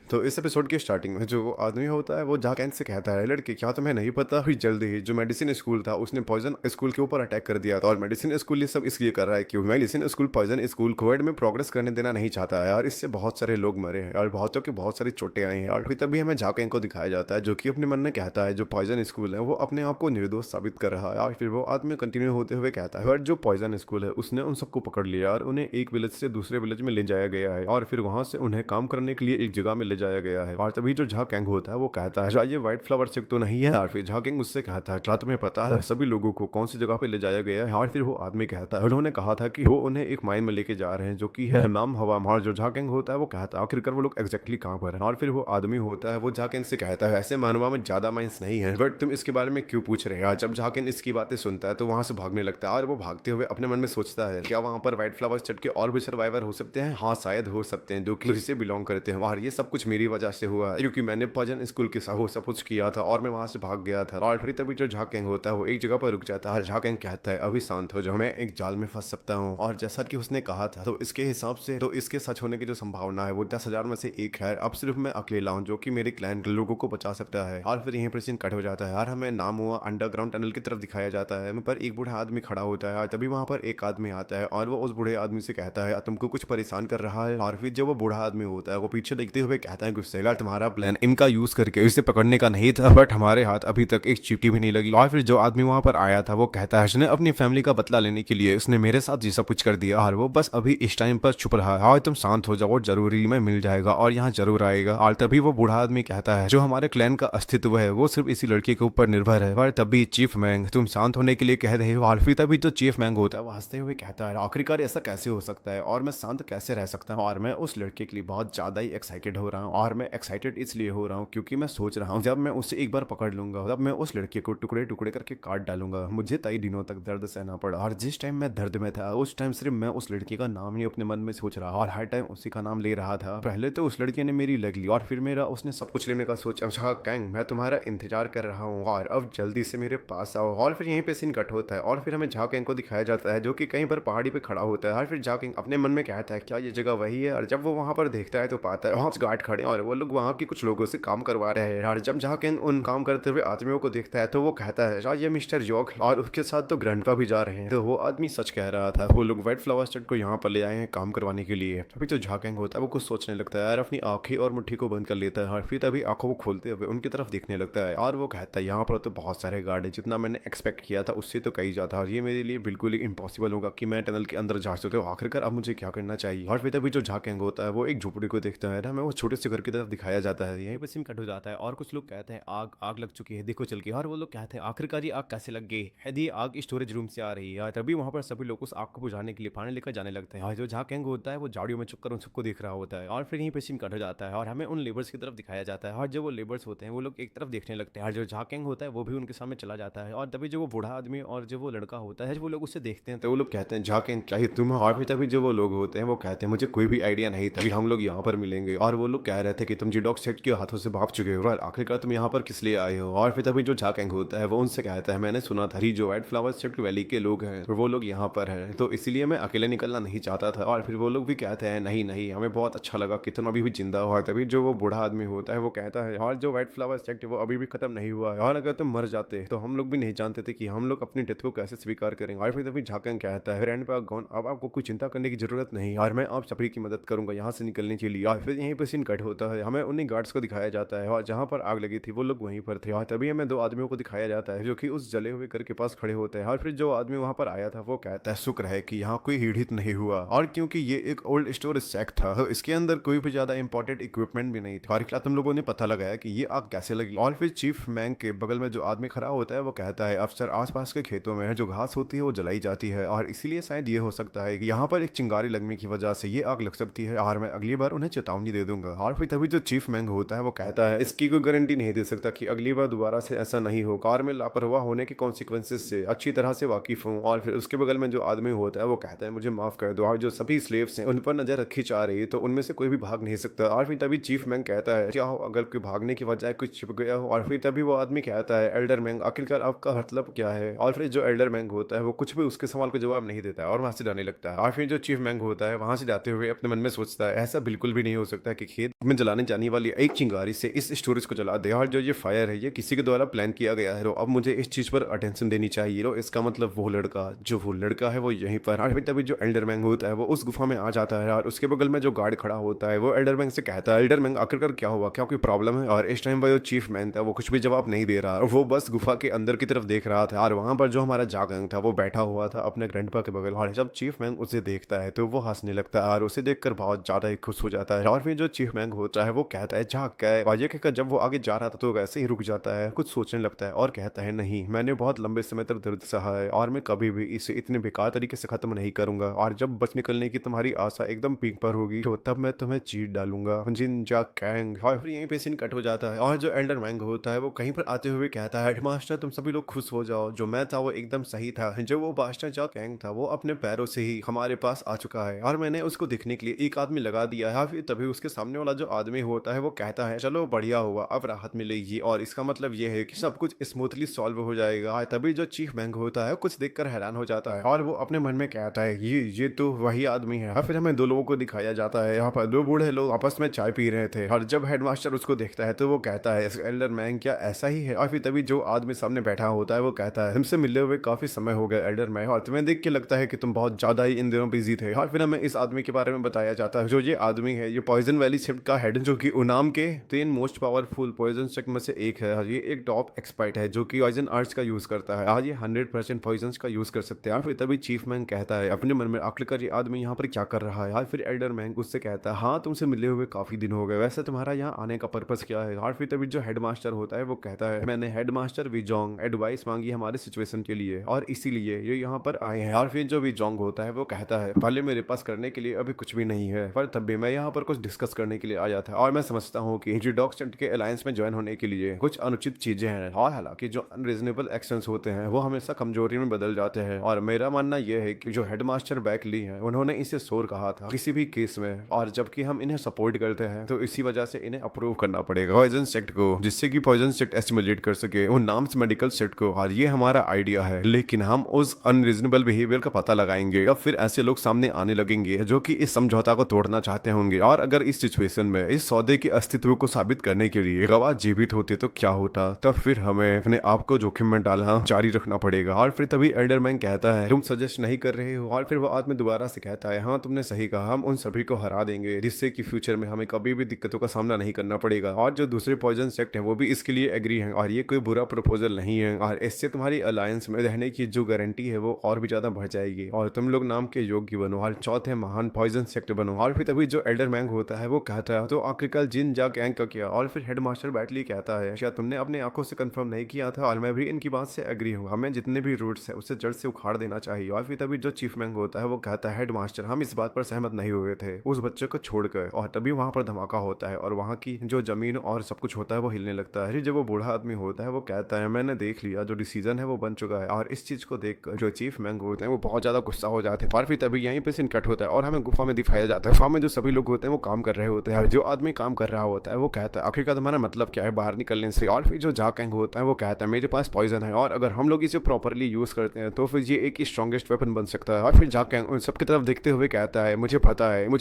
तो इस एपिसोड की स्टार्टिंग में जो आदमी होता है वो जाकेंग से कहता है, लड़के क्या तुम्हें नहीं पता हुई जल्दी ही जो मेडिसिन स्कूल था उसने पॉइजन स्कूल के ऊपर अटैक कर दिया था और मेडिसिन स्कूल ये सब इसलिए कर रहा है क्यों medicine school poison school Covid में प्रोग्रेस करने देना नहीं चाहता है और इससे बहुत सारे लोग मरे हैं और बहुतों की बहुत सारी चोटें आई हैं। और फिर तभी हमें जाकेंग को दिखाया जाता है जो कि अपने मन में कहता है जो पॉइजन स्कूल है वो अपने आप को निर्दोष साबित कर रहा है। और फिर वो आदमी कंटिन्यू होते हुए कहता है, जो पॉइजन स्कूल है उसने उन सबको पकड़ लिया और उन्हें एक विलेज से दूसरे विलेज में ले जाया गया है और फिर वहां से उन्हें काम करने के लिए एक जगह में ले जाया गया है। और तभी जो झाकेंग होता है वो कहता है, ये व्हाइट फ्लावर सिक तो नहीं है। और फिर झाकेंग उससे कहता है, क्या तुम्हें पता है सभी लोगों को कौन सी जगह पे ले जाया गया है। और फिर वो आदमी कहता है, उन्होंने कहा था कि वो उन्हें एक माइन में लेके जा रहे हैं जो कि है नाम हवा। और जो झाकेंग होता है वो कहता है आखिरकार वो लोग एग्जैक्टली कहाँ पर है। और फिर वो आदमी होता है वो झाकेंग से कहता है, ऐसे मानवा में ज्यादा माइंस नहीं है बट तुम इसके बारे में क्यों पूछ रहे हो। जब झाकेंग इसकी बातें सुनता है तो वहां से भागने लगता है और वो भागते हुए अपने मन में सोचता है, क्या वहां पर व्हाइट फ्लावर्स चढ़ के और भी सर्वाइवर हो सकते हैं। हाँ शायद हो सकते हैं जो कि से बिलोंग करते हैं और ये सब कुछ मेरी वजह से हुआ है क्योंकि मैंने पॉइजन स्कूल के साथ सब कुछ किया था और मैं वहां से भाग गया था। और फिर तभी जो झाकेंग होता है वो एक जगह पर रुक जाता है। झाकेंग कहता है, अभी शांत हो जाओ, मैं एक जाल में फंस सकता हूँ। और जैसा कि उसने कहा था तो इसके हिसाब से तो इसके सच होने की जो संभावना है वो 10,000 में से एक है। अब सिर्फ मैं अकेला हूँ जो कि मेरे क्लैन के लोगों को बचा सकता है। और फिर यहीं पर सीन कट हो जाता है और हमें नाम हुआ अंडरग्राउंड टनल की तरफ दिखाया जाता है पर एक बूढ़ा आदमी खड़ा होता है और तभी वहां पर एक आदमी आता है और वो उस बूढ़े आदमी से कहता है, तुमको कुछ परेशान कर रहा है। और फिर जब वो बूढ़ा आदमी होता है वो पीछे देखते हुए कहता है, गुस्से तुम्हारा प्लान इनका यूज करके इसे पकड़ने का नहीं था बट हमारे हाथ अभी तक एक चींटी भी नहीं लगी। और फिर जो आदमी वहां पर आया था वो कहता है, उसने अपनी फैमिली का बदला लेने के लिए उसने मेरे साथ ये सब कुछ कर दिया और वो बस अभी इस टाइम पर छुप रहा है और तुम शांत हो जाओ, जरूरी में मिल जाएगा और यहाँ जरूर आएगा। और तभी वो बूढ़ा आदमी कहता है, जो हमारे क्लैन का अस्तित्व है वो सिर्फ इसी लड़के के ऊपर निर्भर है। और तभी चीफ मैंग तुम शांत होने के लिए कह रहे हो। और फिर तभी तो चीफ मैंग होता है वो हंसते हुए कहता है, आखिरकार ऐसा कैसे हो सकता है और मैं शांत कैसे रह सकता हूँ। और मैं उस लड़के के लिए बहुत ज्यादा ही एक्साइटेड हो रहा हूँ और मैं एक्साइटेड इसलिए हो रहा हूँ क्योंकि मैं सोच रहा हूँ जब मैं उसे एक बार पकड़ लूंगा तब मैं उस लड़के को टुकड़े टुकड़े करके काट डालूंगा। मुझे कई दिनों तक दर्द सहना पड़ा और जिस टाइम मैं दर्द में था उस टाइम सिर्फ मैं उस लड़के का नाम ही अपने मन में सोच रहा और हर टाइम उसी का नाम ले रहा था। पहले तो उस लड़के ने मेरी लग ली और फिर मेरा उसने सब कुछ लेने का सोचा। अच्छा कैंग, मैं तुम्हारा इंतजार कर रहा हूँ और अब जल्दी से मेरे पास आओ। और फिर यहीं पे सीन कट होता है और फिर हमें झाकेंग को दिखाया जाता है जो कि कहीं पर पहाड़ी पे खड़ा होता है। और फिर झाकेंग अपने मन में कहता है, क्या ये जगह वही है। और जब वो वहां पर देखता है तो पाता है वहां गार्ड खड़े और वो लोग वहां के कुछ लोगों से काम करवा रहे हैं। और जब झाकेंग उन काम करते हुए आदमियों को देखता है तो वो कहता है, ये मिस्टर जॉक और उसके साथ तो ग्रैंडपा भी जा रहे हैं। तो वो आदमी सच कह रहा था, वो लोग व्हाइट फ्लावर स्टेट को यहाँ पर ले आए हैं काम करवाने के लिए। अभी तो झाकेंग होता है वो कुछ सोचने लगता है यार, अपनी आंखें और मुट्ठी को बंद कर लेता है और फिर तभी आंखों को खोलते हुए उनकी तरफ देखने लगता है और वो कहता है, यहाँ पर तो बहुत सारे गार्ड है, जितना मैंने एक्सपेक्ट किया था उससे तो कहीं ज्यादा और ये मेरे लिए बिल्कुल ही इम्पॉसिबल होगा कि मैं टनल के अंदर जा सकूँ। आखिरकार अब मुझे क्या करना चाहिए। और फिर तभी जो झाकेंग होता है वो एक झोपड़ी को देखता है, हमें वो छोटे से घर की तरफ दिखाया जाता है। यहीं पर सीन कट हो जाता है और कुछ लोग कहते हैं आग आग लग चुकी है देखो चल के। और वो लोग कहते हैं आखिरकार ये आग कैसे लग गई, यदि आग स्टोरेज रूम से आ रही है। तभी वहां पर सभी लोग उस आग को बुझाने के लिए पानी लेकर जाने लगते हैं और जो झाकेंग होता है वो झाड़ियों में छुपकर उन सबको देख रहा होता है। और फिर यहीं पे सीन कट हो जाता है और हमें उन लेबर्स की तरफ दिखाया जाता है और जो वो लेबर्स होते हैं वो लोग एक तरफ देखने लगते हैं और जो झाकेंग होता है वो भी उनके सामने चला जाता है। और तभी जो वो बूढ़ा आदमी और जो वो लड़का होता है वो लोग उससे देखते हैं तो वो लोग कहते हैं, झाकेंग चाहिए तुम। और फिर तभी जो वो लोग होते हैं वो कहते हैं, मुझे कोई भी आइडिया नहीं, तभी हम लोग यहाँ पर मिलेंगे। और वो लोग कह रहे थे कि तुम जिडॉक सेक्ट के हाथों से भाग चुके हो और आखिरकार तुम यहाँ पर किस लिए आए हो। और फिर तभी जो झाकेंग होता है वो उनसे कहता है मैंने सुना था जो वाइट फ्लावर सेक्ट वैली के लोग हैं वो लोग यहाँ पर हैं, तो इसीलिए मैं अकेले निकलना नहीं चाहता था। और फिर वो लोग भी कहते हैं नहीं नहीं, हमें बहुत अच्छा लगा कि तुम अभी भी जिंदा हो। तभी जो वो बूढ़ा आदमी होता है वो कहता है और जो व्हाइट फ्लावर सेक्ट है वो अभी भी खत्म नहीं हुआ है, और अगर तुम मर जाते तो हम लोग भी नहीं जानते थे कि हम लोग अपनी डेथ को कैसे स्वीकार करेंगे। और फिर तभी झाकेंग कहता है फ्रेंड गॉन, अब आपको कोई चिंता करने की जरूरत नहीं और मैं आप सभी की मदद करूंगा यहाँ से निकलने के लिए। और फिर यहीं पर सीन कट होता है, हमें उन्हीं गार्ड्स को दिखाया जाता है और जहाँ पर आग लगी थी वो लोग वहीं पर थे। और तभी हमें दो आदमियों को दिखाया जाता है जो कि उस जले हुए घर के पास खड़े होते हैं। और फिर जो आदमी वहां पर आया था वो कहता है शुक्र है कि यहाँ कोई हिड़ित नहीं हुआ, और क्योंकि ये एक ओल्ड स्टोरेज सेक्ट था तो इसके अंदर कोई भी ज्यादा इंपॉर्टेंट इक्विपमेंट भी नहीं था। और तुम लोगों ने पता लगाया कि ये आग कैसे लगी। और फिर चीफ मैंग के बगल में जो आदमी खड़ा होता है वो कहता है अफसर आसपास के खेतों में जो घास होती है वो जलाई जाती है और इसीलिए शायद ये हो सकता है कि यहाँ पर एक चिंगारी लगने की वजह से ये आग लग सकती है और मैं अगली बार उन्हें चेतावनी दे दूंगा। और फिर तभी जो चीफ मैंग होता है वो कहता है इसकी कोई गारंटी नहीं दे सकता कि अगली बार दोबारा से ऐसा नहीं हो, कार में लापरवाह होने के कॉन्सिक्वेंसेस से अच्छी तरह से वाकिफ हूँ। और फिर उसके बगल में जो आदमी होता है वो कहता है मुझे माफ कर दो, और जो सभी स्लेव्स हैं उन पर नजर रखी जा रही है तो उनमें से कोई भी भाग नहीं सकता। और फिर तभी चीफ मैंग कहता है क्या हो अगर कोई भागने की वजह कुछ छिप गया हो। और फिर तभी वो आदमी कहता है एल्डर मैंग आखिरकार आपका मतलब क्या है। और फिर जो एल्डर मैंग होता है वो कुछ भी उसके सवाल का जवाब नहीं देता है और वहां से जाने लगता है। और फिर जो चीफ मैंग होता है वहां से जाते हुए अपने मन में सोचता है ऐसा बिल्कुल भी नहीं हो सकता कि खेत में जलाने जाने वाली एक चिंगारी से इस स्टोरेज को जला दे, और जो ये फायर है ये किसी के द्वारा प्लान किया गया है। तो अब मुझे इस चीज पर अटेंशन देनी चाहिए। तो इसका मतलब वो लड़का है वो यहीं पर। और फिर तभी जो एल्डर मैंग होता है वो उस गुफा में आ जाता है और उसके बगल में जो गार्ड खड़ा होता है वो एल्डर मैंग से कहता है एल्डर मैंग आखिरकार क्या हुआ, क्या कोई प्रॉब्लम है। और इस टाइम पर जो चीफ मैन था वो कुछ भी जवाब नहीं दे रहा, वो बस गुफा के अंदर की तरफ देख रहा था। और वहां पर जो हमारा जागंग था वो बैठा हुआ था अपने ग्रैंडपा के बगल। और जब चीफ मैंग उसे देखता है तो वो हंसने लगता है और उसे देखकर बहुत ज्यादा ही खुश हो जाता है। और फिर जो चीफ मैंग होता है वो कहता है जाग क्या है। और ये कहकर जब वो आगे जा रहा था तो वैसे ही रुक जाता है, कुछ सोचने लगता है और कहता है नहीं, मैंने बहुत लंबे समय तक दर्द सहा है और मैं कभी भी इसे इतने बेकार तरीके से खत्म नहीं करूंगा। और जब बच निकलने की तुम्हारी आशा एकदम पीक पर होगी तो तब मैं तुम्हें चीट डालूंगा जिन जा कैंग। और फिर यहीं पे सीन कट हो जाता है और जो एल्डर मैंग होता है वो कहीं पर आते हुए कहता है हेडमास्टर तुम सभी लोग खुश हो जाओ, जो मैं था वो एकदम सही था, जो वो बास्टर जा कैंग था वो अपने पैरों से ही हमारे पास आ चुका है और मैंने उसको देखने के लिए एक आदमी लगा दिया है। फिर तभी उसके सामने वाला जो आदमी होता है वो कहता है चलो बढ़िया हुआ, अब राहत मिलेगी और इसका मतलब ये है कि सब कुछ स्मूथली सॉल्व हो जाएगा। तभी जो चीफ मैंग होता है कुछ देखकर हैरान हो जाता है और वो अपने मन में कहता है ये तो वही आदमी है। फिर हमें दो लोगों को दिखाया जाता है, यहाँ पर दो बूढ़े लोग आपस में चाय पी रहे थे और जब हेडमास्टर उसको देखता है तो वो कहता है एल्डर मैंग क्या ऐसा ही है। और फिर तभी जो आदमी सामने बैठा होता है वो कहता है हमसे मिले हुए काफी समय हो गया एल्डर मैंग, और तुम्हें देख के लगता है कि तुम बहुत ज्यादा ही इन दिनों बिजी थे। और फिर हमें इस आदमी के बारे में बताया जाता है जो ये आदमी है ये पॉइजन वैली शिफ्ट का हेड जो कि उनाम के 3 मोस्ट पावरफुल पॉइजन सेक्ट में से एक है। ये एक टॉप एक्सपर्ट है जो कि पॉइजन आर्ट्स का यूज करता है, आज ये 100% पॉइजन का यूज कर सकते हैं। फिर तभी चीफ मैंग कहता है अपने मन में आखिरकार ये आदमी यहाँ पर क्या कर रहा है। फिर एल्डर मैंग उससे कहता है हाँ तुमसे मिले हुए काफी दिन हो गए, वैसे तुम्हारा यहाँ आने का पर्पस क्या है। और फिर तभी जो हेडमास्टर होता है वो कहता है मैंने हेडमास्टर विजोंग एडवाइस मांगी हमारे सिचुएशन के लिए और इसीलिए ये यहाँ पर आए हैं। और फिर जो विजोंग होता है वो कहता है पहले मेरे पास करने के लिए अभी कुछ भी नहीं है, पर तब भी मैं यहाँ पर कुछ डिस्कस करने के लिए आया था और मैं समझता हूँ कि जिडॉक सेक्ट के अलायंस में ज्वाइन होने के लिए कुछ अनुचित चीजें हैं और हालांकि जो अनरीजनेबल एक्शंस होते हैं वो हमेशा कमजोरी में बदल जाते हैं। और मेरा मानना यह है कि जो हेडमास्टर बैकली है उन्होंने इसे शोर कहा था किसी भी केस में, और जबकि हम इन्हें सपोर्ट करते हैं तो इसी वजह से इन्हें अप्रूव करना पड़ेगा पॉइजन सेक्ट को, जिससे कि पॉइजन सेक्ट एस्टिमुलेट कर सके उन नाम्स मेडिकल सेक्ट को। और ये हमारा आइडिया है, लेकिन हम उस अनरीजनेबल बिहेवियर का पता लगाएंगे या फिर ऐसे लोग सामने आने लगेंगे जो कि इस समझौता को तोड़ना चाहते होंगे। और अगर इस सिचुएशन में इस सौदे के अस्तित्व को साबित करने के लिए गवाह जीवित होते तो क्या होता, तब फिर हमें अपने आप को जोखिम में डालना जारी रखना पड़ेगा। और फिर तभी एल्डर मैंग कहता है तुम सजेस्ट नहीं कर रहे हो। और फिर वो आदमी दोबारा से कहता है हाँ तुमने सही कहा, हम उन सभी को हरा देंगे जिससे कि फ्यूचर में हमें कभी भी दिक्कतों का सामना नहीं करना पड़ेगा। और जो दूसरे पॉइजन सेक्ट है वो भी इसके लिए एग्री है और ये कोई बुरा प्रपोजल नहीं है, और इससे तुम्हारी अलायंस में रहने की जो गारंटी है वो और भी ज्यादा बढ़ जाएगी और तुम लोग नाम के योग्य बनो और चौथे महान पॉइजन सेक्ट बनो। और फिर तभी जो एल्डर मैंग होता है वो कहता है तो आखिरकार जिन जा गैंग का किया। और फिर हेडमास्टर बैटली कहता है क्या तुमने अपने आंखों से कंफर्म नहीं किया था, और मैं भी इनकी बात से एग्री हूँ, हमें जितने भी रूट्स है उसे जड़ से उखाड़ देना चाहिए। और फिर तभी जो चीफ मैंग होता है वो कहता है हेडमास्टर हम इस बात पर सहमत नहीं हुए थे उस बच्चे को छोड़कर। और तभी वहां पर धमाका होता है और वहां की जो जमीन और सब कुछ होता है वो हिलने लगता है। जब वो बूढ़ा आदमी होता है वो कहता है मैंने देख लिया जो डिसीजन है वो बन चुका है। और इस चीज को देखकर जो चीफ मैंग होते हैं वो बहुत ज्यादा गुस्सा हो जाते हैं। और फिर तभी यहीं पे सीन कट होता है और हमें गुफा में दिखाया जाता है, गुफा में जो सभी लोग होते हैं वो काम कर रहे होते हैं है। जो आदमी काम कर रहा होता है वो कहता है आखिरकार तुम्हारा मतलब क्या है बाहर निकलने से, और फिर जो जाकेंग होता है वो कहता है मेरे पास पॉइजन है और अगर हम लोग इसे प्रॉपरली यूज करते हैं तो फिर ये एक स्ट्रॉन्गेस्ट वेपन बन सकता है। और फिर जाकेंग उन सबकी तरफ देखते हुए कहता है मुझे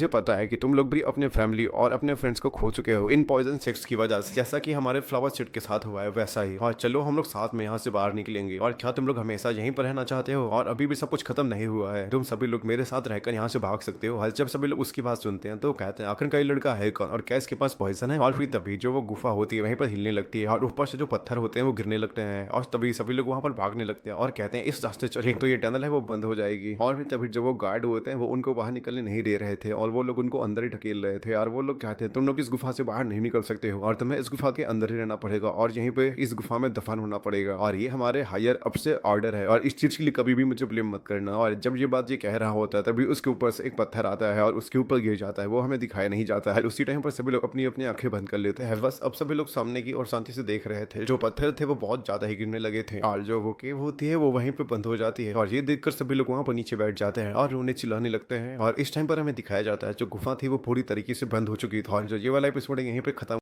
पता है कि तुम लोग भी अपने फैमिली और अपने फ्रेंड्स को खो चुके हो इन पॉइजन सेक्स की वजह से, जैसा कि हमारे फ्लावर सीड के साथ हुआ है वैसा ही। और चलो हम लोग साथ में यहाँ से बाहर निकलेंगे। और क्या तुम लोग हमेशा यहीं पर रहना चाहते हो और अभी भी सब कुछ खत्म नहीं हुआ है? तुम सभी लोग मेरे साथ रहकर यहाँ से भाग सकते हो। जब सभी लोग उसकी बात सुनते हैं तो कहते हैं आखिर का ये लड़का है कौन और क्या इसके पास पॉइजन है? और फिर तभी जो वो गुफा होती है वहीं पर हिलने लगती है और ऊपर से जो पत्थर होते हैं वो गिरने लगते हैं और तभी सभी लोग वहां पर भागने लगते हैं और कहते हैं इस रास्ते चले तो ये टनल है वो बंद हो जाएगी। और फिर तभी जो वो गार्ड होते हैं वो उनको बाहर निकलने नहीं दे रहे थे और वो लोग उनको अंदर ही ढकेल रहे थे और वो लोग कहते हैं तुम लोग इस गुफा से बाहर नहीं निकल सकते हो और तुम्हें इस गुफा के अंदर ही रहना पड़ेगा और यहीं पे इस गुफा में दफन होना पड़ेगा और ये हमारे हायर अप से ऑर्डर है और इस चीज के लिए कभी भी मुझे ब्लेम मत करना। और जब ये बात ये कह रहा होता है तभी उसके ऊपर से एक पत्थर आता है और उसके ऊपर गिर जाता है, वो हमें दिखाया नहीं जाता है। उसी टाइम पर सभी लोग अपनी अपनी आंखें बंद कर लेते हैं। बस अब सभी लोग सामने की और शांति से देख रहे थे। जो पत्थर थे वो बहुत ज्यादा ही गिरने लगे थे और जो वो केव होती है वो वहीं पे बंद हो जाती है और ये देखकर सभी लोग वहां पर नीचे बैठ जाते हैं और रोने चिल्लाने लगते हैं। और इस टाइम पर हमें दिखाया जाता है जो गुफा थी वो पूरी तरीके से बंद हो चुकी थी और जो ये वाला एपिसोड है यहीं पे खत्म।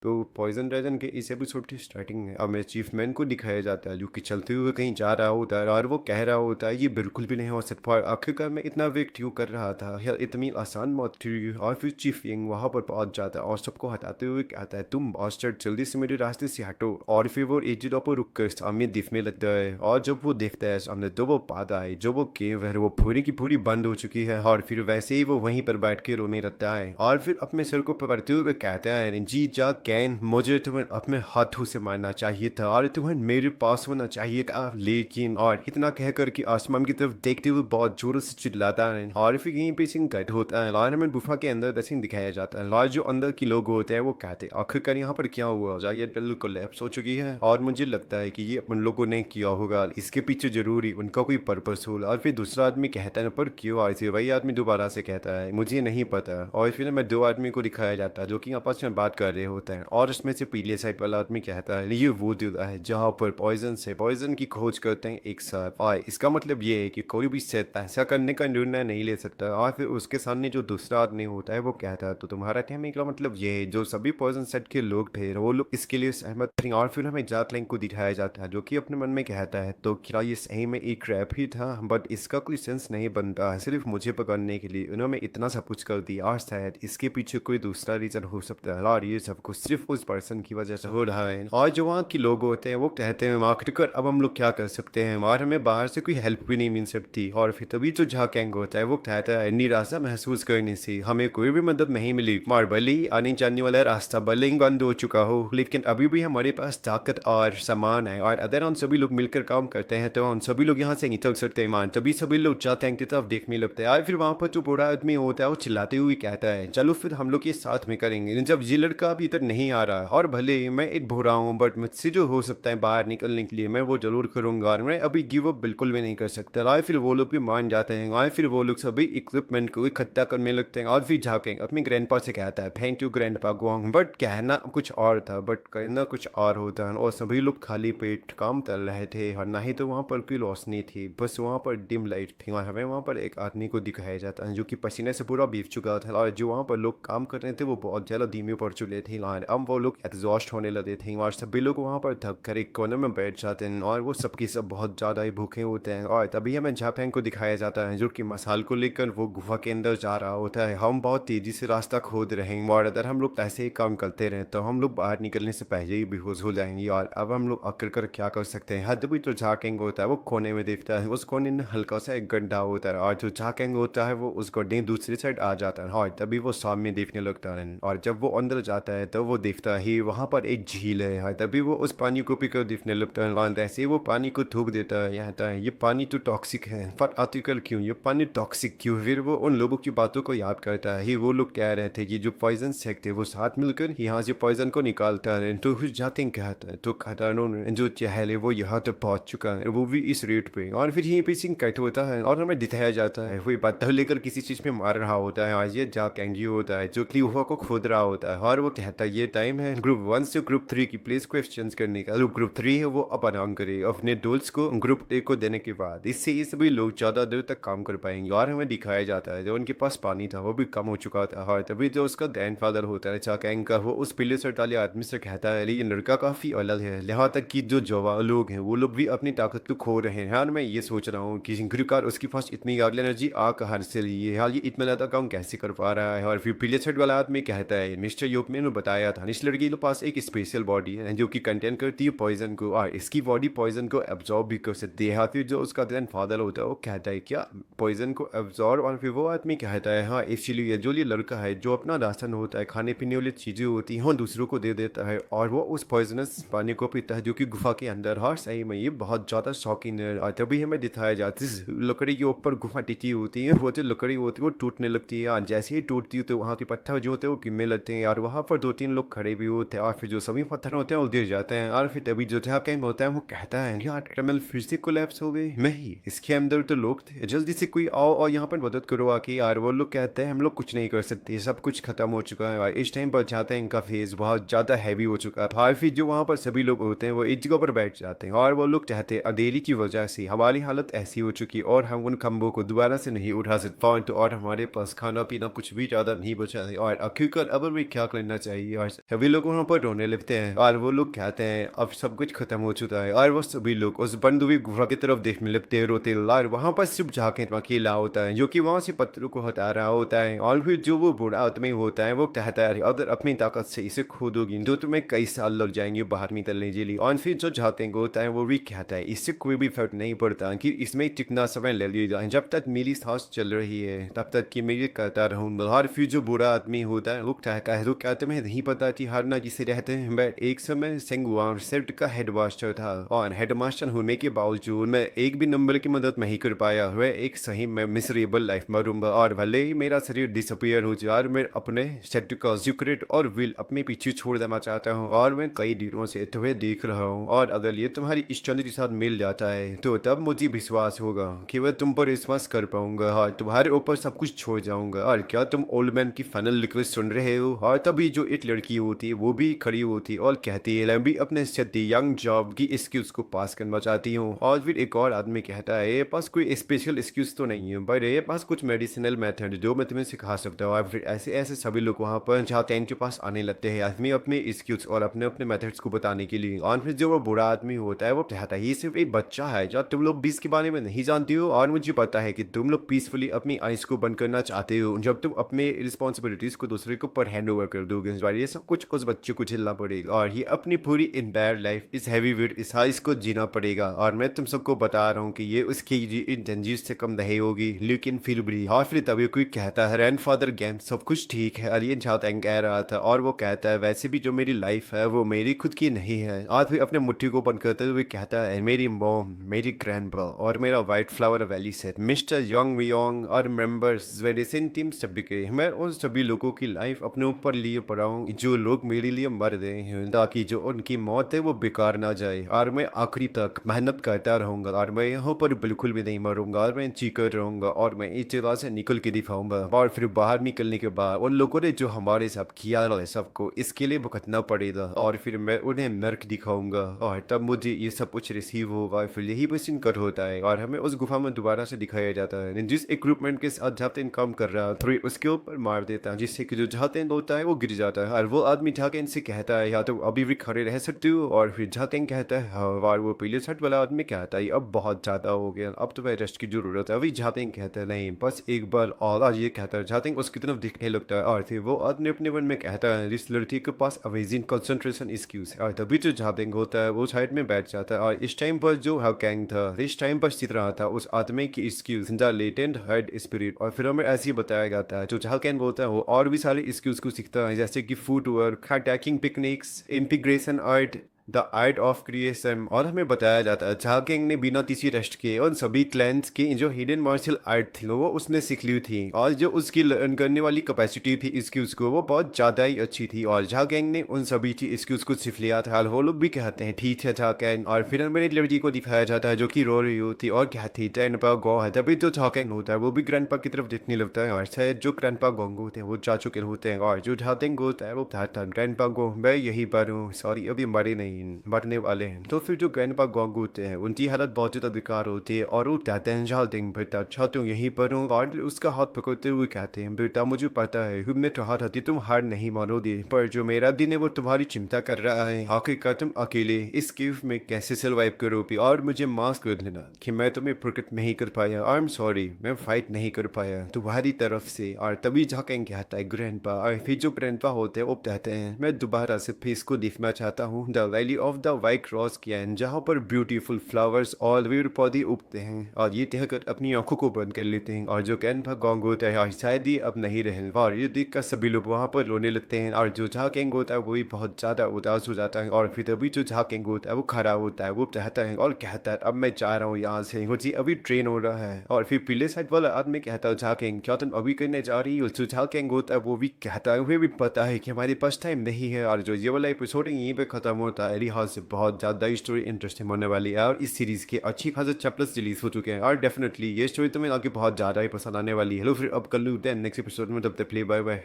तो पॉइजन ड्रैगन के इस एपिसोड की स्टार्टिंग में अब चीफ मैन को दिखाया जाता है जो कि चलते हुए कहीं जा रहा होता है और वो कह रहा होता है ये बिल्कुल भी नहीं हो सकता और आखिरकार मैं इतना वेट क्यों कर रहा था यार, इतनी आसान मौत थी। और फिर चीफ यंग वहां पर पहुंच जाता है और सबको हटाते हुए कहता है तुम बास्टर्ड जल्दी से मेरे रास्ते से हटो। और फिर वो एजिड पर रुक कर सामने दिखने लगता है और जब वो देखता है सामने तो वो पाता है जो वो केव है वो पूरी की पूरी बंद हो चुकी है और फिर वैसे ही वो वहीं पर बैठ के रोने लगता है और फिर अपने सिर को पकड़ते हुए कहता है जी जा कैन मुझे तुम्हें अपने हाथों से मारना चाहिए था और तुम्हें मेरे पास होना चाहिए था, लेकिन और इतना कहकर कि आसमान की तरफ देखते हुए बहुत जोरों से चिल्लाता है। और फिर यहीं पे सीन कट होता है और हमें गुफा के अंदर सीन दिखाया जाता है और जो अंदर के लोग होते हैं वो कहते हैं आखिरकार यहाँ पर क्या हुआ जाए, ये बिल्कुल कोलैप्स हो चुकी है और मुझे लगता है कि ये अपन लोगों ने किया होगा, इसके पीछे जरूरी उनका कोई पर्पस होगा। और फिर दूसरा आदमी कहता है पर क्यों आए थे, वही आदमी दोबारा से कहता है मुझे नहीं पता। और फिर हमें दो आदमी को दिखाया जाता है जो कि आपस में बात कर रहे होते हैं और उसमें से पीले साइड वाला आदमी कहता है ये वो जगह है जहाँ पर पॉइजन की खोज करते हैं एक साथ और इसका मतलब ये है कि कोई भी सेट ऐसा करने का निर्णय नहीं ले सकता। और फिर उसके सामने जो दूसरा आदमी होता है वो कहता है तो तुम्हारा कहने का मतलब ये है जो सभी पॉइजन सेट के लोग थे वो लोग इसके लिए सहमत थे। और फिर हमें जाकलिंग को दिखाया जाता है जो कि अपने मन में कहता है तो क्या ये सही में एक ट्रैप ही था, बट इसका कोई सेंस नहीं बनता है, सिर्फ मुझे पकड़ने के लिए उन्होंने इतना सब कुछ कर दिया और शायद इसके पीछे कोई दूसरा रीजन हो सकता है और ये सब कुछ सिर्फ उस पर्सन की वजह से हो रहा है। और जो वहाँ के लोग होते हैं वो कहते हैं आखिरकार अब हम लोग क्या कर सकते हैं और हमें बाहर से कोई हेल्प भी नहीं मिल सकती। और फिर तभी जो झाकेंग होता है वो कहता है निराशा महसूस करने से हमें कोई भी मदद नहीं मिली, मार भले ही आने जाने वाला रास्ता भले ही बंद हो चुका हो लेकिन अभी भी हमारे पास ताकत और सामान है और अगर हम सभी लोग मिलकर काम करते हैं तो हम सभी लोग यहाँ से निकल सकते हैं। मान तभी सभी लोग झाकेंग की तरफ देखने लगते हैं और फिर वहाँ पर जो बूढ़ा आदमी होता है वो चिल्लाते हुए कहता है चलो फिर हम लोग ये साथ में करेंगे। जब ये लड़का अभी तक नहीं आ रहा और भले ही मैं एक भूरा हूँ बट मुझसे जो हो सकता है बाहर निकलने के लिए मैं वो जरूर करूंगा और मैं अभी गिव अप बिल्कुल भी नहीं कर सकता। और फिर वो लोग भी मान जाते हैं और फिर वो लोग सभी इक्विपमेंट को इकट्ठा करने लगते हैं और फिर जाके अपने ग्रैंडपा से कहता है thank you grandpa gong, but कहना कुछ और था बट करना कुछ और होता है। और सभी लोग खाली पेट काम कर रहे थे और ना ही तो वहाँ पर कोई रोशनी थी, बस वहाँ पर डिम लाइट थी और हमें वहाँ पर एक आदमी को दिखाया जाता है जो कि पसीने से पूरा बीत चुका था और जो वहाँ पर लोग काम कर रहे थे वो बहुत ज़्यादा धीमे पड़ चुके थे और अब वो लोग एग्जॉस्ट होने लगे थे और सभी लोग वहाँ पर थक कर एक कोने में बैठ जाते हैं और वो सबकी सब बहुत ज़्यादा ही भूखे होते हैं। और तभी हमें झापेंग को दिखाया जाता है जो कि मसाल को लेकर वो गुफा के अंदर जा रहा होता है। हम बहुत तेज़ी से रास्ता खोद रहे हैं और अगर हम लोग ऐसे ही काम करते रहे तो हम लोग बाहर निकलने से पहले ही बेहोश हो जाएंगे और अब हम लोग आकर कर क्या कर सकते हैं। हद भी तो झाकेंग होता है वो कोने में देखता है, उस कोने में हल्का सा एक गड्ढा होता है और जो झाकेंग होता है वो उस गड्ढे दूसरी साइड आ जाता है और तभी वो सामने देखने लगता है और जब वो अंदर जाता है तो वो देखता है वहाँ पर एक झील है। तभी वो उस पानी को पीकर देखने लगता है और ऐसे वो पानी को थूक देता है, कहता है ये पानी तो टॉक्सिक है, पर आर्टिकल क्यों, ये पानी टॉक्सिक क्यों। फिर वो उन लोगों की बातों को याद करता है, वो लोग कह रहे थे कि जो पॉइजन सेक थे वो साथ मिलकर यहाँ से पॉइजन को निकालता है। तो फिर जाते हैं कहता है तो खतरनों जो चहल है वो यहाँ तक पहुँच चुका है, वो भी इस रेट पे। और फिर यहीं पे सिंह कट होता है और हमें दिखाया जाता है वही पत्थर लेकर किसी चीज़ पे मार रहा होता है और ये जा कैंगी होता है जो कि गुफा को खोद रहा होता है और वो कहता है ये टाइम है ग्रुप 1 से ग्रुप 3 की प्लेस को एक्सचेंज करने का। जो ग्रुप 3 है वो अप एंड ऑन करे अपने टूल्स को ग्रुप ए को देने के बाद। इससे ये सभी लोग ज़्यादा देर तक काम कर पाएंगे। और हमें दिखाया जाता है जो उनके पास पानी था वो भी कम हो चुका था। और तभी जो उसका ग्रैंडफादर होता है चाकैंग का, वो उस पीले शर्ट वाले आदमी से कहता है ये लड़का काफ़ी अलग है, यहाँ तक कि जो जवान लोग हैं वो लोग भी अपनी ताकत को खो रहे हैं। यार मैं ये सोच रहा हूँ कि आखिरकार उसके पास इतनी आग एनर्जी आ कहाँ से रही है, हाल ये इतना ज़्यादा काम कैसे कर पा रहा है। और फिर पीले शर्ट वाला आदमी कहता है मिस्टर योग ने बताया था इस लड़की के पास एक स्पेशल बॉडी है जो कि कंटेन करती है पॉइजन को, और इसकी बॉडी पॉइजन को एब्जॉर्ब भी कर सकती है। फिर जो उसका ग्रैंडफादर होता है वो कहता है क्या पॉइजन को एब्जॉर्ब, और फिर वो आदमी कहता है हाँ इसीलिए जो ये लड़का है जो अपना राशन होता है खाने पीने वाली चीज़ें होती हैं वो दूसरों को दे देता है और वो उस पॉइजनस पानी को पीता है जो कि गुफा के अंदर। हाँ सही में ये बहुत ज़्यादा शौकीन है। और तभी हमें दिखाया जाता है लकड़ी के ऊपर गुफा टिकी होती है, वो जो लकड़ी होती है वो टूटने लगती है। और जैसे ही टूटती है तो वहाँ के पत्थर जो होते हैं वो गिरने लगते हैं और वहाँ पर 2-3 लोग खड़े भी होते हैं और फिर जो सभी पत्थर होते हैं वो गिर जाते हैं। और फिर तभी जो कैम होता है वो कहता है यार टनल फिर से कोलैप्स हो गई, नहीं इसके अंदर तो लोग थे, जल्दी से कोई आओ और यहाँ पर मदद करो आके। यार वो लोग कहते हैं हम लोग कुछ नहीं कर सकते, सब कुछ खत्म हो चुका है। और इस टाइम पर चाहते हैं इनका फेस बहुत ज़्यादा हैवी हो चुका है। और फिर जो वहाँ पर सभी लोग होते हैं वो एक जगह पर बैठ जाते हैं और वो लोग चाहते हैं अंधेरी की वजह से हमारी हालत ऐसी हो चुकी और हम उन खंभों को दोबारा से नहीं उठा सकते तो और हमारे पास खाना पीना कुछ भी ज़्यादा नहीं बचा है। और आखिरकार अब हमें क्या करना चाहिए। और सभी लोग वहाँ पर रोने लगते हैं और वो लोग कहते हैं अब सब कुछ खत्म हो चुका है। और वो सभी लोग उस बंद हुई गुफा की तरफ देखने लगते हैं रोते। और वहाँ पर सिर्फ जाके अकेला होता है जो कि वहाँ से पत्थरों को हटा रहा होता है। और फिर जो वो बूढ़ा आदमी होता है वो कहता है अगर अपनी ताकत से इसे खोदोगी तो तुम्हें कई साल लग जाएंगे बाहर निकलने के लिए। और फिर जो जाते होता है वो भी कहता है इससे कोई भी फर्क नहीं पड़ता कि इसमें कितना समय ले लिया जाए, जब तक मेरी सांस चल रही है तब तक कि मैं ये करता रहूँगा। और फिर जो बुरा आदमी होता है वो कहता है क्या तुम्हें नहीं पता कि हारना जिसे रहते हैं। मैं एक समय सेंगुआन सेट का हेडमास्टर था और हेडमास्टर होने के बावजूद मैं एक भी नंबर की मदद नहीं कर पाया। मैं एक सही मैं मिसरेबल लाइफ मरूंगा और भले ही मेरा शरीर डिसअपियर हो जाए मैं अपने सेट का सीक्रेट और विल अपने पीछे छोड़ देना चाहता हूँ। और मैं कई दिनों से तुम्हें देख रहा हूँ और अगर ये तुम्हारी इष्टों के साथ मिल जाता है तो तब मुझे विश्वास होगा कि मैं तुम पर विश्वास कर पाऊंगा और तुम्हारे ऊपर सब कुछ छोड़ जाऊंगा। और क्या तुम ओल्ड मैन की फाइनल रिक्वेस्ट सुन रहे हो। और तभी जो एक लड़की होती है वो भी खड़ी होती है और कहती है मैं भी अपने यंग जॉब की एक्सक्यूज को पास करना चाहती हूँ। और फिर एक और आदमी कहता है ये पास कोई स्पेशल एक्सक्यूज तो नहीं है बट ये पास कुछ मेडिसिनल मेथड जो मैं तुम्हें सिखा सकता हूँ। और फिर ऐसे ऐसे सभी लोग वहाँ पर जाते हैं के पास आने लगते हैं आदमी अपने एक्सक्यूज और अपने अपने मेथड्स को बताने के लिए। और फिर जो वो बुरा आदमी होता है वो कहता है ये सिर्फ एक बच्चा है जब तुम लोग 20 के बारे में नहीं जानती हो और मुझे पता है कि तुम लोग पीसफुली अपनी आइज को बंद करना चाहते हो जब तुम अपने रिस्पॉन्सिबिलिटीज को दूसरे के ऊपर हैंड ओवर कर दोगे। ये सब कुछ उस बच्चे को झेलना पड़ेगा और ये अपनी पूरी इंटायर लाइफ इस हैवी वेट इस हाइस को जीना पड़ेगा। और मैं तुम सबको बता रहा हूँ कि ये उसकी इंटेंजिव से कम नहीं होगी लेकिन फिर भी। और फिर तभी कोई कहता है ग्रैंडफादर गेम सब कुछ ठीक है अलियन चाहता कह रहा था और वो कहता है वैसे भी जो मेरी लाइफ है वो मेरी खुद की नहीं है। और फिर अपने मुट्ठी को बंद करते हुए कहता है मेरी मॉम मेरी ग्रैंडपा और मेरा white flower valley set mister Yong वियोंग और मेंबर्स वेडिसन टीम सभी के मैं उन सभी लोगों की लाइफ अपने ऊपर लिए पड़ा हूँ जो लोग मेरे लिए मर गए हैं ताकि जो उनकी मौत है वो बेकार ना जाए। और मैं आखिरी तक मेहनत करता रहूँगा और मैं यहाँ पर बिल्कुल भी नहीं मरूंगा और मैं चीकर रहूँगा और मैं इस जगह से निकल के दिखाऊंगा। और फिर बाहर निकलने के बाद उन लोगों ने जो हमारे साथ किया है सबको इसके लिए भुगतना पड़ेगा और फिर मैं उन्हें नर्क दिखाऊंगा और तब मुझे ये सब कुछ रिसीव होगा। फिर यही बस इनकर होता है और हमें उस गुफा में दोबारा से दिखाया जाता है जिस इक्विपमेंट के साथ जाते काम कर रहा है फिर उसके ऊपर मार देता है जिससे कि जो जाते होता है वो गिर जाता है। और वो आदमी जाके इनसे कहता है या तो अभी भी खड़े रह सकते हो। और फिर जाते कहता है हाँ। और वो पीले शर्ट वाला आदमी कहता है अब बहुत ज़्यादा हो गया अब तो वह रेस्ट की जरूरत है। अभी जाते कहता है नहीं बस एक बार और आज ये कहता है जाते उसकी तरफ दिखने लगता है। और फिर वो आदमी अपने मन में कहता है इस लड़की के पास अमेजिंग कंसंट्रेशन स्किल्स है। और तभी जो जाते होता है वो साइड में बैठ जाता है और इस टाइम पर जो हैवकैंग था इस टाइम पर सीख रहा था उस आदमी की skills the latent hard spirit. और फिर हमें ऐसे ही बताया जाता है जो हैवकैंग होता है वो और भी सारे स्किल्स को सीखता है जैसे कि foot work attacking picnics integration art the art of creation. और हमें बताया जाता है झाकेंग ने बिना किसी रेस्ट के उन सभी क्लैंस की जो हिडन मार्शल आर्ट थी वो उसने सीख ली थी, और जो उसकी लर्न करने वाली कैपेसिटी थी स्किल्स को वो बहुत ज़्यादा ही अच्छी थी। और झाकेंग ने उन सभी की स्किल्स को सीख लिया था। वो लोग भी कहते हैं ठीक है झाकेंग। और फिर हमें एक लड़की को दिखाया जाता है जो कि रो रही होती और कहती है ग्रैंडपा गो है। तभी जो झाकेंग होता है वो भी ग्रैंडपा की तरफ देखने लगता है, और शायद जो ग्रैंडपा गोंग होते हैं वो जा चुके होते हैं। और जो झाकेंग होता है वो कहता है ग्रैंडपा गो मैं यही पर हूँ, सॉरी अभी मरे नहीं, मरने वाले हैं। तो फिर जो ग्रैंडपा गोंग होते हैं उनकी हालत बहुत ज़्यादा बेकार होती है, और वो कहते हैं झाकेंग बेटा अच्छा तुम यहीं पर हूँ। और उसका हाथ पकड़ते हुए कहते हैं बेटा मुझे पता है हमने कहा था कि तुम हार नहीं मानोगे, पर जो मेरा दिन है वो तुम्हारी चिंता कर रहा है। आखिरकार तुम अकेले इस केव में कैसे सर्वाइव करोगे। और मुझे माफ कर देना कि मैं तुम्हें प्रकट नहीं कर पाया, आई एम सॉरी मैं फाइट नहीं कर पाया तुम्हारी तरफ से। और तभी झाकेंग कहता है ग्रैंडपा। और फिर जो ग्रैंडपा होते हैं वो कहते हैं मैं दोबारा से फेस को देखना चाहता हूँ the valley of the white cross can, जहाँ पर ब्यूटीफुल फ्लावर्स और पेड़ पौधे उगते हैं। और ये कहकर अपनी आंखों को बंद कर लेते हैं, और जो ग्रैंडपा गोंग होता है और शायद ये अब नहीं रहे। और ये देख कर सभी लोग वहाँ पर रोने लगते हैं, और जो झाकेंग होता है वो भी बहुत ज़्यादा उदास हो जाता है। और फिर तभी जो झाकेंग होता है वो खड़ा होता है, वो कहता है और कहता है अब मैं जा रहा हूँ यहाँ से, मुझे अभी ट्रेन हो रहा है। और फिर पीले साइड वाला आदमी कहता है झाकेंग क्या तुम अभी करने जा रही हो। जो झाकेंग होता है वो भी कहता है उन्हें भी पता है कि हमारे पास टाइम नहीं है। और जो ये वाला एपिसोड यहीं पे खत्म होता है। लिहाज से बहुत ज़्यादा स्टोरी इंटरेस्टिंग होने वाली है, और इस सीरीज़ के अच्छी खासे चैप्टर्स रिलीज हो चुके हैं, और डेफिनेटली ये स्टोरी तुम्हें आगे बहुत ज़्यादा ही पसंद आने वाली है। हेलो फिर अब कर लूँ नेक्स्ट एपिसोड में, तब तक प्ले बाय बाय।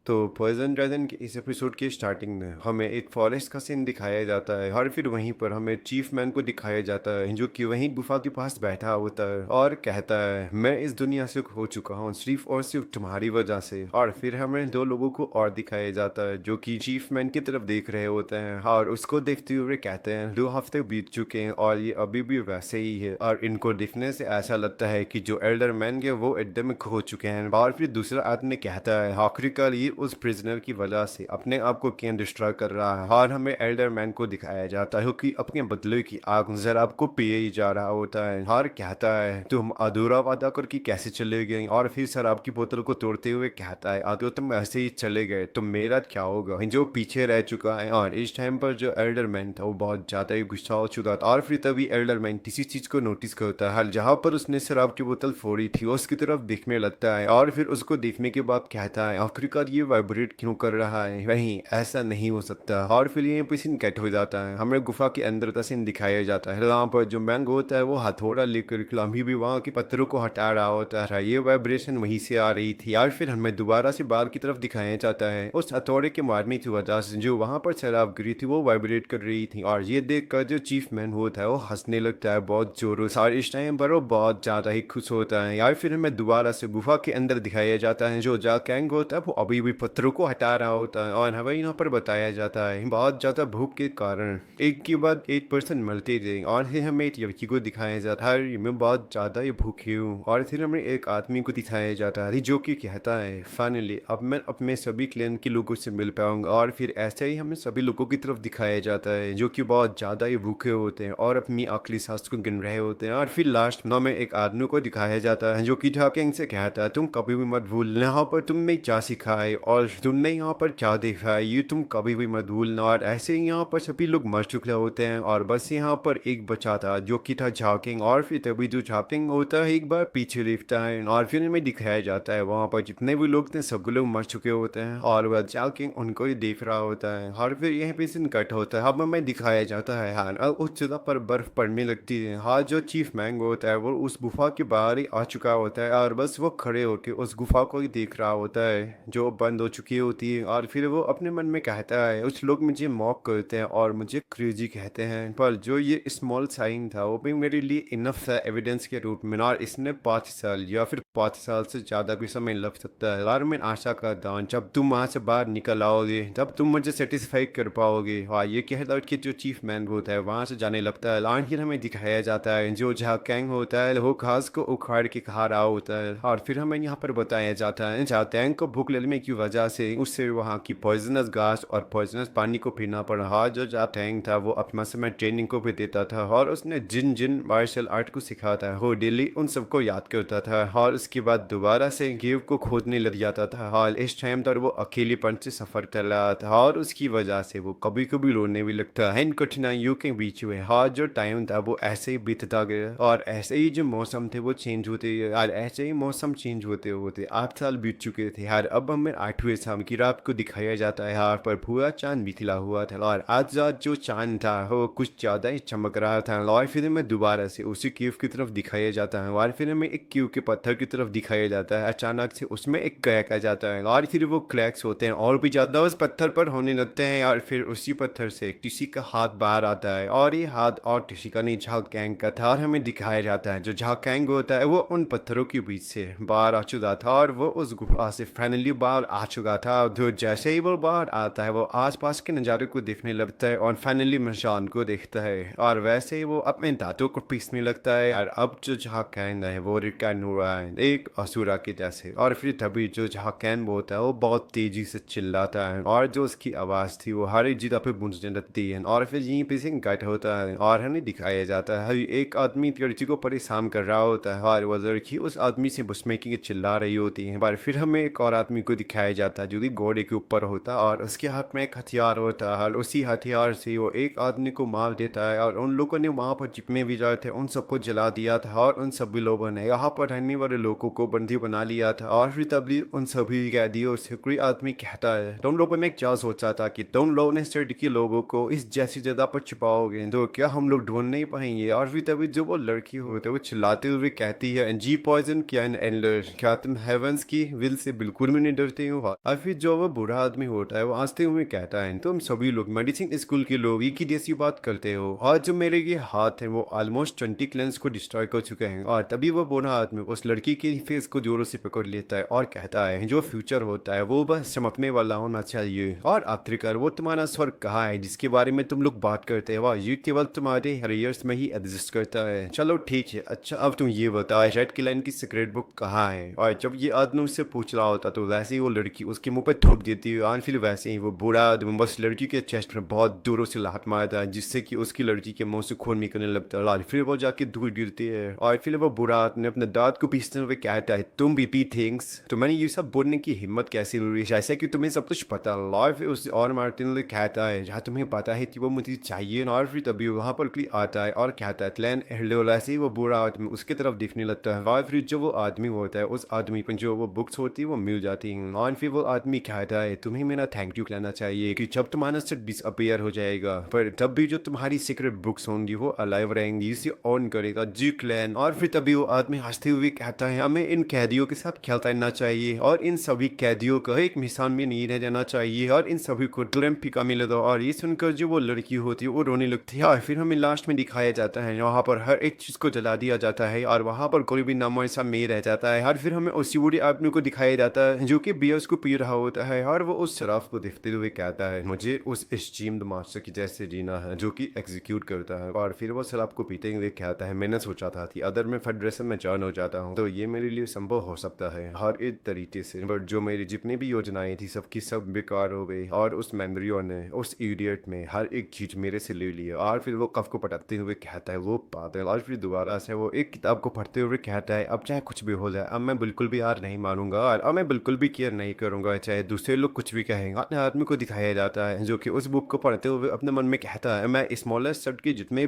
तो पॉइजन ड्रैगन के इस एपिसोड की स्टार्टिंग में हमें एक फॉरेस्ट का सीन दिखाया जाता है, और फिर वहीं पर हमें चीफ मैन को दिखाया जाता है जो कि वहीं गुफा के पास बैठा होता है और कहता है मैं इस दुनिया से खो चुका हूँ सिर्फ और सिर्फ तुम्हारी वजह से। और फिर हमें दो लोगों को और दिखाया जाता है जो कि चीफ मैन की तरफ देख रहे होते हैं, और उसको देखते हुए कहते हैं 2 हफ्ते बीत चुके हैं और ये अभी भी वैसे ही है। और इनको देखने से ऐसा लगता है कि जो एल्डर मैन है वो एकदम खो चुके हैं। और फिर दूसरा आदमी कहता है आखिरकार ये उस प्रिजनर की वजह से अपने आप को क्यों डिस्ट्रॉय कर रहा है। और हमें एल्डर मैन को दिखाया जाता है कि अपने बदले की आग नजर आपको पिए ही जा रहा होता है। और कहता है तुम अधूरा वादा करके कैसे चले गए। और फिर शराब की बोतल को तोड़ते हुए कहता है अगर तुम ऐसे ही चले गए तो मेरा क्या होगा जो पीछे रह चुका है। और इस टाइम पर जो एल्डर मैन था वो बहुत ज्यादा ही गुस्सा हो चुका था। और फिर तभी एल्डर मैन किसी चीज को नोटिस करता है, जहाँ पर उसने शराब की बोतल फोड़ी थी उसकी तरफ देखने लगता है। और फिर उसको देखने के बाद कहता है आखिरकार ये वाइब्रेट क्यों कर रहा है, वहीं ऐसा नहीं हो सकता। और फिर ये सीन कट हो जाता है, हमें गुफा के अंदर का सीन दिखाया जाता है। वहाँ पर जो मैंगो होता है वो हथौड़ा लेकर अभी भी वहाँ के पत्थरों को हटा रहा होता है, ये वाइब्रेशन वहीं से आ रही थी। और फिर हमें दोबारा से बाहर की तरफ दिखाया जाता है उस हथौड़े के मारने की वजह से जो वहाँ पर शराब गिरी थी वो वाइब्रेट कर रही थी। और ये देख कर जो चीफ मैन होता है वो हंसने लगता है बहुत जोरों से, और इस टाइम पर वो बहुत ज़्यादा ही खुश होता है। यार फिर हमें दोबारा से गुफा के अंदर दिखाया जाता है जो जा कैंग होता है वो अभी भी पत्थरों को हटा रहा होता है। और हमें यहाँ पर बताया जाता है बहुत ज़्यादा भूख के कारण एक के बाद एक पर्सन मरते थे। और फिर हमें एक लड़की को दिखाया जाता है मैं बहुत ज़्यादा ही भूखी हूँ। और फिर हमें एक आदमी को दिखाया जाता है जो कि कहता है फाइनली अब मैं अपने सभी क्लैन के लोगों से मिल पाऊंगा। और फिर ऐसे ही हमें सभी लोगों की तरफ दिखाया जाता है जो कि बहुत ज़्यादा ही भूखे होते हैं और अपनी आखिरी सांस को गिन रहे होते हैं। और फिर लास्ट में हमें एक आदमी को दिखाया जाता है जो कि झाकेंग से कहता है तुम कभी भी मत भूलना यहाँ पर तुमने क्या सिखा है और तुमने यहाँ पर क्या देखा है ये तुम कभी भी मत भूलना। और ऐसे ही यहाँ पर सभी लोग मर चुके होते हैं और बस यहाँ पर एक बचा था जो कि था झाकेंग। और फिर तभी जो झाकेंग होता है एक बार पीछे देखता है और फिर हमें दिखाया जाता है वहाँ पर जितने भी लोग थे सब लोग मर चुके होते हैं और वह झाकेंग उनको ही देख रहा होता है। और फिर यह भी सीन कट होता है, अब हमें दिखाया जाता है हाँ उस जगह पर बर्फ पड़ने लगती है। हाँ जो चीफ मैंगो होता है वो उस गुफा के बाहर ही आ चुका होता है और बस वो खड़े होकर उस गुफा को ही देख रहा होता है जो बंद हो चुकी होती है। और फिर वो अपने मन में कहता है कुछ लोग मुझे मॉक करते हैं और मुझे क्रेजी कहते हैं, पर जो ये स्मॉल साइन था वो भी मेरे लिए इनफ था एविडेंस के रूप में। और इसने 5 साल या फिर 5 साल से ज़्यादा भी समय लग सकता है। और मैं आशा करता हूँ जब तुम वहाँ से बाहर निकल आओगे तब तुम मुझे सेटिस्फाई कर पाओगे। और ये कहता कि जो चीफ मैन होता है वहाँ से जाने लगता है। और फिर हमें दिखाया जाता है जो झाकेंग होता है वो घास को उखाड़ के खा रहा होता है। और फिर हमें यहाँ पर बताया जाता है झाकेंग को भूख लगने की वजह से उससे वहाँ की पॉइजनस गैस और पॉइजनस पानी को पीना पड़ा। और जो टैंक था वो अपना समय ट्रेनिंग को भी देता था और उसने जिन जिन मार्शल आर्ट को सिखाता है वो डेली उन सबको याद करता था और उसके बाद दोबारा से गेव को खोदने लग जाता था। और इस टाइम पर वो अकेलेपन से सफ़र कर रहा था और उसकी वजह से वो कभी कभी रोने भी लगता है इन कठिनाइयों के बीच में। और जो टाइम था वो ऐसे ही बीतता गया और ऐसे ही जो मौसम थे वो चेंज होते गए और ऐसे ही मौसम चेंज होते होते 8 साल बीत चुके थे। यार अब हमें 8वें शाम की रात को दिखाया जाता है यार, पर पूरा चांद बिखला हुआ था और आज रात जो चांद था वो कुछ ज़्यादा ही चमक रहा था। और फिर हमें दोबारा से उसी क्यूब की तरफ दिखाया जाता है और फिर हमें एक क्यूब के पत्थर की तरफ दिखाया जाता है। अचानक से उसमें एक क्रैक आ जाता है और फिर वो क्रैक्स होते हैं और भी ज़्यादा उस पत्थर पर होने लगते हैं और फिर उसी पत्थर से किसी का हाथ बाहर आता है और ये हाथ और किसी का नहीं झाकैंग का था। और हमें दिखाया जाता है जो झाकैंग होता है वो उन पत्थरों के बीच से बाहर आ चुका था और वो उस गुफा से फाइनली बाहर आ चुका था। जो जैसे ही वो बाहर आता है वो आसपास के नज़ारे को देखने लगता है और फाइनली मशान को देखता है और वैसे ही वो अपने दांतों को पीसने लगता है। और अब जो झाकैंग है वो रिटर्न हुआ है एक असुरा के जैसे और फिर तभी जो झाकैंग होता है वो बहुत तेजी से चिल्लाता है और जो उसकी आवाज़ थी वो हर एक जगह पे गूंजने लगती है। और फिर यहीं पे से कट होता है और हमें दिखाया जाता है एक आदमी लड़की को परेशान कर रहा होता है और वो लड़की उस आदमी से बुस्मेकी के चिल्ला रही होती है। पर फिर हमें एक और आदमी को दिखाया जाता है जो कि घोड़े के ऊपर होता है और उसके हाथ में एक हथियार होता है और उसी हथियार से वो एक आदमी को मार देता है और उन लोगों ने वहाँ पर जितने भी जाए थे उन सबको जला दिया था और उन सभी लोगों ने यहाँ पर रहने वाले लोगों को बंदी बना लिया था। और फिर तभी उन सभी कैदियों से कोई आदमी कहता है तुम लोगों ने क्या सोचा था कि तुम लोगों ने सिर्फ के लोगों को इस जैसी जगह पर छिपाओगे तो क्या हम लोग ढूंढ नहीं पाएंगे। और फिर तभी जो वो लड़की होती है वो चिल्लाते हुए कहती है जी पॉइजन क्या एंडलर, क्या तुम हेवंस की विल से बिल्कुल भी नहीं डरते हो। और फिर जो वो बुरा आदमी होता है वो हंसते हुए कहता है तुम सभी लोग मेडिसिन स्कूल के लोग ही की जैसी बात करते हो और जो मेरे ये हाथ है वो ऑलमोस्ट 20 क्लेंस को डिस्ट्रॉय कर चुके हैं। और तभी वो बुरा आदमी उस लड़की के फेस को जोरों से पकड़ लेता है और कहता है जो फ्यूचर होता है वो बस चमकने वाला होना चाहिए और आखिरकार वो तुम्हारा स्वर्ग कहाँ है जिसके बारे में तुम लोग बात करते हो ये केवल तुम्हारे हरियर्स में ही एग्जिस्ट करता है। चलो ठीक है, अच्छा अब तुम ये बताओ रेड क्लाइन की सीक्रेट बुक कहाँ है। और जब ये आदमी उससे पूछ रहा होता तो वैसे ही वो लड़की उसके मुंह पे थूक देती है और फिर वैसे ही वो बुरा आदमी बस लड़की के चेस्ट में बहुत दूरों से लात मारता है जिससे कि उसकी लड़की के मुंह से खून निकलने लगता है और फिर वो जाके दूर गिरती है। और फिर वो बुरा आदमी अपने दांत को पीसते हुए कहता है तुम बीपी थिंग्स तो मैंने ये सब बोलने की हिम्मत कैसे हुई जैसे कि तुम्हें सब कुछ पता। और फिर उस और मार्टिन ने कहता है जहाँ तुम्हें पता है कि वो मुझे चाहिए। और फिर तभी वहाँ पर कोई आता है और कहता है क्लैन एल्डोला ऐसे ही वो बुरा आदमी उसकी तरफ देखने लगता है। और फिर जो वो आदमी होता है उस आदमी पर जो वो बुक्स होती है वो मिल जाती हैं। और फिर वो आदमी कहता है तुम्हें मेरा थैंक यू कहना चाहिए कि जब तुम्हारा से डिसअपियर हो जाएगा पर तब भी जो तुम्हारी सीक्रेट बुक्स होंगी वो अलाइव रहेंगी, इसे ऑन करेगा जी क्लैन। और फिर तभी वो आदमी हंसते हुए कहता है हमें इन कैदियों के साथ खेलता रहना चाहिए और इन सभी कैदियों का एक मिसाल में नहीं रह जाना चाहिए और इन सभी को ट्रम्प का मिले दो। और ये सुनकर जो वो लड़की होती है वो रोने लगती है। और फिर हमें लास्ट में दिखाया जाता है वहाँ पर हर एक चीज़ को जला दिया जाता है और वहाँ पर कोई भी नामो ऐसा नहीं रह जाता है। और फिर हमें उसी बुरी आदमी को दिखाया जाता है जो कि बियर्स को पी रहा होता है और वो उस शराब को देखते हुए कहता है मुझे उस स्टीम्ड मास्टर की जैसे जीना है जो कि एग्जीक्यूट करता है। और फिर वो शराब को पीते हुए कहता है मैंने सोचा था कि अगर मैं फेडरेशन में जॉइन हो जाता हूँ तो ये मेरे लिए संभव हो सकता है हर एक तरीके से, बट जो मेरी जितनी भी योजनाएं थी सबकी सब बेकार हो गई और उस मेमोरियो ने उस इडियट में हर एक चीज मेरे से ले लिया। और फिर वो कफ को पटाते हुए कहता है वो पागल। और फिर दोबारा से वो एक किताब को पढ़ते हुए कहता है अब चाहे कुछ भी हो जाए अब मैं बिल्कुल भी हार नहीं मानूंगा और अब मैं बिल्कुल भी केयर नहीं करूंगा चाहे दूसरे लोग कुछ भी कहेंगे। अपने आदमी को दिखाया जाता है जो कि उस बुक को पढ़ते हुए अपने मन में कहता है मैं स्मॉलेस्ट सेट की जितने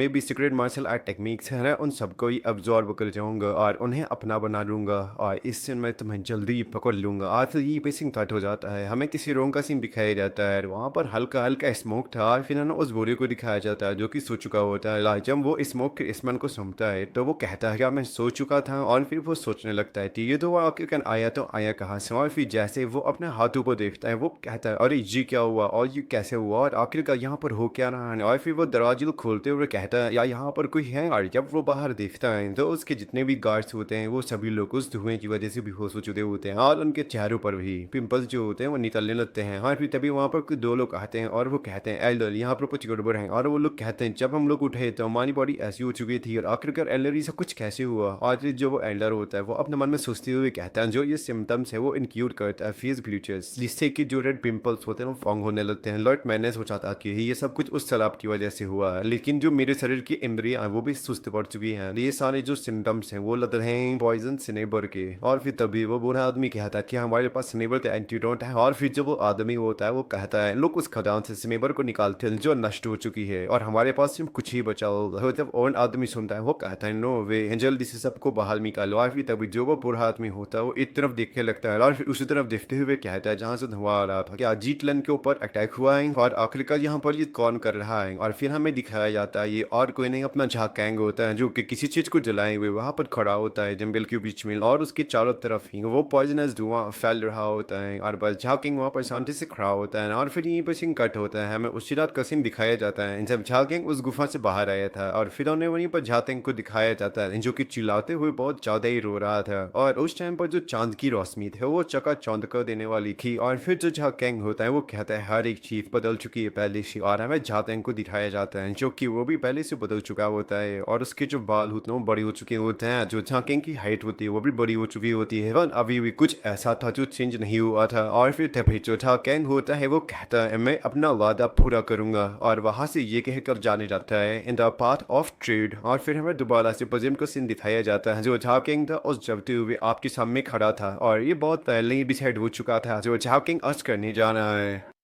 भी सीक्रेट मार्शल आर्ट टेक्निक्स हैं उन सबको ही अब्जॉर्ब कर जाऊंगा और उन्हें अपना बना लूंगा और इससे मैं तुम्हें जल्दी ही पकड़ लूंगा। आज तो ये पेसिंग कट हो जाता है, हमें किसी रोंग का सीन दिखाया जाता है वहाँ पर हल्का हल्का स्मोक था और फिर उस बोरे को दिखाया जाता है जो कि सो चुका होता है। जब वो स्मोक के स्मेल को सुनता है तो वो कहता है क्या मैं सो चुका था और फिर वो सोचने लगता है ये तो वो आखिर आया तो आया कहाँ से। और फिर जैसे वो अपने हाथों को देखता है वो कहता है अरे जी क्या हुआ और ये कैसे हुआ और आखिरकार यहाँ पर हो क्या रहा है। और फिर वो दरवाजे को खोलते हुए कहता है या यहाँ पर कोई है। और जब वो बाहर देखता है तो उसके जितने भी गार्ड्स होते हैं वो सभी लोग उस धुएं की वजह से बेहोश हो चुके होते हैं और उनके चेहरों पर भी पिंपल्स जो होते हैं वो निकलने लगते हैं। और फिर तभी वहाँ पर कुछ दो लोग आते हैं और वो कहते हैं एल्डर यहाँ पर कुछ गड़बड़ है। और वो लोग कहते हैं जब हम लोग उठे तो हमारी बॉडी ऐसी हो चुकी थी और आखिरकार एल्डर ये सब कुछ कैसे हुआ। और फिर जो वो एल्डर होता है वो अपने मन में सोचते हुए कहता है जो ये सिम्टम्स है वो इनक्यूर कट, फेस ब्लीचेस, जिससे कि जो रेड पिंपल्स होते हैं वो फॉर्म होने लगते हैं। लॉर्ड मैंने सोचा था कि ये सब कुछ उस सलाब की वजह से हुआ है, लेकिन जो मेरे शरीर की इंद्रियां हैं वो भी सुस्त पड़ चुकी हैं। ये सारे जो सिम्टम्स हैं वो लग रहे हैं पॉइजन स्नेबर के। और फिर तभी वो बूढ़ा आदमी कहता है कि हमारे पास स्नेबर का एंटीडोट है। और फिर जब वो आदमी होता है वो कहता है लोग उस खदान से स्नेबर को निकालते हैं जो नष्ट हो चुकी है और हमारे पास सिर्फ कुछ ही बचा होगा। जब और आदमी सुनता है वो कहता है नो वे, जल्दी से सबको बाहर निकालो। और फिर तभी जो वो बूढ़ा आदमी होता है वो एक तरफ देखने लगता है और फिर उसी तरफ देखते हुए कहता है जहाँ से धुआं आ रहा था, क्या जीटलन के ऊपर अटैक हुआ है और आखिरकार यहाँ पर ये कौन कर रहा है। और फिर हमें दिखाया जाता है ये और कोई नहीं अपना झाकैंग होता है जो कि किसी चीज को जलाए हुए वहां पर खड़ा होता है जंगल के बीच में, और उसके चारों तरफ ही वो पॉइजनस धुआं फैल रहा होता है और बस झाकिंग वहां पर शांति से खड़ा होता है। और फिर यहीं पर सीन कट होता है, हमें उसी रात का सीन दिखाया जाता है जब झाकिंग उस गुफा से बाहर आया था और फिर उन्हें वहीं पर झाकिंग को दिखाया जाता है जो कि चिल्लाते हुए बहुत ज्यादा ही रो रहा था। और उस टाइम पर जो चांद की रोशनी थी वो चकाचौंध कर देने वाली थी। और फिर जो झाकिंग होता है वो कहता है हर एक चीज बदल चुकी है पहले से, और हमें झाकिंग को दिखाया जाता है जो कि वो भी पहले से बदल चुका होता है और उसके जो बाल होते हैं वो बड़े हो चुके होते हैं। जो झाकिंग की हाइट होती है वो भी बड़ी हो चुकी होती है, पर अभी भी कुछ ऐसा था जो चेंज नहीं हुआ था। और फिर तभी जो झाकिंग होता है वो कहता है मैं अपना वादा पूरा करूंगा, और वहां से ये कहकर जाने जाता है in the path of trade. और फिर हमें दोबारा से पजिम को सीन दिखाया जाता है जो झाकिंग था उस जबते हुए आपके सामने खड़ा था और ये बहुत पहले ही डिसाइड हो चुका था जो झाकिंग आज करने जाना है।